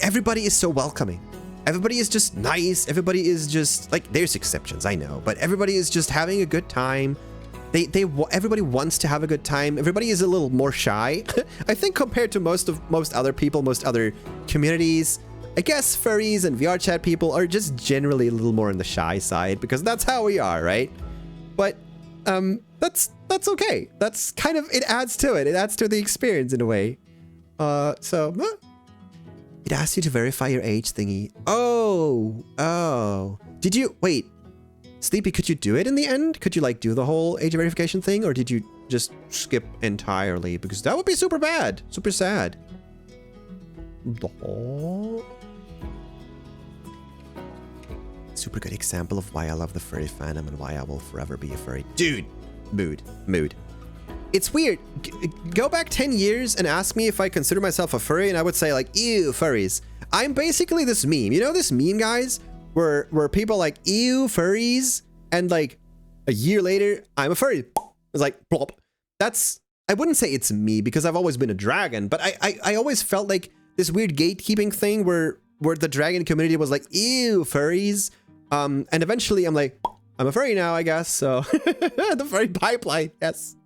everybody is so welcoming. Everybody is just nice. Everybody is just... Like, there's exceptions, I know. But everybody is just having a good time. Everybody wants to have a good time. Everybody is a little more shy. I think compared to most other people, most other communities. I guess furries and VR chat people are just generally a little more on the shy side because that's how we are, right? But that's okay. That's kind of, it adds to it. It adds to the experience in a way. It asks you to verify your age thingy. Oh. Did you, wait, Sleepy, could you do it in the end? Could you like do the whole age verification thing, or did you just skip entirely? Because that would be super bad, super sad. Super good example of why I love the furry fandom and why I will forever be a furry. Dude, mood. It's weird. Go back 10 years and ask me if I consider myself a furry, and I would say like, ew, furries. I'm basically this meme. You know this meme, guys? Where people like, ew, furries, and like a year later, I'm a furry. It's like, plop. That's, I wouldn't say it's me because I've always been a dragon, but I always felt like this weird gatekeeping thing where the dragon community was like, ew, furries. And eventually I'm like, I'm a furry now, I guess. So the furry pipeline, yes.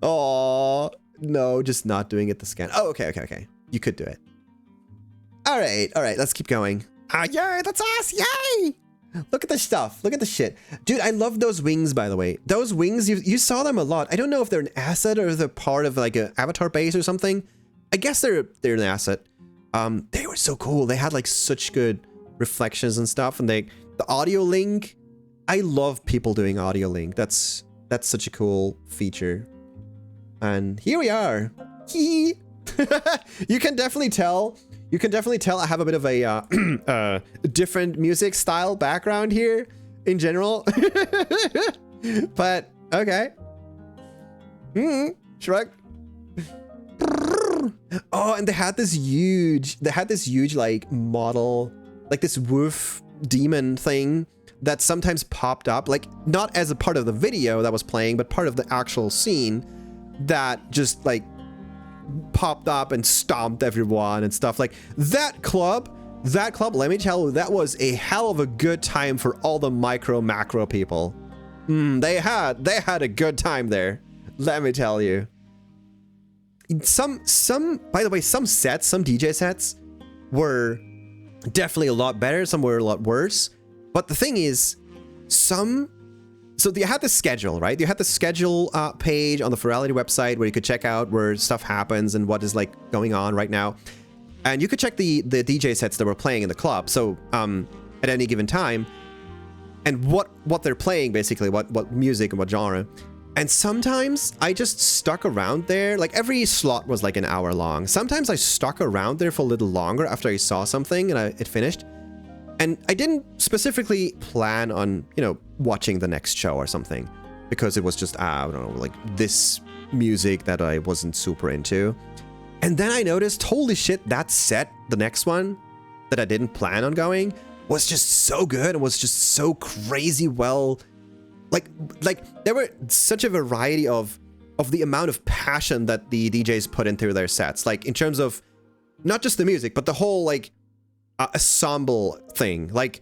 Oh, no, just not doing it the scan. Oh, okay. You could do it. All right, let's keep going. Yay, that's us, yay! Look at the stuff, look at the shit. Dude, I love those wings, by the way. Those wings, you saw them a lot. I don't know if they're an asset or if they're part of like an avatar base or something. I guess they're an asset. They were so cool. They had like such good reflections and stuff, and the audio link. I love people doing audio link. That's such a cool feature. And here we are. You can definitely tell. You can definitely tell I have a bit of a different music style background here in general. But okay. Shrug. Oh, and they had this huge like model, like this wolf demon thing that sometimes popped up, like not as a part of the video that was playing, but part of the actual scene that just like popped up and stomped everyone and stuff. Like that club, let me tell you, that was a hell of a good time for all the macro people. They had a good time there, let me tell you. Some by the way, some DJ sets were definitely a lot better, some were a lot worse, but the thing is, so you had the schedule, right? You had the schedule page on the FURALITY website where you could check out where stuff happens and what is like going on right now. And you could check the DJ sets that were playing in the club. So at any given time, and what they're playing, basically, what music and what genre. And sometimes I just stuck around there. Like every slot was like an hour long. Sometimes I stuck around there for a little longer after I saw something and it finished. And I didn't specifically plan on, watching the next show or something, because it was just, I don't know, like this music that I wasn't super into. And then I noticed, holy shit, that set, the next one that I didn't plan on going, was just so good and was just so crazy well. Like there were such a variety of the amount of passion that the DJs put into their sets, like in terms of not just the music, but the whole like ensemble thing. Like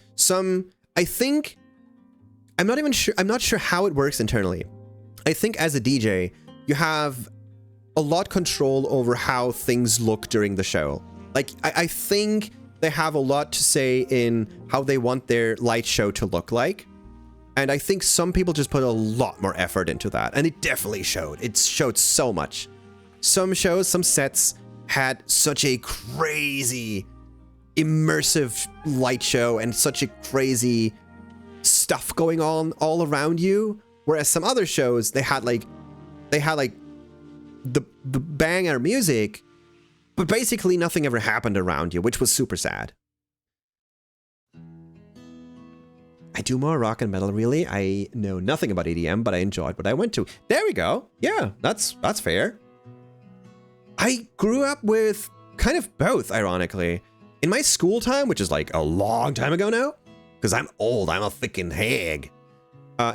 I'm not sure how it works internally. I think as a DJ, you have a lot control over how things look during the show. Like I think they have a lot to say in how they want their light show to look like. And I think some people just put a lot more effort into that. And it definitely showed. It showed so much. Some shows, some sets had such a crazy, immersive light show and such a crazy stuff going on all around you. Whereas some other shows, they had like the banger music, but basically nothing ever happened around you, which was super sad. I do more rock and metal, really. I know nothing about EDM, but I enjoyed what I went to. There we go. Yeah, that's fair. I grew up with kind of both, ironically. In my school time, which is like a long time ago now, Because I'm old. I'm a freaking hag.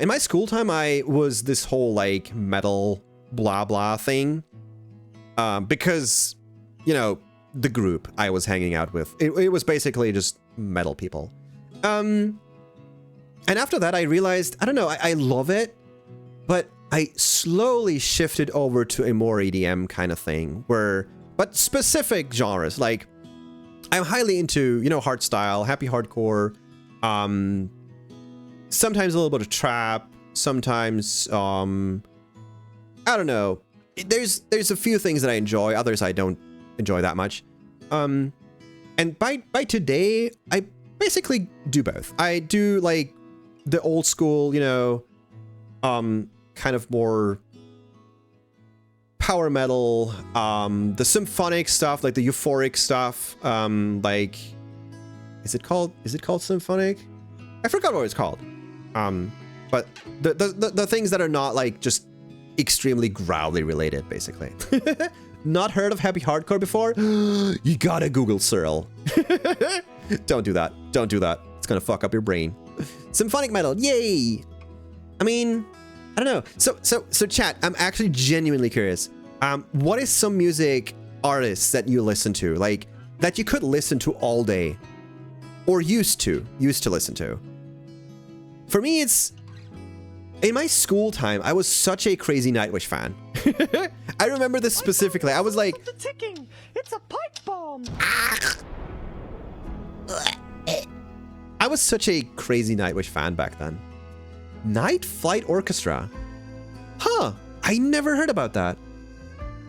In my school time, I was this whole like metal blah blah thing. Because, you know, the group I was hanging out with, it was basically just metal people. And after that, I realized, I don't know, I love it, but I slowly shifted over to a more EDM kind of thing, but specific genres, like I'm highly into, you know, hardstyle, happy hardcore, sometimes a little bit of trap, sometimes, I don't know, there's a few things that I enjoy, others I don't enjoy that much. And by today, I basically do both. I do like the old school, you know, kind of more power metal, the symphonic stuff, like the euphoric stuff, like, is it called symphonic? I forgot what it's called. But the things that are not like just extremely growly related, basically. Not heard of happy hardcore before? You gotta Google Cyril. Don't do that. Don't do that. It's gonna fuck up your brain. Symphonic metal, yay! I mean, I don't know. So chat, I'm actually genuinely curious. What is some music artists that you listen to, like that you could listen to all day, or used to listen to? For me, it's in my school time. I was such a crazy Nightwish fan. I remember this specifically. I was like, The ticking. It's a pipe bomb. I was such a crazy Nightwish fan back then. Night Flight Orchestra. Huh. I never heard about that.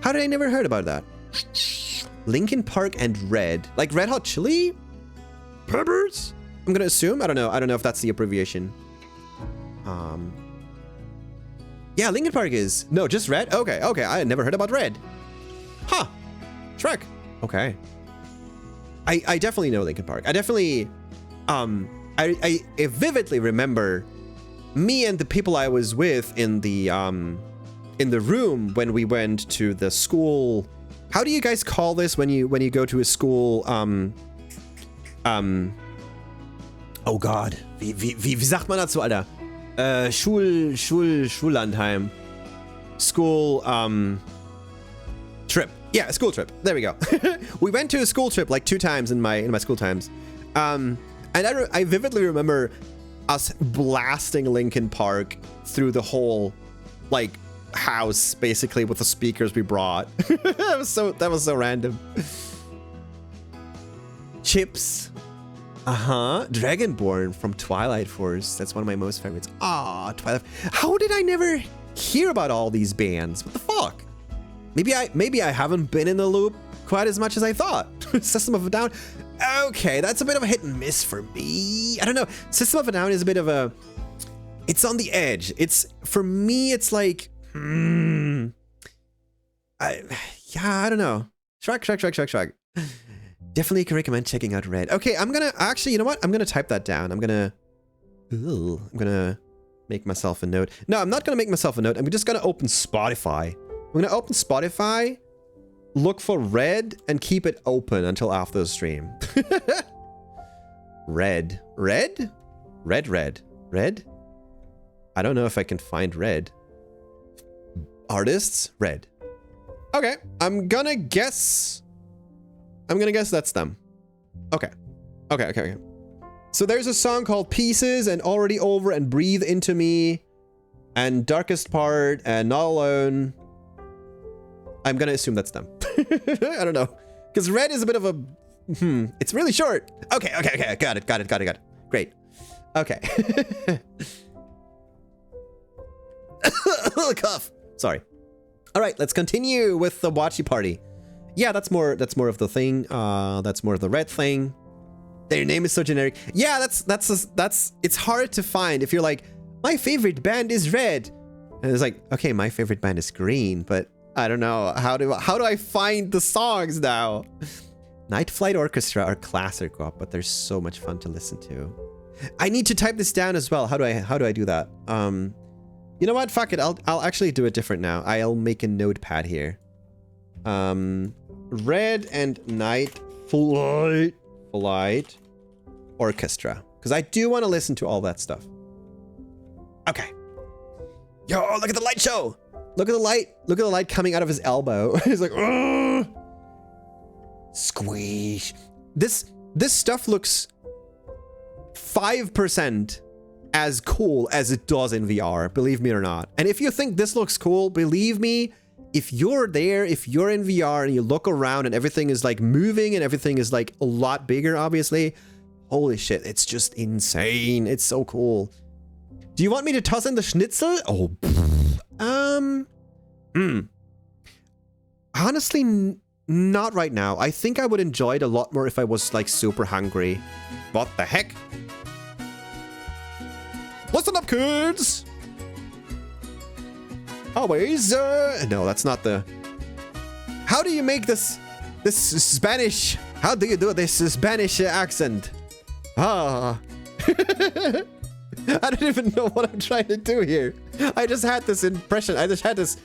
How did I never heard about that? Linkin Park and Red. Like Red Hot Chili Peppers? I'm gonna assume. I don't know. I don't know if that's the abbreviation. Yeah, Linkin Park is... No, just Red? Okay, okay. I had never heard about Red. Huh. Shrek. Okay. I definitely know Linkin Park. I definitely... I vividly remember me and the people I was with in the room when we went to the school. How do you guys call this when you go to a school? Oh God, wie sagt man dazu, Alter? Schullandheim. School trip. Yeah, a school trip. There we go. We went to a school trip like 2 times in my school times. And I vividly remember us blasting Linkin Park through the whole like house, basically, with the speakers we brought. That was so random. Chips. Dragonborn from Twilight Force. That's one of my most favorites. Ah, Twilight. How did I never hear about all these bands? What the fuck? Maybe I haven't been in the loop quite as much as I thought. System of a Down. Okay, that's a bit of a hit and miss for me. I don't know. System of a Down is a bit of a... It's on the edge. For me, it's like... I don't know. Shrek. Definitely can recommend checking out Red. Okay, I'm gonna... Actually, you know what? I'm gonna type that down. I'm gonna make myself a note. No, I'm not gonna make myself a note. I'm just gonna open Spotify. I'm gonna open Spotify, look for Red, and keep it open until after the stream. Red. I don't know if I can find Red. Artists? Red. Okay, I'm gonna guess that's them. Okay. So there's a song called Pieces and Already Over and Breathe Into Me and Darkest Part and Not Alone. I'm gonna assume that's them. I don't know. Because Red is a bit of a... It's really short. Okay. Got it. Great. Okay. Cough. Sorry. All right, let's continue with the watchy party. Yeah, that's more of the thing. That's more of the Red thing. Their name is so generic. Yeah, that's it's hard to find if you're like, my favorite band is Red. And it's like, okay, my favorite band is Green, but I don't know. How do I find the songs now? Night Flight Orchestra are classic rock, but they're so much fun to listen to. I need to type this down as well. How do I do that? You know what? Fuck it. I'll actually do it different now. I'll make a notepad here. Red and Night Flight Orchestra, because I do want to listen to all that stuff. Okay. Yo, look at the light show. Look at the light. Look at the light coming out of his elbow. He's like, ugh. Squeeze. This stuff looks 5% as cool as it does in VR, believe me or not. And if you think this looks cool, believe me, if you're there, if you're in VR and you look around and everything is like moving and everything is like a lot bigger, obviously, holy shit, it's just insane. It's so cool. Do you want me to toss in the schnitzel? Oh, honestly, not right now. I think I would enjoy it a lot more if I was like super hungry. What the heck? Listen up, kids! Always, no, that's not the... How do you make this Spanish? How do you do this Spanish accent? Ah. I don't even know what I'm trying to do here. I just had this impression. I just had this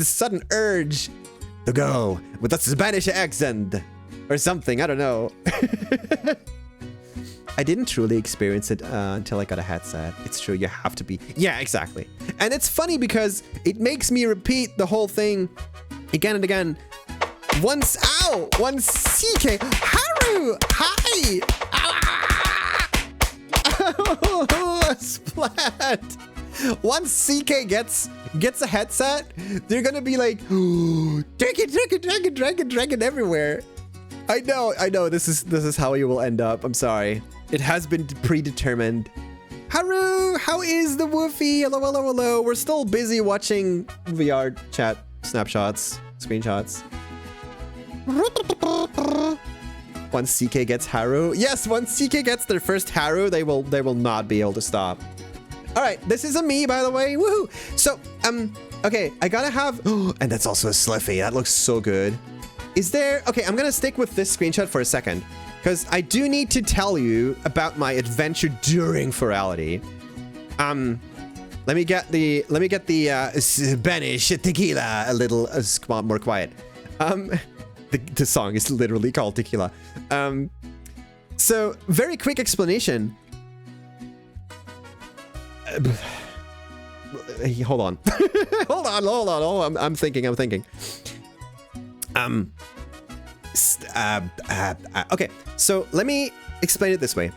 sudden urge to go with a Spanish accent or something. I don't know. I didn't truly experience it until I got a headset. It's true, you have to be... Yeah, exactly. And it's funny because it makes me repeat the whole thing again and again. Once... Ow! One CK... Haru! Hi! Oh, splat! Once CK gets a headset, they're gonna be like... Dragon everywhere. I know, this is how you will end up. I'm sorry. It has been predetermined. Haru, how is the woofy? Hello, hello, hello. We're still busy watching VR chat snapshots, screenshots. Once CK gets Haru. Yes, once CK gets their first Haru, they will not be able to stop. All right, this is a me, by the way. Woohoo! So, okay, I gotta have... Oh, and that's also a Sliffy. That looks so good. Is there... Okay, I'm gonna stick with this screenshot for a second, because I do need to tell you about my adventure during Furality. Let me get the Spanish tequila a little more quiet. The song is literally called Tequila. So very quick explanation. Hold on. hold on. I'm thinking. Okay, so let me explain it this way.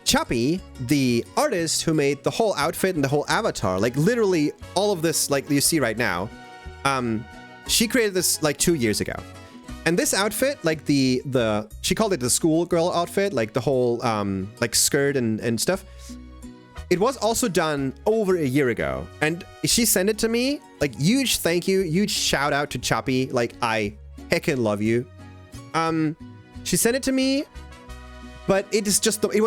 Chappie, the artist who made the whole outfit and the whole avatar, like literally all of this, like you see right now, she created this like 2 years ago. And this outfit, like she called it the schoolgirl outfit, like the whole like skirt and stuff. It was also done over a year ago. And she sent it to me, like huge thank you, huge shout out to Chappie. Like I heckin' love you. She sent it to me, but it was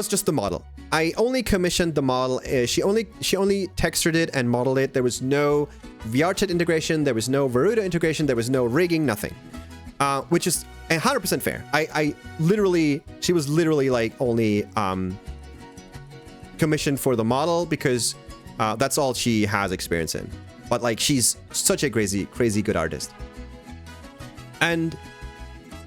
just the model. I only commissioned the model. She only textured it and modeled it. There was no VRChat integration. There was no Veruda integration. There was no rigging, nothing. Which is 100% fair. She was literally like only commissioned for the model because that's all she has experience in. But like she's such a crazy good artist. And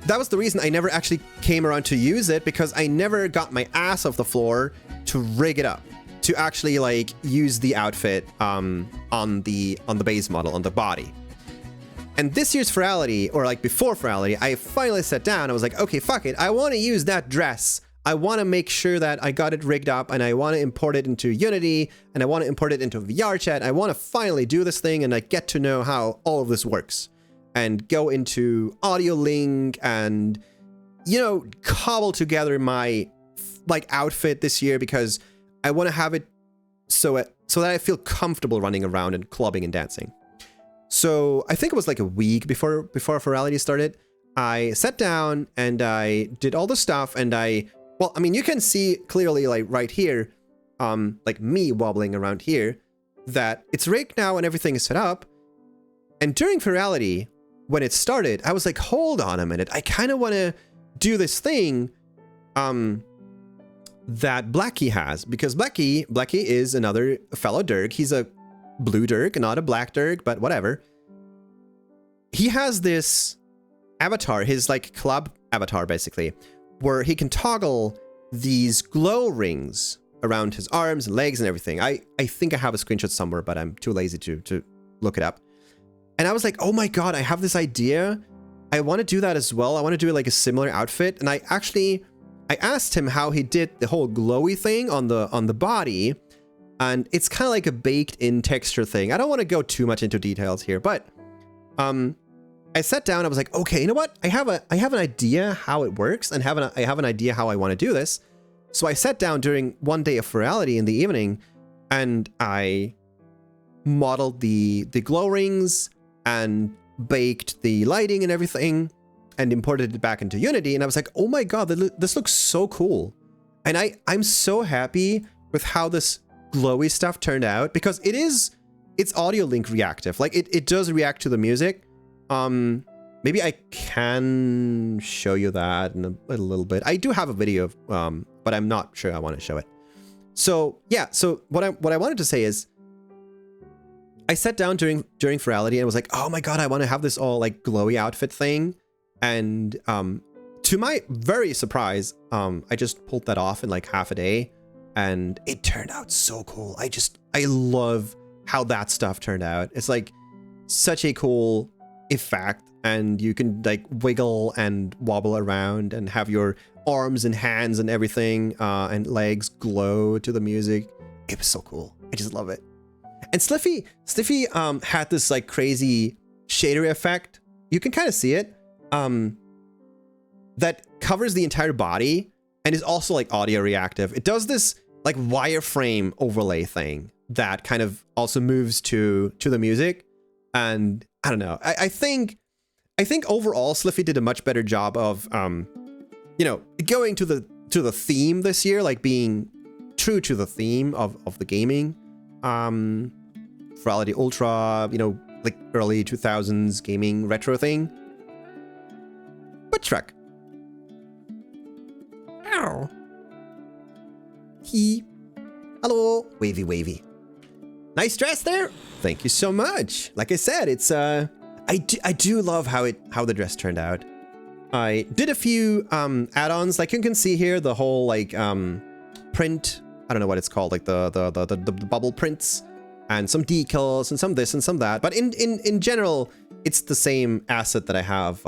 that was the reason I never actually came around to use it, because I never got my ass off the floor to rig it up, to actually like use the outfit on the base model, on the body. And this year's Furality, or like before Furality, I finally sat down. I was like, okay, fuck it. I want to use that dress. I want to make sure that I got it rigged up, and I want to import it into Unity, and I want to import it into VRChat. I want to finally do this thing and like get to know how all of this works, and go into Audio Link and, you know, cobble together my like outfit this year, because I want to have it so that I feel comfortable running around and clubbing and dancing. So I think it was like a week before Furality started. I sat down and I did all the stuff, and well, I mean, you can see clearly like right here, like me wobbling around here, that it's rigged now and everything is set up. And during Furality, when it started, I was like, hold on a minute. I kind of want to do this thing that Blackie has, because Blackie is another fellow Dirk. He's a blue Dirk, not a black Dirk, but whatever. He has this avatar, his like club avatar basically, where he can toggle these glow rings around his arms and legs and everything. I think I have a screenshot somewhere, but I'm too lazy to look it up. And I was like, oh my god, I have this idea. I want to do that as well. I want to do like a similar outfit. And I asked him how he did the whole glowy thing on the body. And it's kind of like a baked in texture thing. I don't want to go too much into details here, but I sat down. I was like, okay, you know what? I have an idea how it works, and I have an idea how I want to do this. So I sat down during one day of Furality in the evening, and I modeled the glow rings and baked the lighting and everything and imported it back into Unity. And I was like, oh my god, this looks so cool. And I'm so happy with how this glowy stuff turned out, because it's audio link reactive. Like it does react to the music. Maybe I can show you that in a little bit. I do have a video of, but I'm not sure I want to show it. So yeah, so what I wanted to say is, I sat down during Furality and was like, oh my god, I want to have this all like glowy outfit thing. And to my very surprise, I just pulled that off in like half a day, and it turned out so cool. I love how that stuff turned out. It's like such a cool effect, and you can like wiggle and wobble around and have your arms and hands and everything and legs glow to the music. It was so cool. I just love it. And Sliffy had this like crazy shader effect. You can kind of see it. That covers the entire body and is also like audio reactive. It does this like wireframe overlay thing that kind of also moves to the music. And I don't know. I think overall Sliffy did a much better job of you know, going to the theme this year, like being true to the theme of the gaming. Furality Ultra, you know, like early 2000s gaming retro thing. But Shrek. Ow. Hello. Wavy wavy. Nice dress there. Thank you so much. Like I said, it's I do love how the dress turned out. I did a few add-ons, like you can see here, the whole like print, I don't know what it's called, like the bubble prints, and some decals and some this and some that. But in general, it's the same asset that I have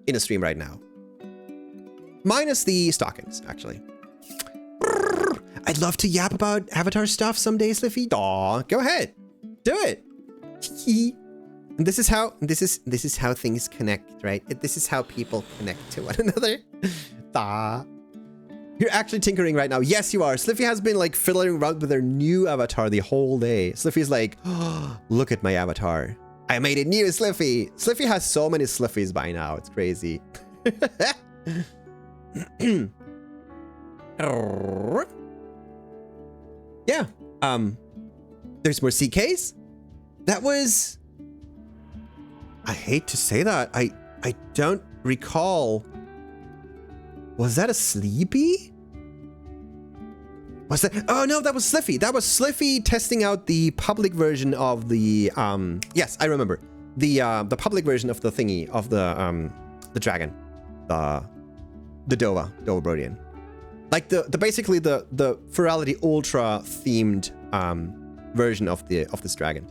in a stream right now. Minus the stockings, actually. I'd love to yap about Avatar stuff someday, Sliffy. Aw, go ahead. Do it. And this is how things connect, right? This is how people connect to one another. You're actually tinkering right now. Yes, you are. Sliffy has been like fiddling around with her new avatar the whole day. Sliffy's like, oh, look at my avatar. I made it new, Sliffy. Sliffy has so many Sliffies by now. It's crazy. Yeah. There's more CKs. That was... I hate to say that. I don't recall. Was that a Sleepy? Was that? Oh no, that was Sliffy. That was Sliffy testing out the public version of the yes, I remember. The public version of the thingy of the dragon. The Dova Brodian. Like the basically the Furality Ultra themed version of this dragon.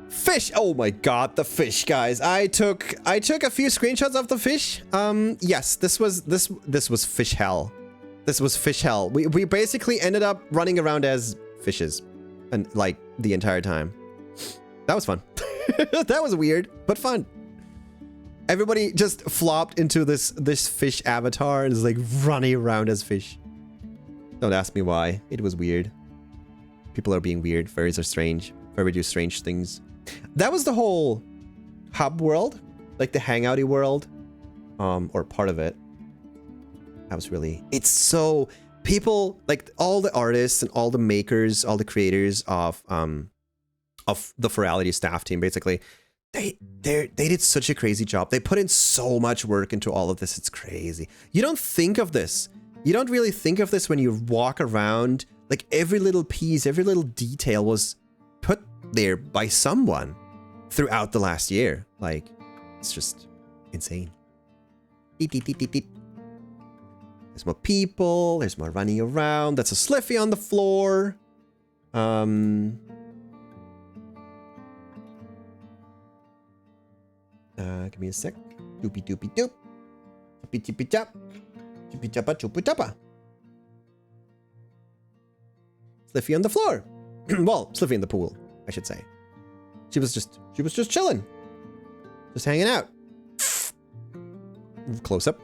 Fish! Oh my god, the fish, guys. I took a few screenshots of the fish. Yes, this was fish hell. This was fish hell. We basically ended up running around as fishes, and like the entire time. That was fun. That was weird, but fun. Everybody just flopped into this fish avatar and is like running around as fish. Don't ask me why. It was weird. People are being weird. Fairies are strange. Fairies do strange things. That was the whole hub world, like the hangouty world, or part of it. That was really, it's so, people, like all the artists and all the makers, all the creators of the Furality staff team, basically, they did such a crazy job. They put in so much work into all of this. It's crazy. You don't think of this. You don't really think of this when you walk around. Like every little piece, every little detail was put there by someone throughout the last year. Like, it's just insane. Beep, beep, beep, beep, beep. There's more people. There's more running around. That's a Sliffy on the floor. Give me a sec. Doopy doopy doop. Chippy chippy chop. Chippy choppa choopy choppa. Sliffy on the floor. Well, Sliffy in the pool, I should say. She was just chilling. Just hanging out. Close up.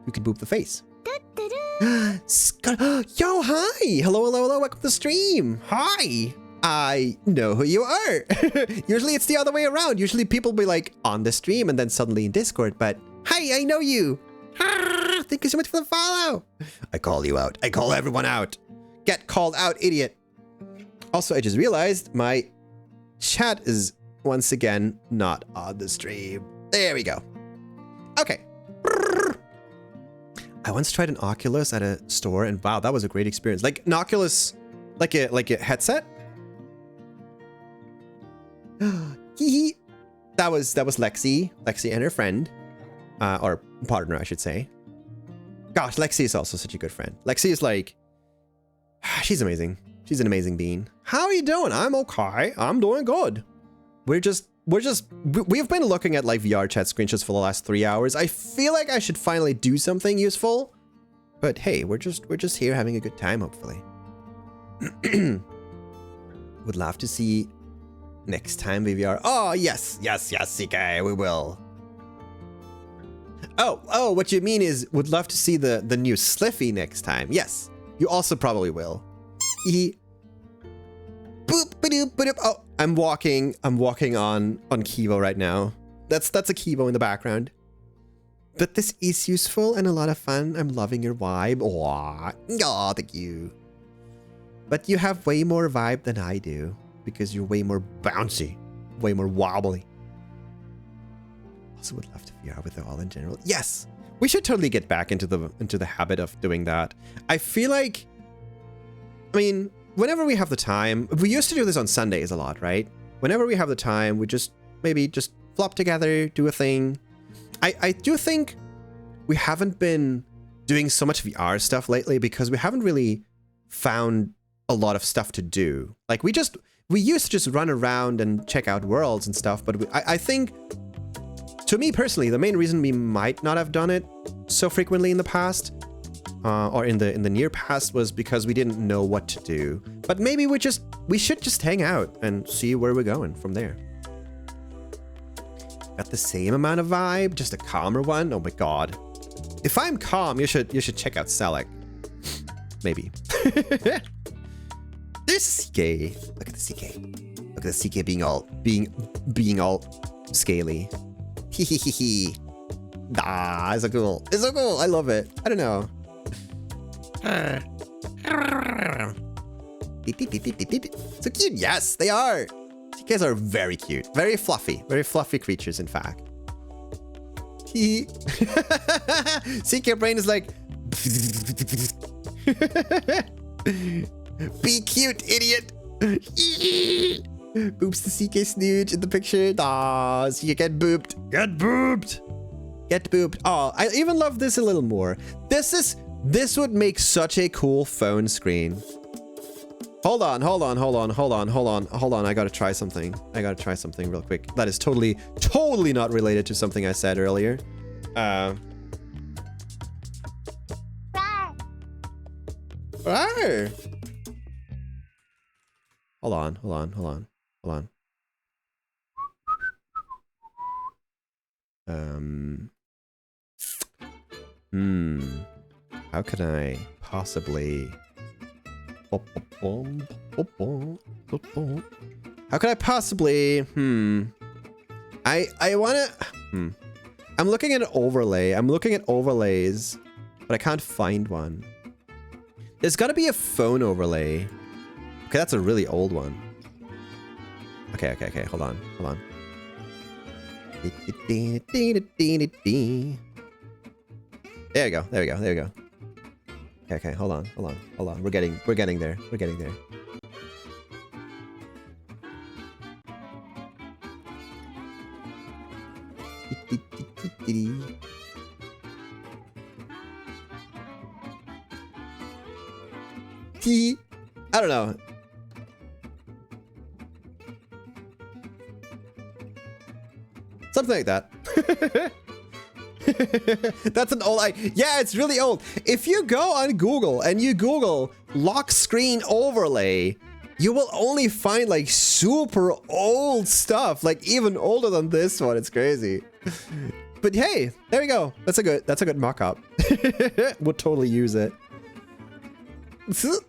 You could boop the face. Yo, hi! Hello, hello, hello, welcome to the stream. Hi! I know who you are. Usually it's the other way around. Usually people be like on the stream and then suddenly in Discord, but hi, I know you. Thank you so much for the follow. I call you out. I call everyone out. Get called out, idiot. Also, I just realized my chat is once again not on the stream. There we go. Okay. I once tried an Oculus at a store and wow, that was a great experience. Like an Oculus, like a headset. That was Lexi and her friend, or partner, I should say. Gosh, Lexi is also such a good friend. Lexi is like, she's amazing. She's an amazing being. How are you doing? I'm okay. I'm doing good. We've been looking at like VR chat screenshots for the last 3 hours. I feel like I should finally do something useful, but hey, we're just here having a good time, hopefully. Would love to see next time VR. Oh, yes, CK, we will. Oh, what you mean is would love to see the new Sliffy next time. Yes, you also probably will. Boop, ba-doop, ba-doop. Oh, I'm walking on Kivo right now. That's a Kivo in the background. But this is useful and a lot of fun. I'm loving your vibe. Oh, thank you. But you have way more vibe than I do because you're way more bouncy, way more wobbly. Also would love to VR with it all in general. Yes, we should totally get back into the habit of doing that. I feel like, I mean, whenever we have the time, we used to do this on Sundays a lot, right? Whenever we have the time, we maybe just flop together, do a thing. I do think we haven't been doing so much VR stuff lately because we haven't really found a lot of stuff to do. Like we used to just run around and check out worlds and stuff, but I think, to me personally, the main reason we might not have done it so frequently in the past or in the near past was because we didn't know what to do. But maybe we should just hang out and see where we're going from there. Got the same amount of vibe, just a calmer one. Oh my god! If I'm calm, you should check out Selec. Maybe. There's CK. Look at the CK. Look at the CK being all scaly. Hehehehe. Ah, it's so cool. It's so cool. I love it. I don't know. So cute. Yes, they are. CKs are very cute. Very fluffy creatures, in fact. CK brain is like, be cute, idiot. Boops the CK snooch in the picture. Aw, CK get booped. Get booped. Get booped. Oh, I even love this a little more. This would make such a cool phone screen. Hold on. I gotta try something. Real quick. That is totally not related to something I said earlier. Rawr. Hold on. How can I possibly... How could I possibly... I wanna... I'm looking at an overlay. I'm looking at overlays, but I can't find one. There's gotta be a phone overlay. Okay, that's a really old one. Okay. Hold on. There we go. Okay, hold on. We're getting there. I don't know. Something like that. That's an old yeah, it's really old. If you go on Google and you Google lock screen overlay, you will only find like super old stuff, like even older than this one. It's crazy. But hey, there we go. That's a good mock-up. Would totally use it. Flip.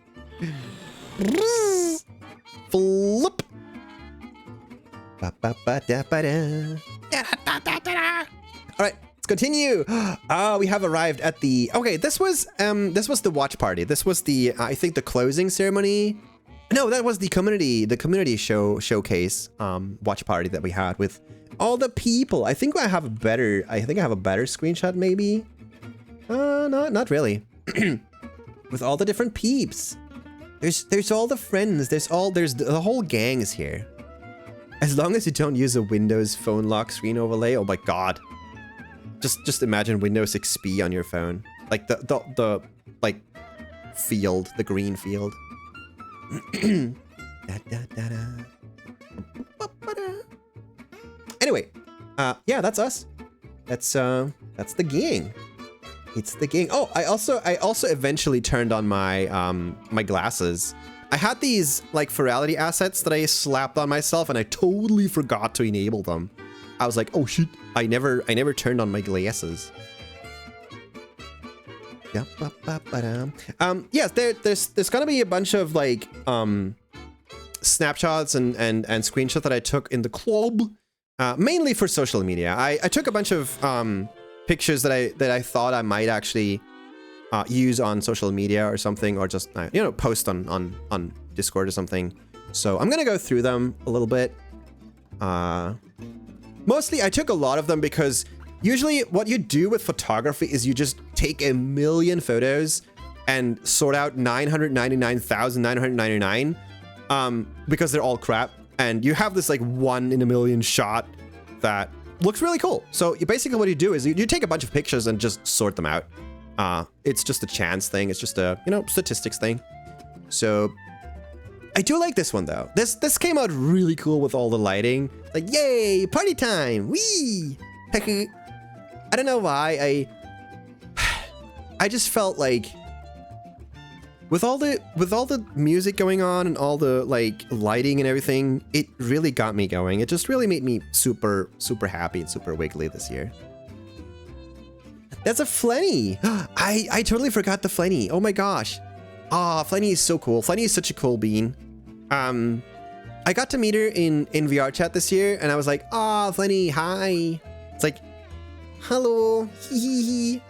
Alright, let's continue. We have arrived at the this was the watch party. This was the I think the closing ceremony. No, that was the community showcase watch party that we had with all the people. I think I have a better screenshot maybe. Not really. With all the different peeps. There's all the friends. There's the whole gang is here. As long as you don't use a Windows phone lock screen overlay. Oh my god. Just imagine Windows XP on your phone. Like the like field, the green field. Anyway, yeah, that's us. That's the gang. It's the gang. Oh, I also eventually turned on my my glasses. I had these like FURALITY assets that I slapped on myself, and I totally forgot to enable them. I was like, oh shit, I never turned on my glasses. Yes, there's gonna be a bunch of like snapshots and screenshots that I took in the club, mainly for social media. I took a bunch of pictures that I thought I might actually use on social media or something, or just post on Discord or something. So I'm gonna go through them a little bit. Mostly I took a lot of them because usually what you do with photography is you just take a million photos and sort out 999,999 because they're all crap, and you have this like 1 in a million shot that looks really cool. So basically what you do is you take a bunch of pictures and just sort them out. It's just a chance thing. It's just a, statistics thing. So I do like this one though. This came out really cool with all the lighting. Like, yay, party time. Wee. I don't know why I just felt like with all the music going on and all the like lighting and everything, it really got me going. It just really made me super happy and super wiggly this year. That's a Flenny. I totally forgot the Flenny. Oh my gosh. Flenny is so cool. Flenny is such a cool bean. I got to meet her in VR chat this year, and I was like, Flenny, hi. It's like, hello. Hee.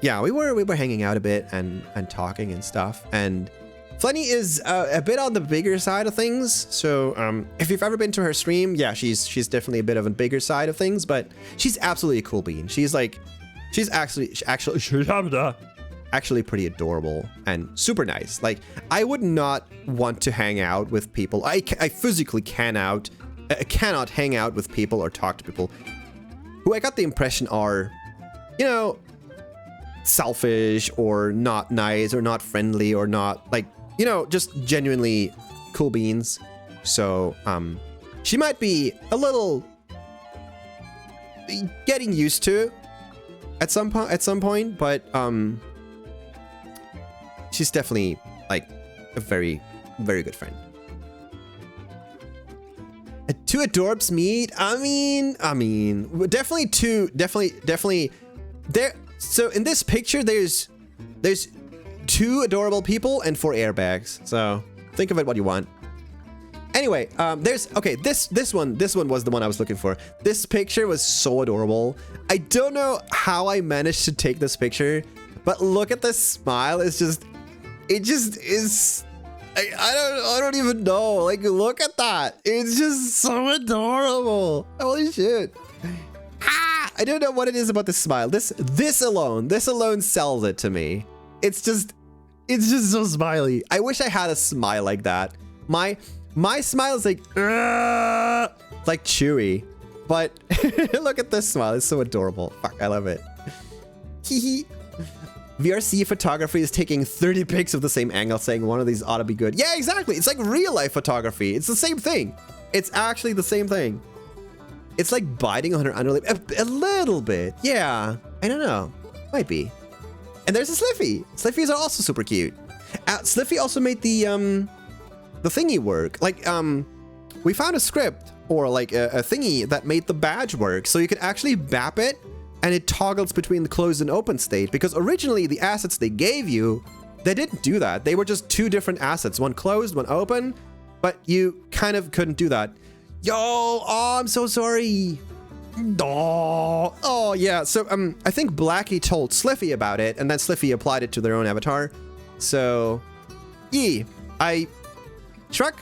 Yeah, we were hanging out a bit and talking and stuff. And Flenny is a bit on the bigger side of things. So if you've ever been to her stream, yeah, she's definitely a bit of a bigger side of things, but she's absolutely a cool bean. She's actually pretty adorable and super nice. Like, I would not want to hang out with people. I physically cannot hang out with people or talk to people who I got the impression are, selfish or not nice or not friendly or not like, just genuinely cool beans. So she might be a little getting used to at some point, but she's definitely like a very, very good friend. Two adorbs meet. I mean, definitely there. So in this picture, there's 2 adorable people and 4 airbags. So think of it what you want. Anyway, this one was the one I was looking for. This picture was so adorable. I don't know how I managed to take this picture, but look at this smile. It just is. I don't even know. Like, look at that. It's just so adorable. Holy shit. I don't know what it is about this smile. This alone sells it to me. It's just so smiley. I wish I had a smile like that. My smile is like chewy, but look at this smile. It's so adorable. Fuck, I love it. Hee. VRC photography is taking 30 pics of the same angle, saying one of these ought to be good. Yeah, exactly. It's like real life photography. It's the same thing. It's actually the same thing. It's like biting on her underlip a little bit. Yeah, I don't know. Might be. And there's a Sliffy. Sliffies are also super cute. Sliffy also made the thingy work. Like, we found a script or like a thingy that made the badge work. So you could actually bap it and it toggles between the closed and open state. Because originally the assets they gave you, they didn't do that. They were just two different assets, one closed, one open, but you kind of couldn't do that. Yo, oh, I'm so sorry. Oh yeah, so I think Blackie told Sliffy about it, and then Sliffy applied it to their own avatar. So, yeah, shrug.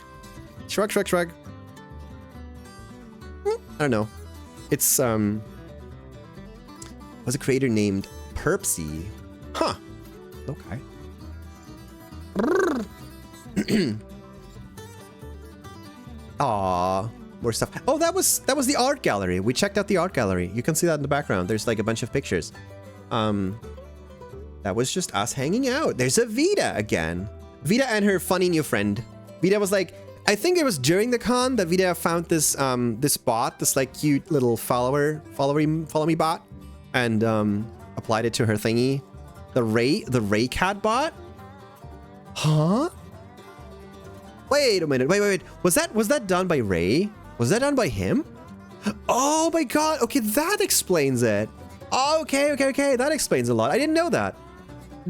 I don't know. It's was a creator named Perpsy. Huh. Okay. Aww. More stuff. Oh, that was the art gallery. We checked out the art gallery. You can see that in the background. There's like a bunch of pictures. That was just us hanging out. There's a Vita again. Vita and her funny new friend. Vita was like, I think it was during the con that Vita found this this bot, this like cute little follow me bot, and applied it to her thingy. The Ray cat bot. Huh? Wait a minute. Wait. Was that done by Ray? Was that done by him? Oh my god. Okay, that explains it. Okay. That explains a lot. I didn't know that.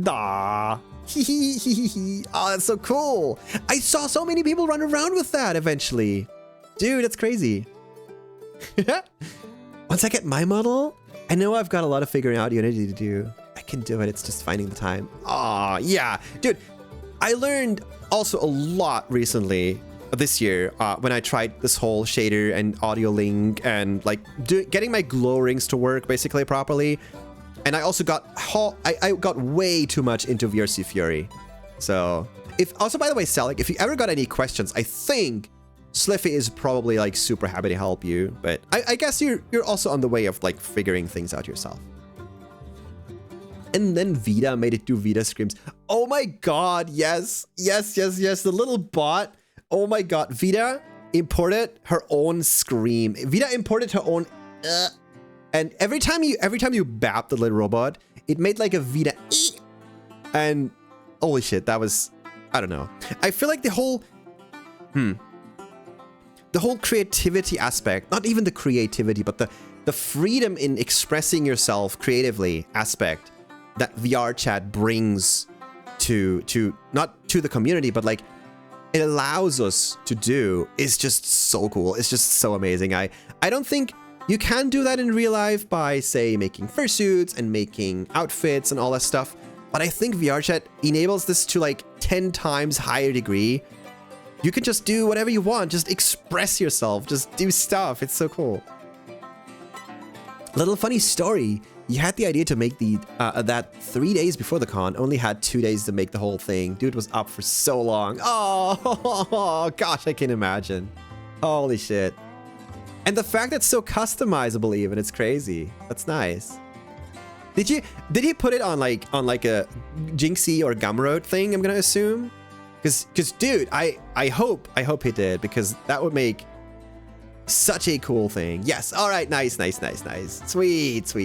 Ah. Oh, that's so cool. I saw so many people run around with that eventually. Dude, that's crazy. Once I get my model, I know I've got a lot of figuring out Unity to do. I can do it. It's just finding the time. Oh, yeah. Dude, I learned also a lot recently this year when I tried this whole shader and audio link and like getting my glow rings to work basically properly. And I also got I got way too much into VRC Fury. So also, by the way, Salik, if you ever got any questions, I think Sliffy is probably like super happy to help you. But I guess you're also on the way of like figuring things out yourself. And then Vita made it do Vita screams. Oh my god, yes. The little bot. Oh my god, Vita imported her own scream. Vita imported her own and every time you bap the little robot, it made like a Vita and holy shit, that was, I don't know. I feel like the whole creativity aspect, not even the creativity, but the freedom in expressing yourself creatively aspect that VR chat brings to not to the community, but like it allows us to do is just so cool. It's just so amazing. I don't think you can do that in real life by, say, making fursuits and making outfits and all that stuff. But I think VR chat enables this to like 10 times higher degree. You can just do whatever you want. Just express yourself. Just do stuff. It's so cool. Little funny story. You had the idea to make that 3 days before the con, only had 2 days to make the whole thing. Dude was up for so long. Oh, gosh, I can imagine. Holy shit. And the fact that it's so customizable even, it's crazy. That's nice. Did he put it on like a Jinxie or Gumroad thing, I'm gonna assume? Cause dude, I hope he did, because that would make such a cool thing. Yes. All right. Nice. Sweet.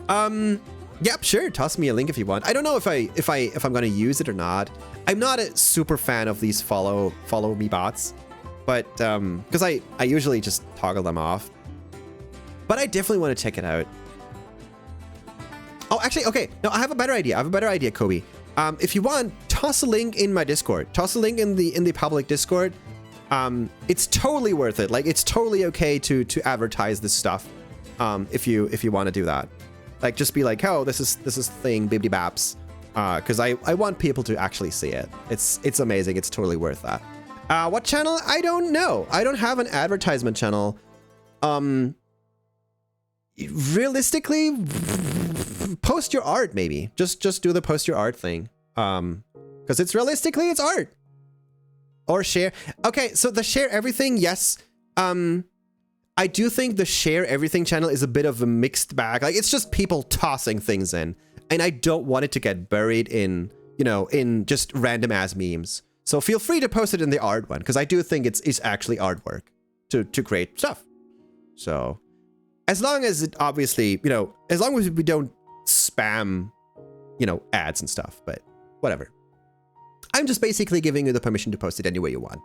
Yep. Sure. Toss me a link if you want. I don't know if I'm gonna use it or not. I'm not a super fan of these follow me bots, but because I usually just toggle them off. But I definitely want to check it out. Oh, actually, okay. No, I have a better idea. Kobe. If you want, toss a link in my Discord. Toss a link in the public Discord. It's totally worth it. Like, it's totally okay to advertise this stuff. If you want to do that, like, just be like, oh, this is thing bibbidi baps, because I want people to actually see it. It's amazing. It's totally worth that. What channel? I don't know. I don't have an advertisement channel. Realistically, post your art, maybe. Just do the post your art thing. Because it's art. Or share. Okay, so the share everything, yes. I do think the share everything channel is a bit of a mixed bag. Like, it's just people tossing things in. and I don't want it to get buried in, you know, in just random ass memes. So feel free to post it in the art one, because I do think it's actually artwork to create stuff. So as long as it obviously, you know, as long as we don't spam, you know, ads and stuff, but whatever. I'm just basically giving you the permission to post it any way you want.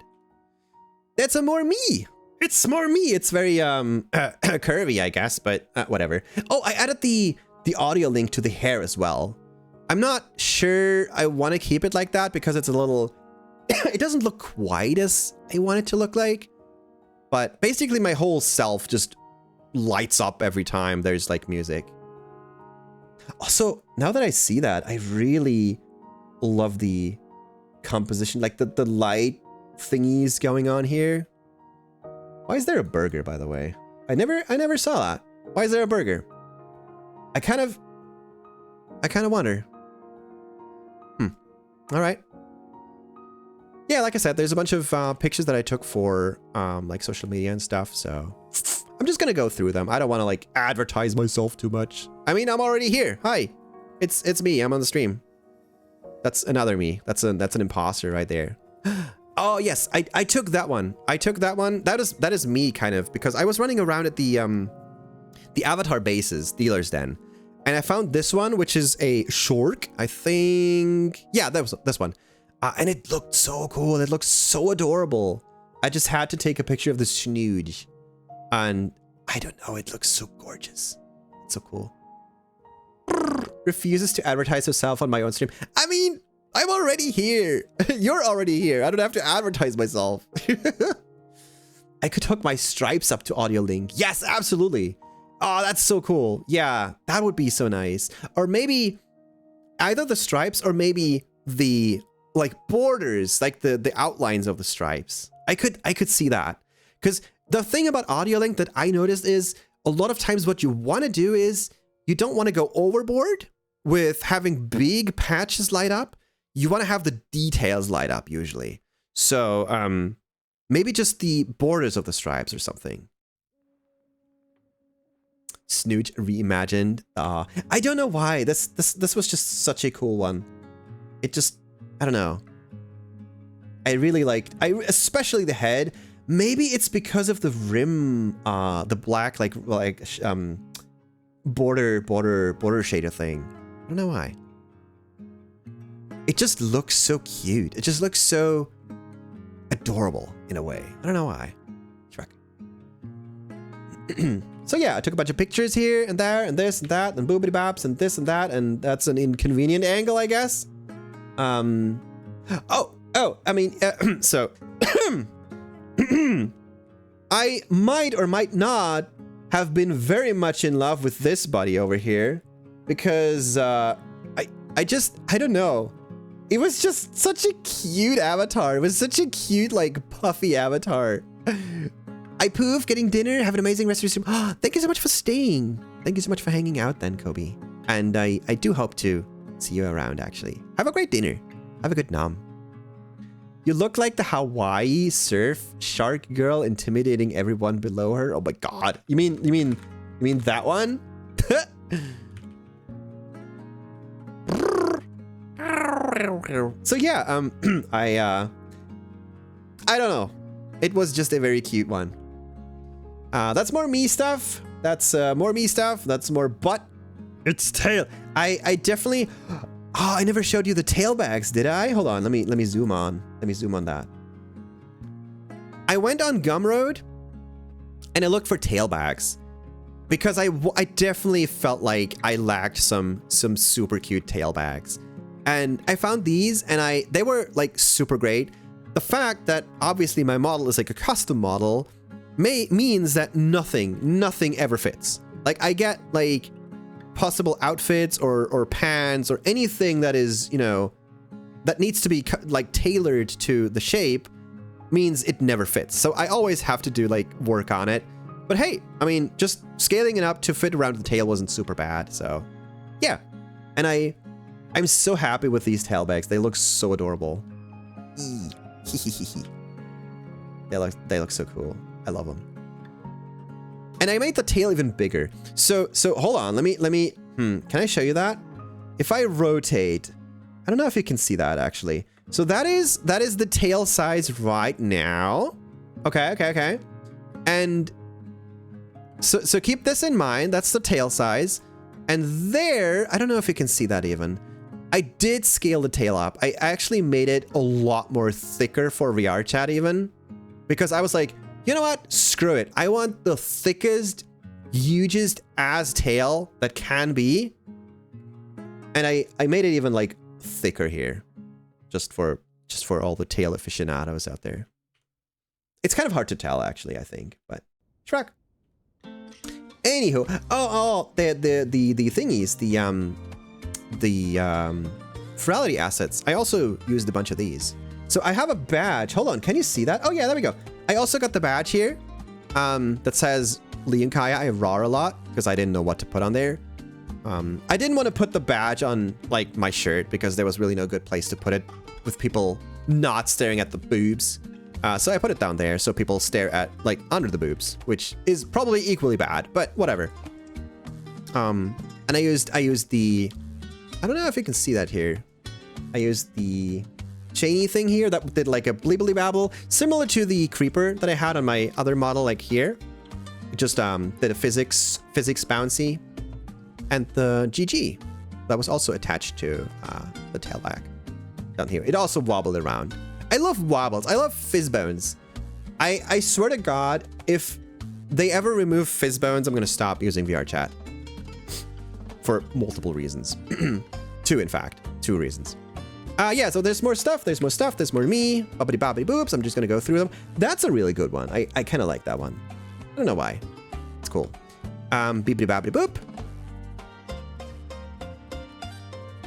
That's a more me. It's more me. It's very curvy, I guess, but whatever. Oh, I added the audio link to the hair as well. I'm not sure I want to keep it like that because it's a little... it doesn't look quite as I want it to look like. But basically my whole self just lights up every time there's like music. Also, now that I see that, I really love the composition, like the light thingies going on here. Why is there a burger, by the way? I never saw that. Why is there a burger? I kind of wonder. All right. Yeah, like I said, there's a bunch of pictures that I took for like social media and stuff, so I'm just gonna go through them. I don't want to like advertise myself too much. I mean, I'm already here. Hi, it's me. I'm on the stream. That's another me. That's an imposter right there. Oh yes, I took that one. I took that one. That is me kind of, because I was running around at the avatar bases, dealer's den, and I found this one, which is a shork, I think. Yeah, that was this one. And it looked so cool. It looked so adorable. I just had to take a picture of the snooge. And I don't know, it looks so gorgeous. It's so cool. Refuses to advertise herself on my own stream. I mean, I'm already here. You're already here. I don't have to advertise myself. I could hook my stripes up to audio link. Yes, absolutely. Oh, that's so cool. Yeah, that would be so nice. Or maybe either the stripes or maybe the like borders, like the outlines of the stripes. I could see that. Because the thing about audio link that I noticed is a lot of times what you want to do is you don't want to go overboard with having big patches light up. You want to have the details light up usually. So maybe just the borders of the stripes or something. Snooch reimagined. I don't know why. This was just such a cool one. It just, I don't know. I really liked, especially the head. Maybe it's because of the rim, the black border shader thing. I don't know why. It just looks so cute. It just looks so adorable in a way. I don't know why. Shrek. So yeah, I took a bunch of pictures here and there and this and that and boobity bops and this and that, and that's an inconvenient angle, I guess. I mean, so I might or might not have been very much in love with this buddy over here because I don't know. It was just such a cute avatar. It was such a cute, like, puffy avatar. I poof, getting dinner. Have an amazing rest of your stream. Oh, thank you so much for staying. Thank you so much for hanging out then, Kobe. And I do hope to see you around, actually. Have a great dinner. Have a good nom. You look like the Hawaii surf shark girl intimidating everyone below her. Oh my god. You mean that one? So yeah, I don't know. It was just a very cute one. That's more me stuff. That's more me stuff. That's more butt. It's tail. I definitely. Oh, I never showed you the tail bags, did I? Hold on. Let me zoom on. Let me zoom on that. I went on Gumroad and I looked for tail bags because I definitely felt like I lacked some super cute tail bags. And I found these and they were like super great. The fact that obviously my model is like a custom model means that nothing ever fits. Like I get like possible outfits or pants or anything that is, you know, that needs to be like tailored to the shape means it never fits. So I always have to do like work on it. But hey, I mean, just scaling it up to fit around the tail wasn't super bad. So yeah. And I'm so happy with these tail bags. They look so adorable. They look so cool. I love them. And I made the tail even bigger. So hold on. Let me. Can I show you that? if I rotate, I don't know if you can see that actually. So that is the tail size right now. Okay. And so keep this in mind. That's the tail size. And there, I don't know if you can see that even. I did scale the tail up. I actually made it a lot more thicker for VR chat even. Because I was like, you know what? Screw it. I want the thickest, hugest ass tail that can be. And I made it even like thicker here. Just for all the tail aficionados out there. It's kind of hard to tell actually, I think, but Shrek. Anywho, the thingies, the FURALITY assets. I also used a bunch of these. So I have a badge. Hold on, can you see that? Oh yeah, there we go. I also got the badge here that says Lee and Kaya. I roar a lot because I didn't know what to put on there. I didn't want to put the badge on like my shirt because there was really no good place to put it with people not staring at the boobs. So I put it down there so people stare at like under the boobs, which is probably equally bad, but whatever. And I used the, I don't know if you can see that here. I used the chainy thing here that did like a blibbly babble, similar to the creeper that I had on my other model, like here. It just did a physics bouncy, and the GG that was also attached to the tailback down here. It also wobbled around. I love wobbles. I love fizz bones. I swear to God, if they ever remove fizz bones, I'm gonna stop using VR chat. For multiple reasons. Two, in fact. 2 reasons. Yeah, so there's more stuff. There's more me. Bobbity bobbity boops. I'm just gonna go through them. That's a really good one. I kind of like that one. I don't know why. It's cool. Beepity bobbity boop.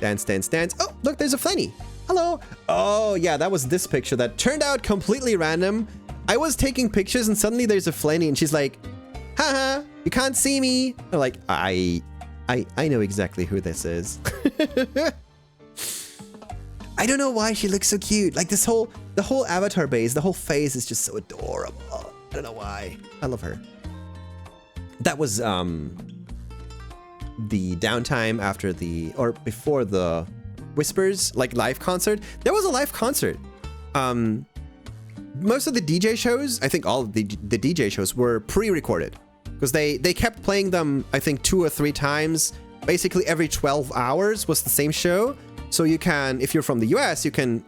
Dance. Oh, look, there's a Flenny. Hello. Oh, yeah, that was this picture that turned out completely random. I was taking pictures and suddenly there's a Flenny and she's like, haha, you can't see me. I'm like, I know exactly who this is. I don't know why she looks so cute. Like the whole avatar base, the whole face is just so adorable. I don't know why. I love her. That was the downtime after or before the Whispers like live concert. There was a live concert. Most of the DJ shows, I think all of the DJ shows were pre-recorded because they kept playing them, I think 2 or 3 times. Basically every 12 hours was the same show. So you can, if you're from the US, you can,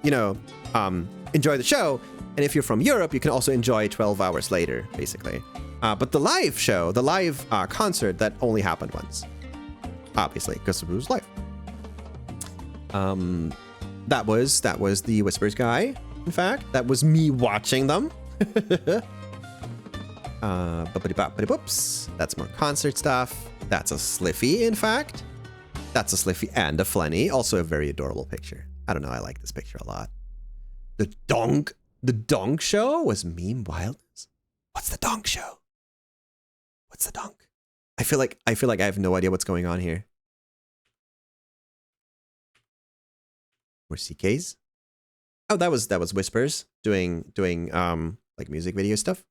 enjoy the show. And if you're from Europe, you can also enjoy 12 hours later, basically. But the live show, the live concert, that only happened once. Obviously, because it was live. That was the Whispers guy. In fact, that was me watching them. Boopity. That's more concert stuff. That's a Sliffy, in fact. That's a Sliffy and a Flenny. Also a very adorable picture. I don't know, I like this picture a lot. The Donk show was meme wildness. What's the Donk show? What's the Donk? I feel like I have no idea what's going on here. More CKs. Oh, that was Whispers doing like music video stuff.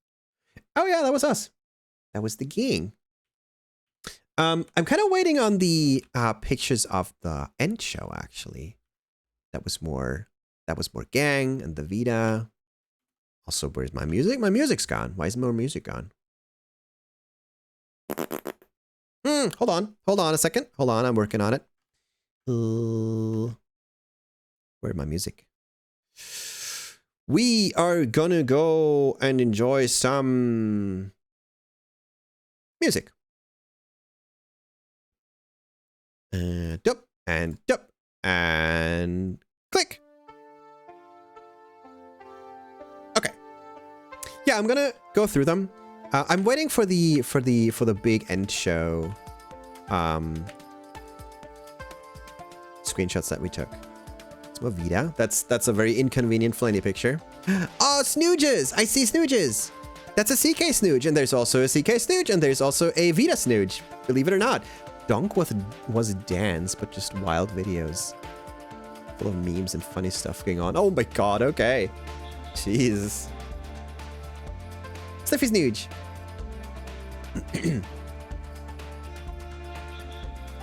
Oh yeah, that was us. That was the gang. I'm kind of waiting on the pictures of the end show actually. That was more gang and the Vita. Also, where's my music? My music's gone. Why is more music gone? Hold on a second. Hold on, I'm working on it. Where's my music? We are gonna go and enjoy some music. And up and click. Okay. Yeah, I'm gonna go through them. I'm waiting for the big end show screenshots that we took. It's Vita. That's a very inconvenient Flenny picture. Oh, Snooges! I see Snooges! That's a CK Snooge, and there's also a CK Snooge, and there's also a Vita Snooge. Believe it or not. Donk was a dance, but just wild videos. Full of memes and funny stuff going on. Oh my god, okay. Jesus. Sliffy Snooge.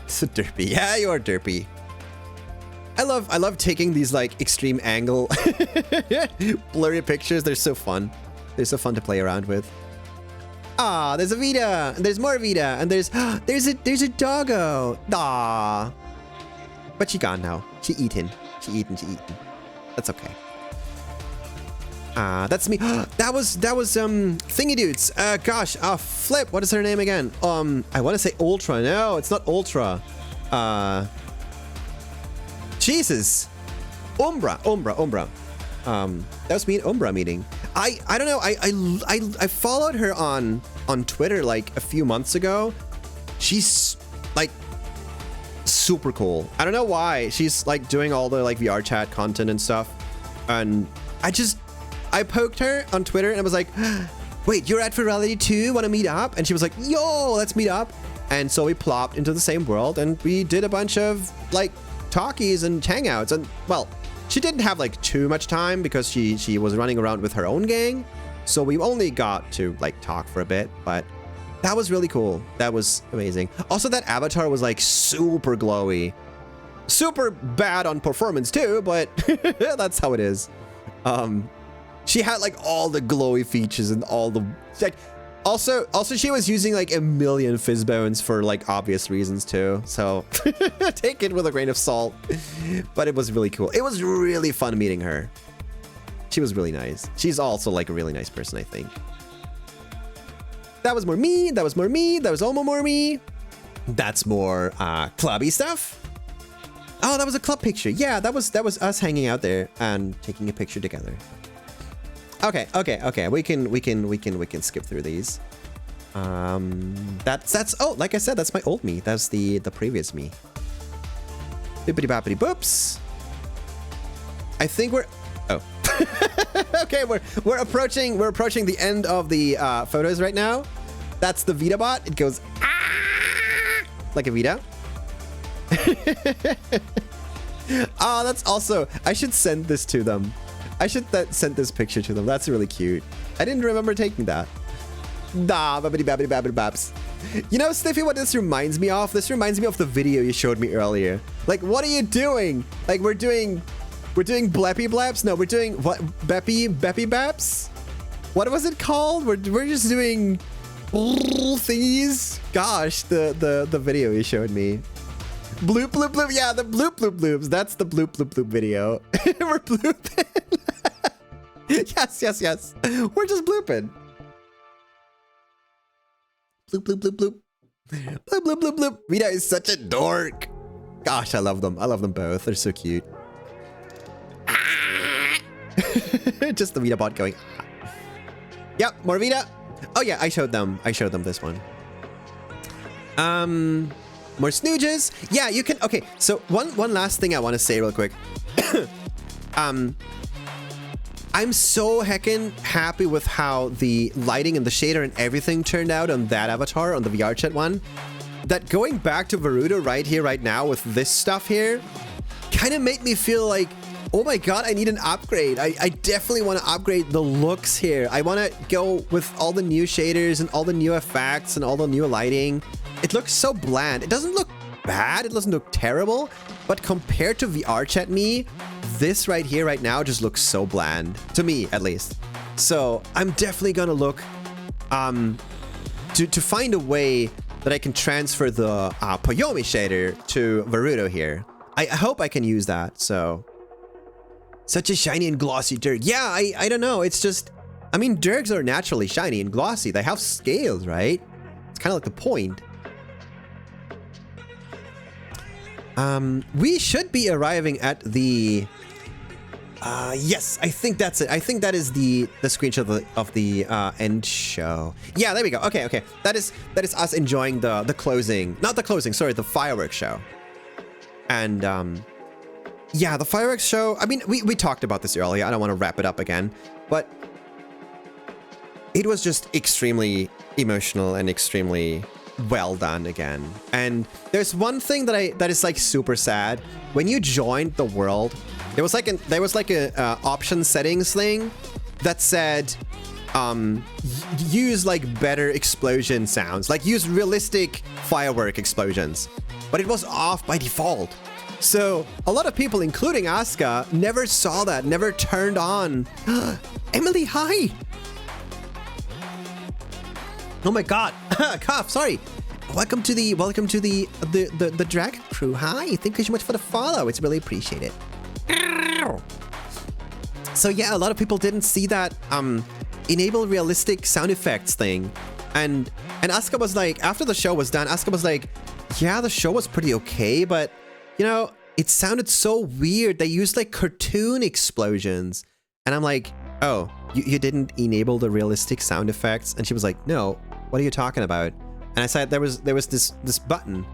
So derpy. Yeah, you are derpy. I love taking these like extreme angle blurry pictures. They're so fun. They're so fun to play around with. Ah, there's a Vita, and there's more Vita, and there's a doggo. Ah, but she gone now. She eaten. That's okay. That's me. that was Thingy Dudes. Gosh, Flip. What is her name again? I want to say Ultra. No, it's not Ultra. Jesus. Umbra. That was me and Umbra meeting. I don't know. I followed her on Twitter like a few months ago. She's like super cool. I don't know why. She's like doing all the like VR chat content and stuff. And I poked her on Twitter and I was like, wait, you're at FURALITY too? Want to meet up? And she was like, yo, let's meet up. And so we plopped into the same world and we did a bunch of like talkies and hangouts. And well, she didn't have like too much time because she was running around with her own gang. So we only got to like talk for a bit, but that was really cool. That was amazing. Also, that avatar was like super glowy. Super bad on performance too, but that's how it is. She had like all the glowy features and all the like. Also she was using like a million fizz bones for like obvious reasons too. So take it with a grain of salt. But it was really cool. It was really fun meeting her. She was really nice. She's also like a really nice person, I think. That was more me. That was more me. That was almost more me. That's more clubby stuff. Oh, that was a club picture. Yeah, that was us hanging out there and taking a picture together. Okay. We can skip through these. That's oh, like I said, that's my old me. That's the previous me. Bippity boppity boops. I think we're okay, we're approaching the end of the photos right now. That's the Vita bot. It goes like a Vita. Oh, that's also, I should send this to them. I should send this picture to them. That's really cute. I didn't remember taking that. Nah, babbity babbity babbity babs. You know, Sniffy, what this reminds me of? This reminds me of the video you showed me earlier. Like, what are you doing? Like, we're doing Bleppy Blaps? No, we're doing what? Beppy Baps? What was it called? We're just doing thingies. Gosh, the video you showed me. Bloop bloop bloop. Yeah, the bloop bloop bloops. That's the bloop bloop bloop video. We're blooping. Yes. We're just blooping. Bloop bloop bloop bloop. Bloop bloop bloop bloop. Vita is such a dork. Gosh, I love them. I love them both. They're so cute. Just the Vita bot going. Yep, more Vita. Oh yeah, I showed them this one. More snooges. Yeah, you can. Okay, so one last thing I want to say real quick. I'm so heckin' happy with how the lighting and the shader and everything turned out on that avatar, on the VR chat one. That going back to Varuto right here, right now with this stuff here, kind of made me feel like, oh my god, I need an upgrade. I definitely want to upgrade the looks here. I want to go with all the new shaders and all the new effects and all the new lighting. It looks so bland. It doesn't look bad. It doesn't look terrible. But compared to VR chat me, this right here, right now, just looks so bland. To me, at least. So I'm definitely gonna look to find a way that I can transfer the Poyomi shader to Varuto here. I hope I can use that. So such a shiny and glossy Dirk. Yeah, I don't know. It's just, I mean, Dirks are naturally shiny and glossy. They have scales, right? It's kind of like the point. We should be arriving at the yes, I think that's it. I think that is the screenshot of the end show. Yeah, there we go. Okay. That is us enjoying the closing. Not the closing, sorry, the fireworks show. And yeah, the fireworks show, I mean, we talked about this earlier. I don't want to wrap it up again, but it was just extremely emotional and extremely well done again. And there's one thing that is like super sad. When you joined the world, there was like a option settings thing that said use like better explosion sounds, like use realistic firework explosions, but it was off by default. So a lot of people, including Asuka, never saw that, never turned on. Emily, hi. Oh my God, cough. Sorry. Welcome to the Dragon Crew. Hi, thank you so much for the follow. It's really appreciated. So yeah, a lot of people didn't see that enable realistic sound effects thing, and Asuka was like, after the show was done, Asuka was like, yeah, the show was pretty okay, but you know, it sounded so weird. They used like cartoon explosions, and I'm like, oh, you didn't enable the realistic sound effects? And she was like, no, what are you talking about? And I said there was this button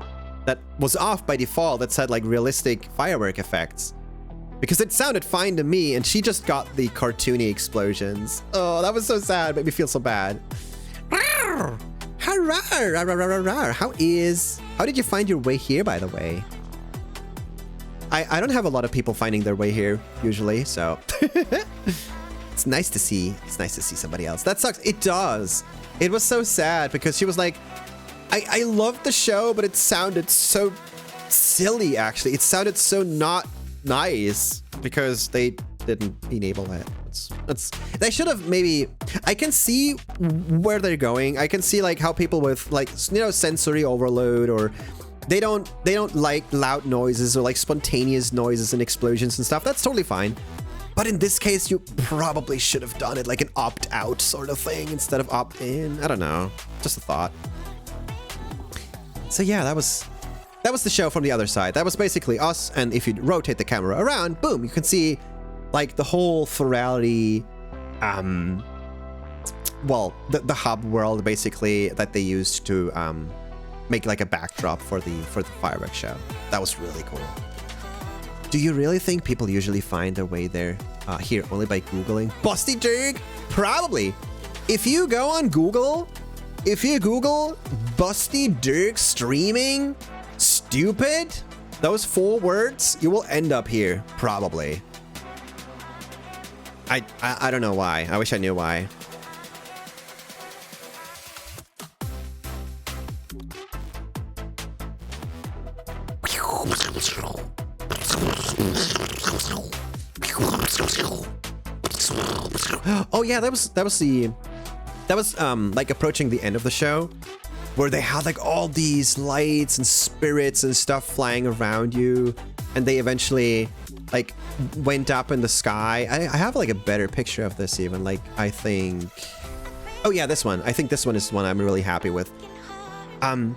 that was off by default that said like realistic firework effects, because it sounded fine to me, and she just got the cartoony explosions. Oh, that was so sad. Made me feel so bad. How did you find your way here, by the way? I don't have a lot of people finding their way here usually, so it's nice to see. It's nice to see somebody else. That sucks. It does. It was so sad because she was like, I loved the show, but it sounded so silly, actually. It sounded so not nice because they didn't enable it. They should have maybe. I can see where they're going. I can see like how people with like, you know, sensory overload, or they don't like loud noises or like spontaneous noises and explosions and stuff. That's totally fine. But in this case, you probably should have done it like an opt-out sort of thing instead of opt-in. I don't know. Just a thought. So yeah, that was the show from the other side. That was basically us, and if you rotate the camera around, boom, you can see like the whole Furality, well, the hub world basically that they used to make like a backdrop for the fireworks show. That was really cool. Do you really think people usually find their way there here only by Googling Busty Dirk? Probably. If you go on Google, if you Google Busty Dirk streaming stupid, those 4 words, you will end up here, probably. I don't know why. I wish I knew why. Oh yeah, that was like approaching the end of the show, where they had like all these lights and spirits and stuff flying around you, and they eventually like went up in the sky. I have like a better picture of this even. Like, I think, oh yeah, this one. I think this one is the one I'm really happy with. I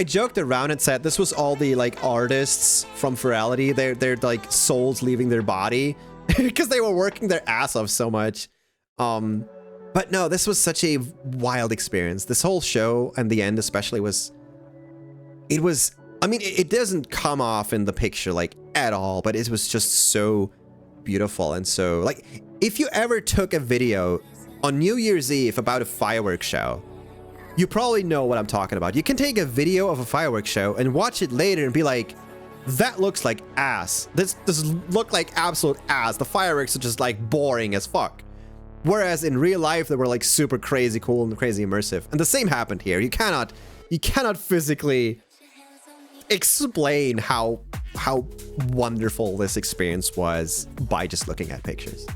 joked around and said this was all the like artists from Furality. They're like souls leaving their body because they were working their ass off so much. But no, this was such a wild experience. This whole show, and the end especially, I mean, it doesn't come off in the picture like at all, but it was just so beautiful. And so like, if you ever took a video on New Year's Eve about a fireworks show, you probably know what I'm talking about. You can take a video of a fireworks show and watch it later and be like, that looks like ass. This looked like absolute ass. The fireworks are just like boring as fuck. Whereas in real life, they were like super crazy cool and crazy immersive. And the same happened here. You cannot physically explain how wonderful this experience was by just looking at pictures.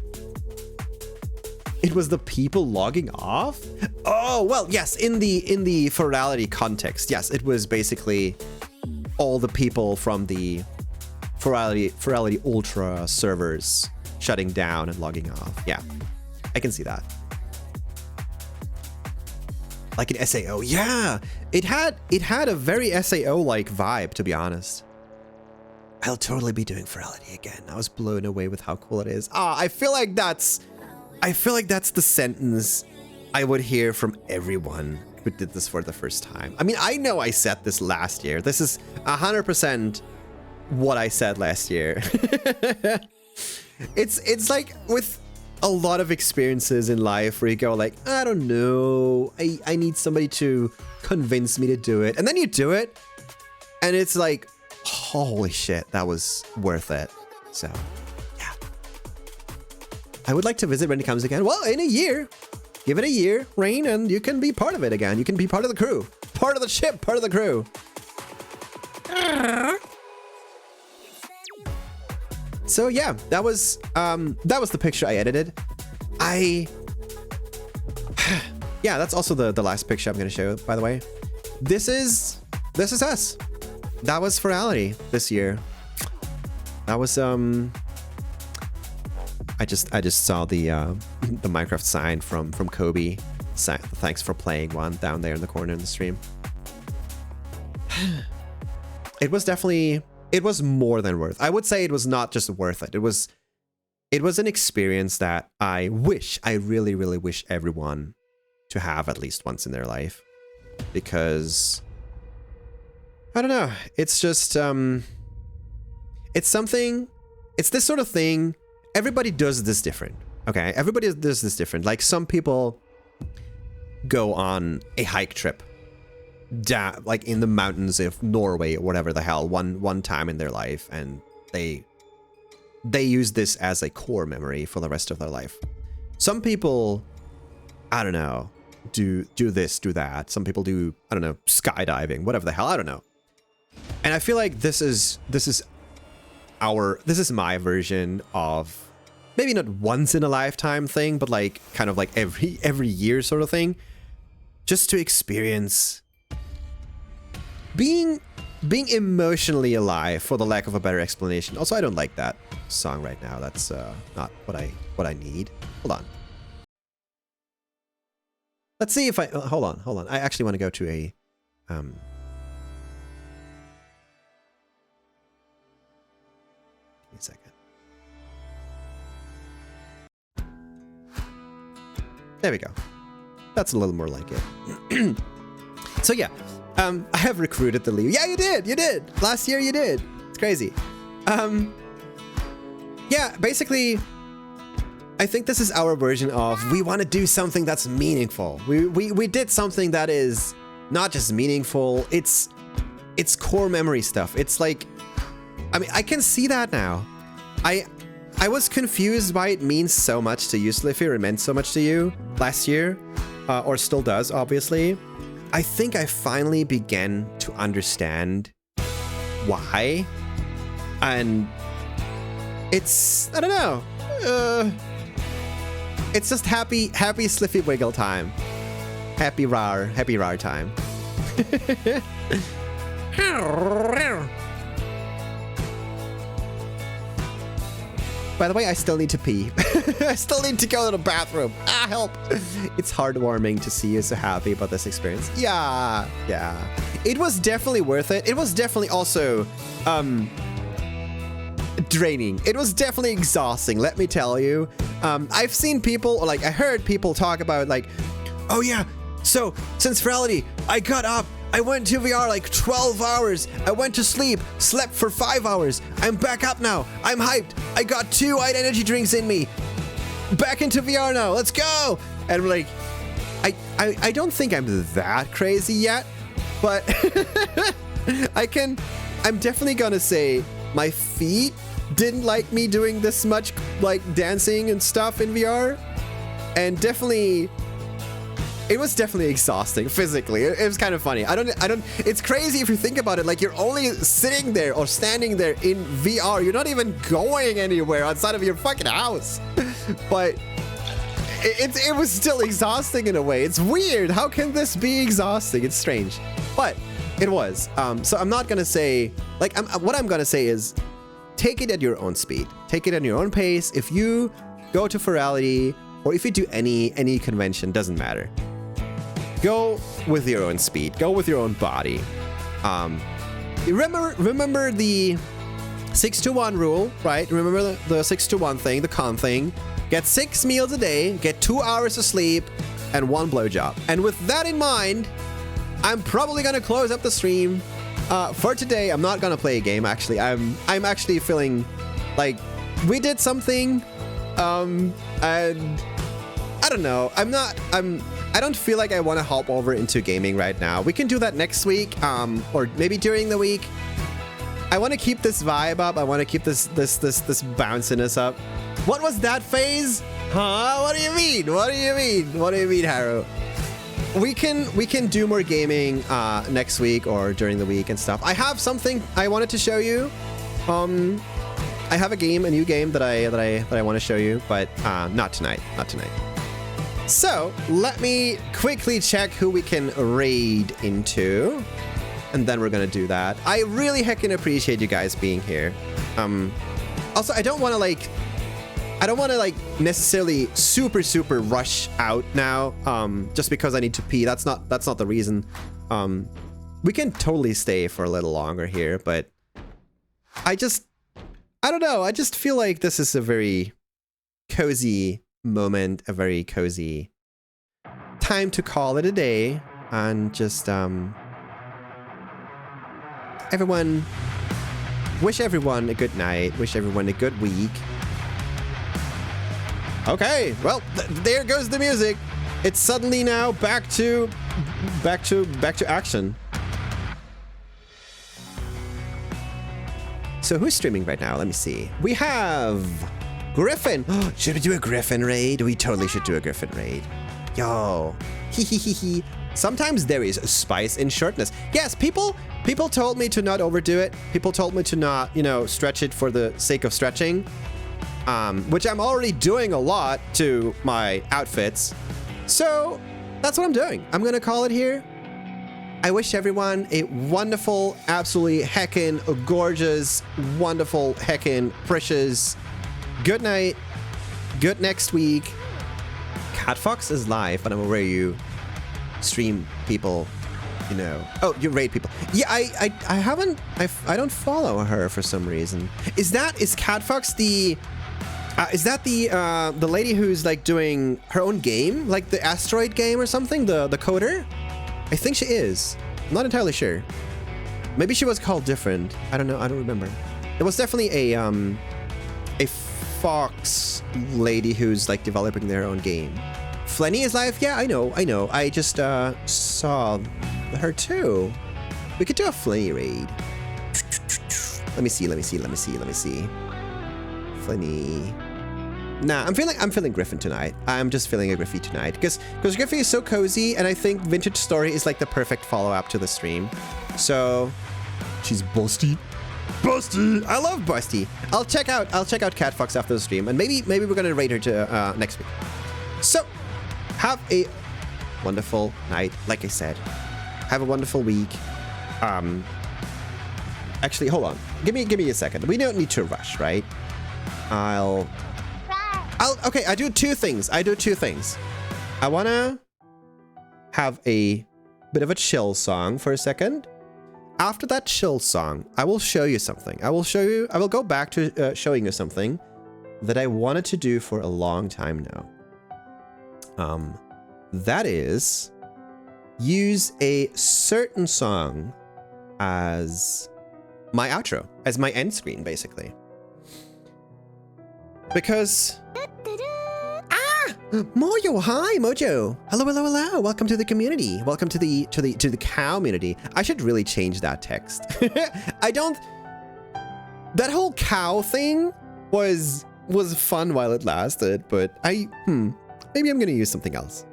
It was the people logging off? Oh, well, yes, in the Furality context, yes, it was basically all the people from the Furality Ultra servers shutting down and logging off. Yeah, I can see that. Like an SAO, yeah. It had a very SAO-like vibe, to be honest. I'll totally be doing Furality again. I was blown away with how cool it is. I feel like that's the sentence I would hear from everyone who did this for the first time. I mean, I know I said this last year. This is 100% what I said last year. It's like with a lot of experiences in life where you go like, I don't know, I need somebody to convince me to do it. And then you do it, and it's like, holy shit, that was worth it. So, yeah. I would like to visit when it comes again. Well, in a year. Give it a year, Rain, and you can be part of it again. You can be part of the crew. Part of the ship, part of the crew. So yeah, that was the picture I edited. Yeah, that's also the last picture I'm gonna show, by the way. This is us. That was FURALITY this year. That was I just saw the Minecraft sign from Kobe. Thanks for playing one down there in the corner in the stream. It was more than worth. I would say it was not just worth it. It was an experience that I really wish everyone to have at least once in their life, because I don't know, it's just it's this sort of thing. Everybody does this different. Okay, everybody does this different. Like, some people go on a hike trip like in the mountains of Norway or whatever the hell one time in their life, and they use this as a core memory for the rest of their life. Some people, I don't know, do this, do that. Some people do, I don't know, skydiving, whatever the hell, I don't know. And I feel like this is my version of maybe not once in a lifetime thing, but like kind of like every year sort of thing, just to experience being emotionally alive, for the lack of a better explanation. Also, I don't like that song right now. That's not what I need. Hold on. Let's see if I hold on. I actually want to go to a give me a second. There we go. That's a little more like it. So yeah, I have recruited the league. Yeah, you did. Last year you did. It's crazy. Yeah, basically, I think this is our version of, we want to do something that's meaningful. We did something that is not just meaningful, it's core memory stuff. It's like, I mean, I can see that now. I was confused why it means so much to you, Sliffy, or meant so much to you last year, or still does, obviously. I think I finally began to understand why, and it's, I don't know, it's just happy Sliffy Wiggle time. Happy rar time. By the way, I still need to pee. I still need to go to the bathroom. Ah, help. It's heartwarming to see you so happy about this experience. Yeah. It was definitely worth it. It was definitely also draining. It was definitely exhausting, let me tell you. I've seen people, or like I heard people talk about like, oh yeah, so since FURALITY, I got up, I went to VR like 12 hours. I went to sleep, slept for 5 hours. I'm back up now. I'm hyped. I got 2 white energy drinks in me. Back into VR now. Let's go. And we're like, I don't think I'm that crazy yet, but I'm definitely gonna say my feet didn't like me doing this much like dancing and stuff in VR, and definitely it was definitely exhausting physically. It was kind of funny. I don't, it's crazy if you think about it. Like, you're only sitting there or standing there in VR. You're not even going anywhere outside of your fucking house. But it was still exhausting in a way. It's weird. How can this be exhausting? It's strange. But it was. So I'm not going to say, like, what I'm going to say is take it at your own speed. Take it at your own pace. If you go to FURALITY, or if you do any convention, doesn't matter. Go with your own speed. Go with your own body. Remember the 6-to-1 rule, right? Remember the 6-to-1 thing, the con thing. Get 6 meals a day, get 2 hours of sleep, and 1 blowjob. And with that in mind, I'm probably gonna close up the stream. For today, I'm not gonna play a game. Actually, I'm actually feeling like we did something, and I don't know. I don't feel like I want to hop over into gaming right now. We can do that next week, or maybe during the week. I want to keep this vibe up. I want to keep this bounciness up. What was that phase? Huh? What do you mean? What do you mean? What do you mean, Haru? We can do more gaming next week or during the week and stuff. I have something I wanted to show you. I have a new game that I want to show you, but not tonight. Not tonight. So let me quickly check who we can raid into, and then we're gonna do that. I really heckin' appreciate you guys being here. Also, I don't want to like necessarily super rush out now. Just because I need to pee. That's not the reason. We can totally stay for a little longer here, but I don't know. I just feel like this is a very cozy moment, a very cozy time to call it a day, and just wish everyone a good night, wish everyone a good week. Okay, well, there goes the music. It's suddenly now back to action. So who's streaming right now? Let me see. We have Griffin. Should we do a Griffin raid? We totally should do a Griffin raid. Yo. Hee. Sometimes there is a spice in shortness. Yes, people told me to not overdo it. People told me to not, stretch it for the sake of stretching. Which I'm already doing a lot to my outfits. So that's what I'm doing. I'm gonna call it here. I wish everyone a wonderful, absolutely heckin' gorgeous, wonderful, heckin' precious good night, good next week. CatFox is live, but I'm aware you stream people, Oh, you raid people. Yeah, I don't follow her for some reason. Is CatFox the is that the lady who's like doing her own game, like the asteroid game or something, the coder? I think she is. I'm not entirely sure. Maybe she was called different. I don't know. I don't remember. It was definitely a Fox lady who's like developing their own game. Flenny is live. Yeah, I know. I just saw her too. We could do a Flenny raid. Let me see. Flenny. Nah, I'm feeling Griffin tonight. I'm just feeling a Griffy tonight because Griffy is so cozy, and I think Vintage Story is like the perfect follow-up to the stream. So she's busty. I love busty. I'll check out CatFox after the stream, and maybe we're gonna raid her to next week. So have a wonderful night. Like I said, have a wonderful week. Actually, hold on. Give me a second. We don't need to rush, right? Okay, I do two things. I wanna have a bit of a chill song for a second. After that chill song, I will show you something. I will go back to showing you something that I wanted to do for a long time now. That is use a certain song as my outro, as my end screen, basically. Because Mojo, hi Mojo. Hello. Welcome to the community. Welcome to the cow community. I should really change that text. That whole cow thing was fun while it lasted, but maybe I'm gonna use something else.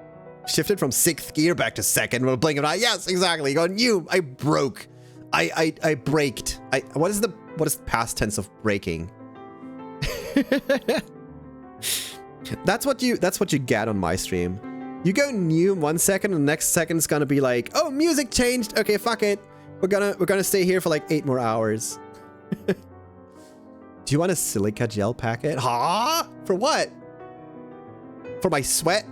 Shifted from 6th gear back to 2nd. We'll blink an eye. Yes, exactly. Going you. I broke. I braked. What is the past tense of breaking? That's what you get on my stream. You go new 1 second, and the next second is gonna be like, oh, music changed. Okay, fuck it. We're gonna stay here for like 8 more hours. Do you want a silica gel packet? Huh? For what? For my sweat?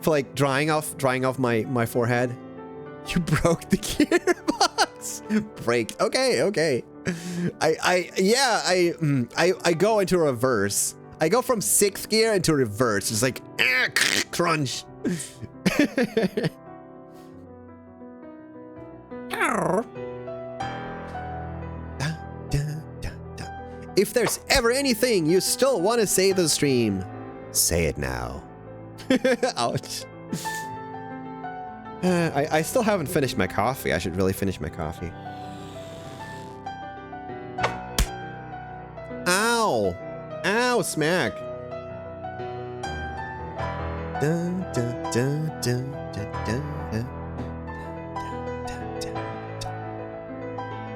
For like drying off my forehead? You broke the gearbox. Braked. Okay. I go into reverse. I go from 6th gear into reverse. It's like crunch. If there's ever anything you still want to say to the stream, say it now. Ouch. I still haven't finished my coffee. I should really finish my coffee. Ow! Ow, smack. Dun, dun, dun, dun, dun, dun, dun.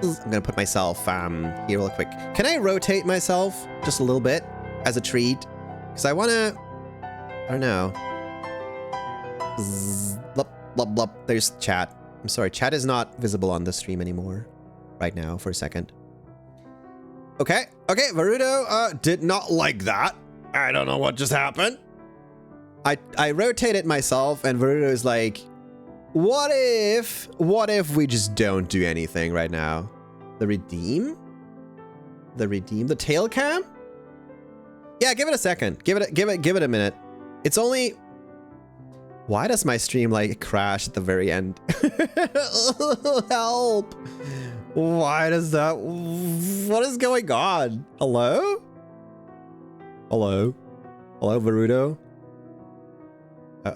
I'm gonna put myself here real quick. Can I rotate myself just a little bit as a treat? Because I wanna, I don't know. Zzz, blup, blup, blup. There's chat. I'm sorry, chat is not visible on the stream anymore right now for a second. Okay, okay, Varudo did not like that. I don't know what just happened. I rotated myself and Varudo is like, what if we just don't do anything right now? The redeem? The tail cam? Yeah, give it a second. Give it a minute. It's only... Why does my stream like crash at the very end? Help! Why does that... What is going on? Hello? Hello? Hello, Varudo?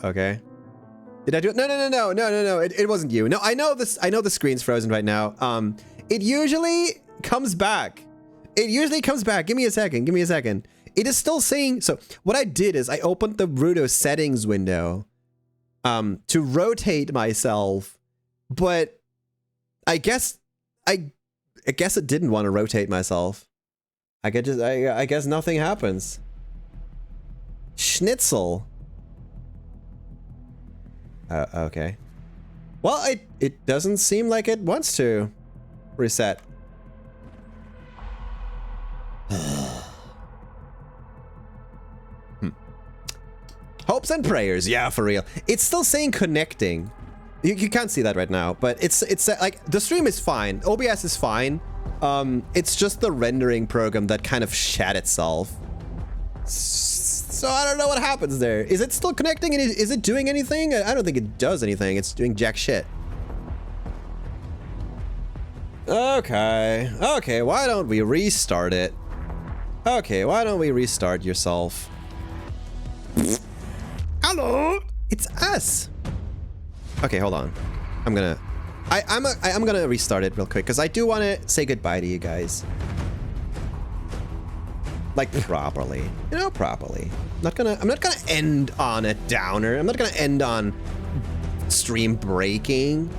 Okay. Did I do it? No. It wasn't you. No, I know this. I know the screen's frozen right now. It usually comes back. It usually comes back. Give me a second. Give me a second. It is still saying... So what I did is I opened the Varudo settings window to rotate myself, but I guess it didn't want to rotate myself. I guess nothing happens. Schnitzel. Okay. Well, it doesn't seem like it wants to reset. Hopes and prayers, yeah, for real. It's still saying connecting. You can't see that right now, but it's like the stream is fine. OBS is fine. It's just the rendering program that kind of shat itself. So I don't know what happens there. Is it still connecting? And is it doing anything? I don't think it does anything. It's doing jack shit. Okay. Okay, why don't we restart it? Okay, why don't we restart yourself? Hello? It's us. Okay, hold on. I'm gonna restart it real quick because I do want to say goodbye to you guys. Like properly. You know, properly. I'm not gonna end on a downer. I'm not gonna end on stream breaking.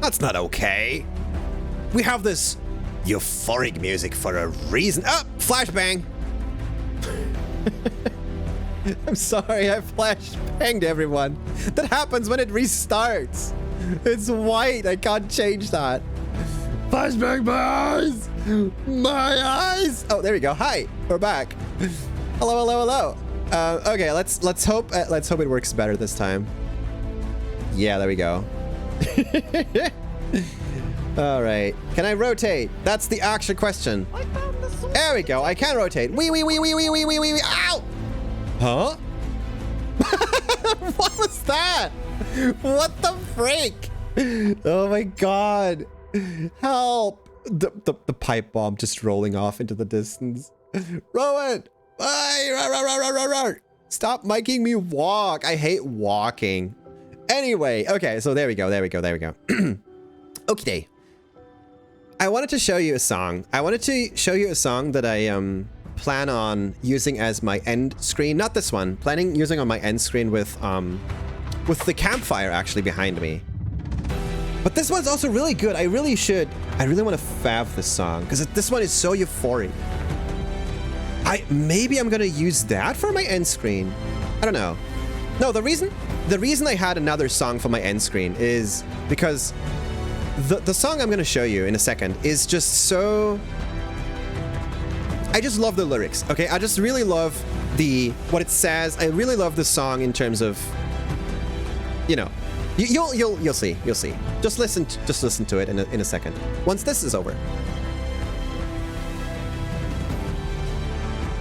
That's not okay. We have this euphoric music for a reason. Oh, flashbang. I'm sorry, I flashbanged everyone. That happens when it restarts. It's white, I can't change that. Flashbang my eyes! My eyes! Oh, there we go. Hi, we're back. Hello, hello, hello. Okay, let's hope it works better this time. Yeah, there we go. All right, can I rotate? That's the actual question. There we go. I can rotate. Wee. Ow! Huh? What was that? What the freak? Oh my god. Help. The pipe bomb just rolling off into the distance. Rowan! Stop making me walk. I hate walking. Anyway, okay, so there we go. Okay. I wanted to show you a song. I wanted to show you a song that I plan on using as my end screen. Not this one. Planning using on my end screen with the campfire actually behind me. But this one's also really good. I really want to fav this song because this one is so euphoric. Maybe I'm gonna use that for my end screen. I don't know. No, the reason I had another song for my end screen is because the song I'm gonna show you in a second is just so... I just love the lyrics, okay? I just really love what it says. I really love the song in terms of, you know, you'll see. Just listen to it in a second. Once this is over.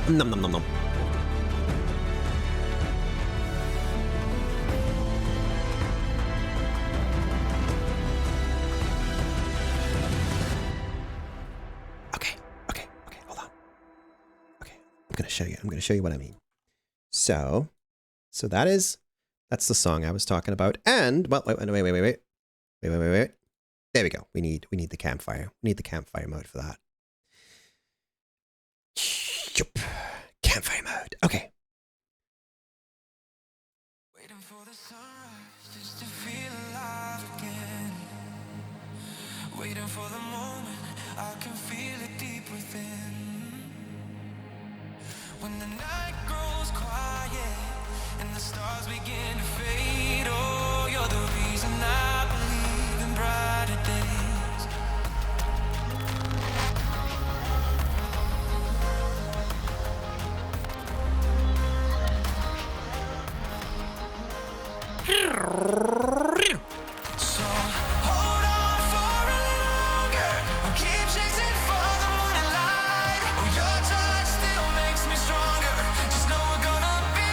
Nom nom nom nom. Okay, hold on. Okay, I'm gonna show you what I mean. So that's the song I was talking about. And well, wait. There we go. We need the campfire. We need the campfire mode for that. Campfire mode. Okay. Waiting for the sunrise just to feel alive again. Waiting for the moment I can feel it deep within. When the night grows quiet and the stars begin to fade, oh, you're the reason I believe in brighter days. So hold on for a little longer. I'll keep chasing for the morning light. Oh, your touch still makes me stronger. Just know we're gonna be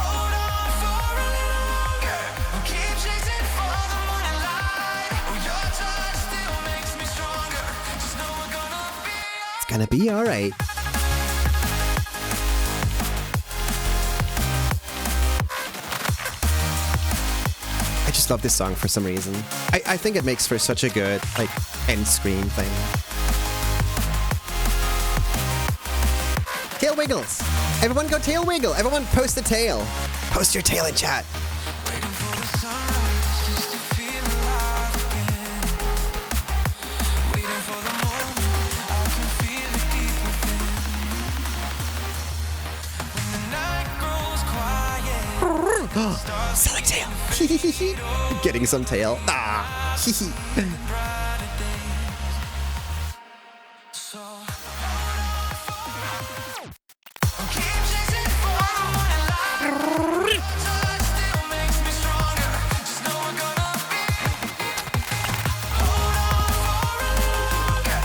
hold on for a little longer. I'll keep chasing for the morning light. Oh, your touch still makes me stronger. Just know we're gonna be It's gonna be all right. I just love this song for some reason. I think it makes for such a good, like, end screen thing. Tail wiggles! Everyone go tail wiggle! Everyone post a tail! Post your tail in chat! waiting for the sunrise just to feel alive again. Waiting for the moment, I can feel it deep within. When the night grows quiet, Selling tail! Getting some tail. Ah! brighter days. So I'll keep chasing for the morning light. Touch still makes me stronger. Just know we're gonna be. Hold on for a little longer.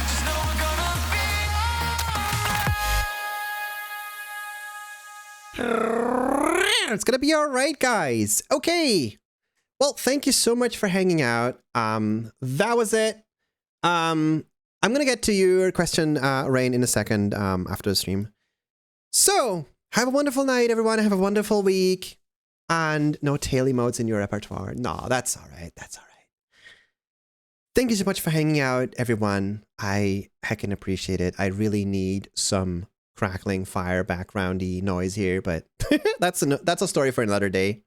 Just know we're gonna be. It's gonna be all right, guys. Okay. Well, thank you so much for hanging out. That was it. I'm gonna get to your question, Rain, in a second after the stream. So, have a wonderful night, everyone. Have a wonderful week. And no tail emotes in your repertoire. No, that's all right. That's all right. Thank you so much for hanging out, everyone. I heckin' appreciate it. I really need some crackling fire backgroundy noise here, but that's a story for another day.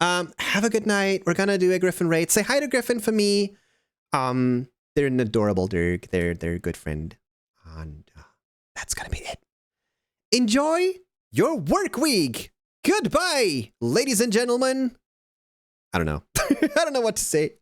Have a good night. We're gonna do a Griffin raid. Say hi to Griffin for me. They're an adorable Dirk. They're a good friend, and that's gonna be it. Enjoy your work week. Goodbye, ladies and gentlemen. I don't know. I don't know what to say.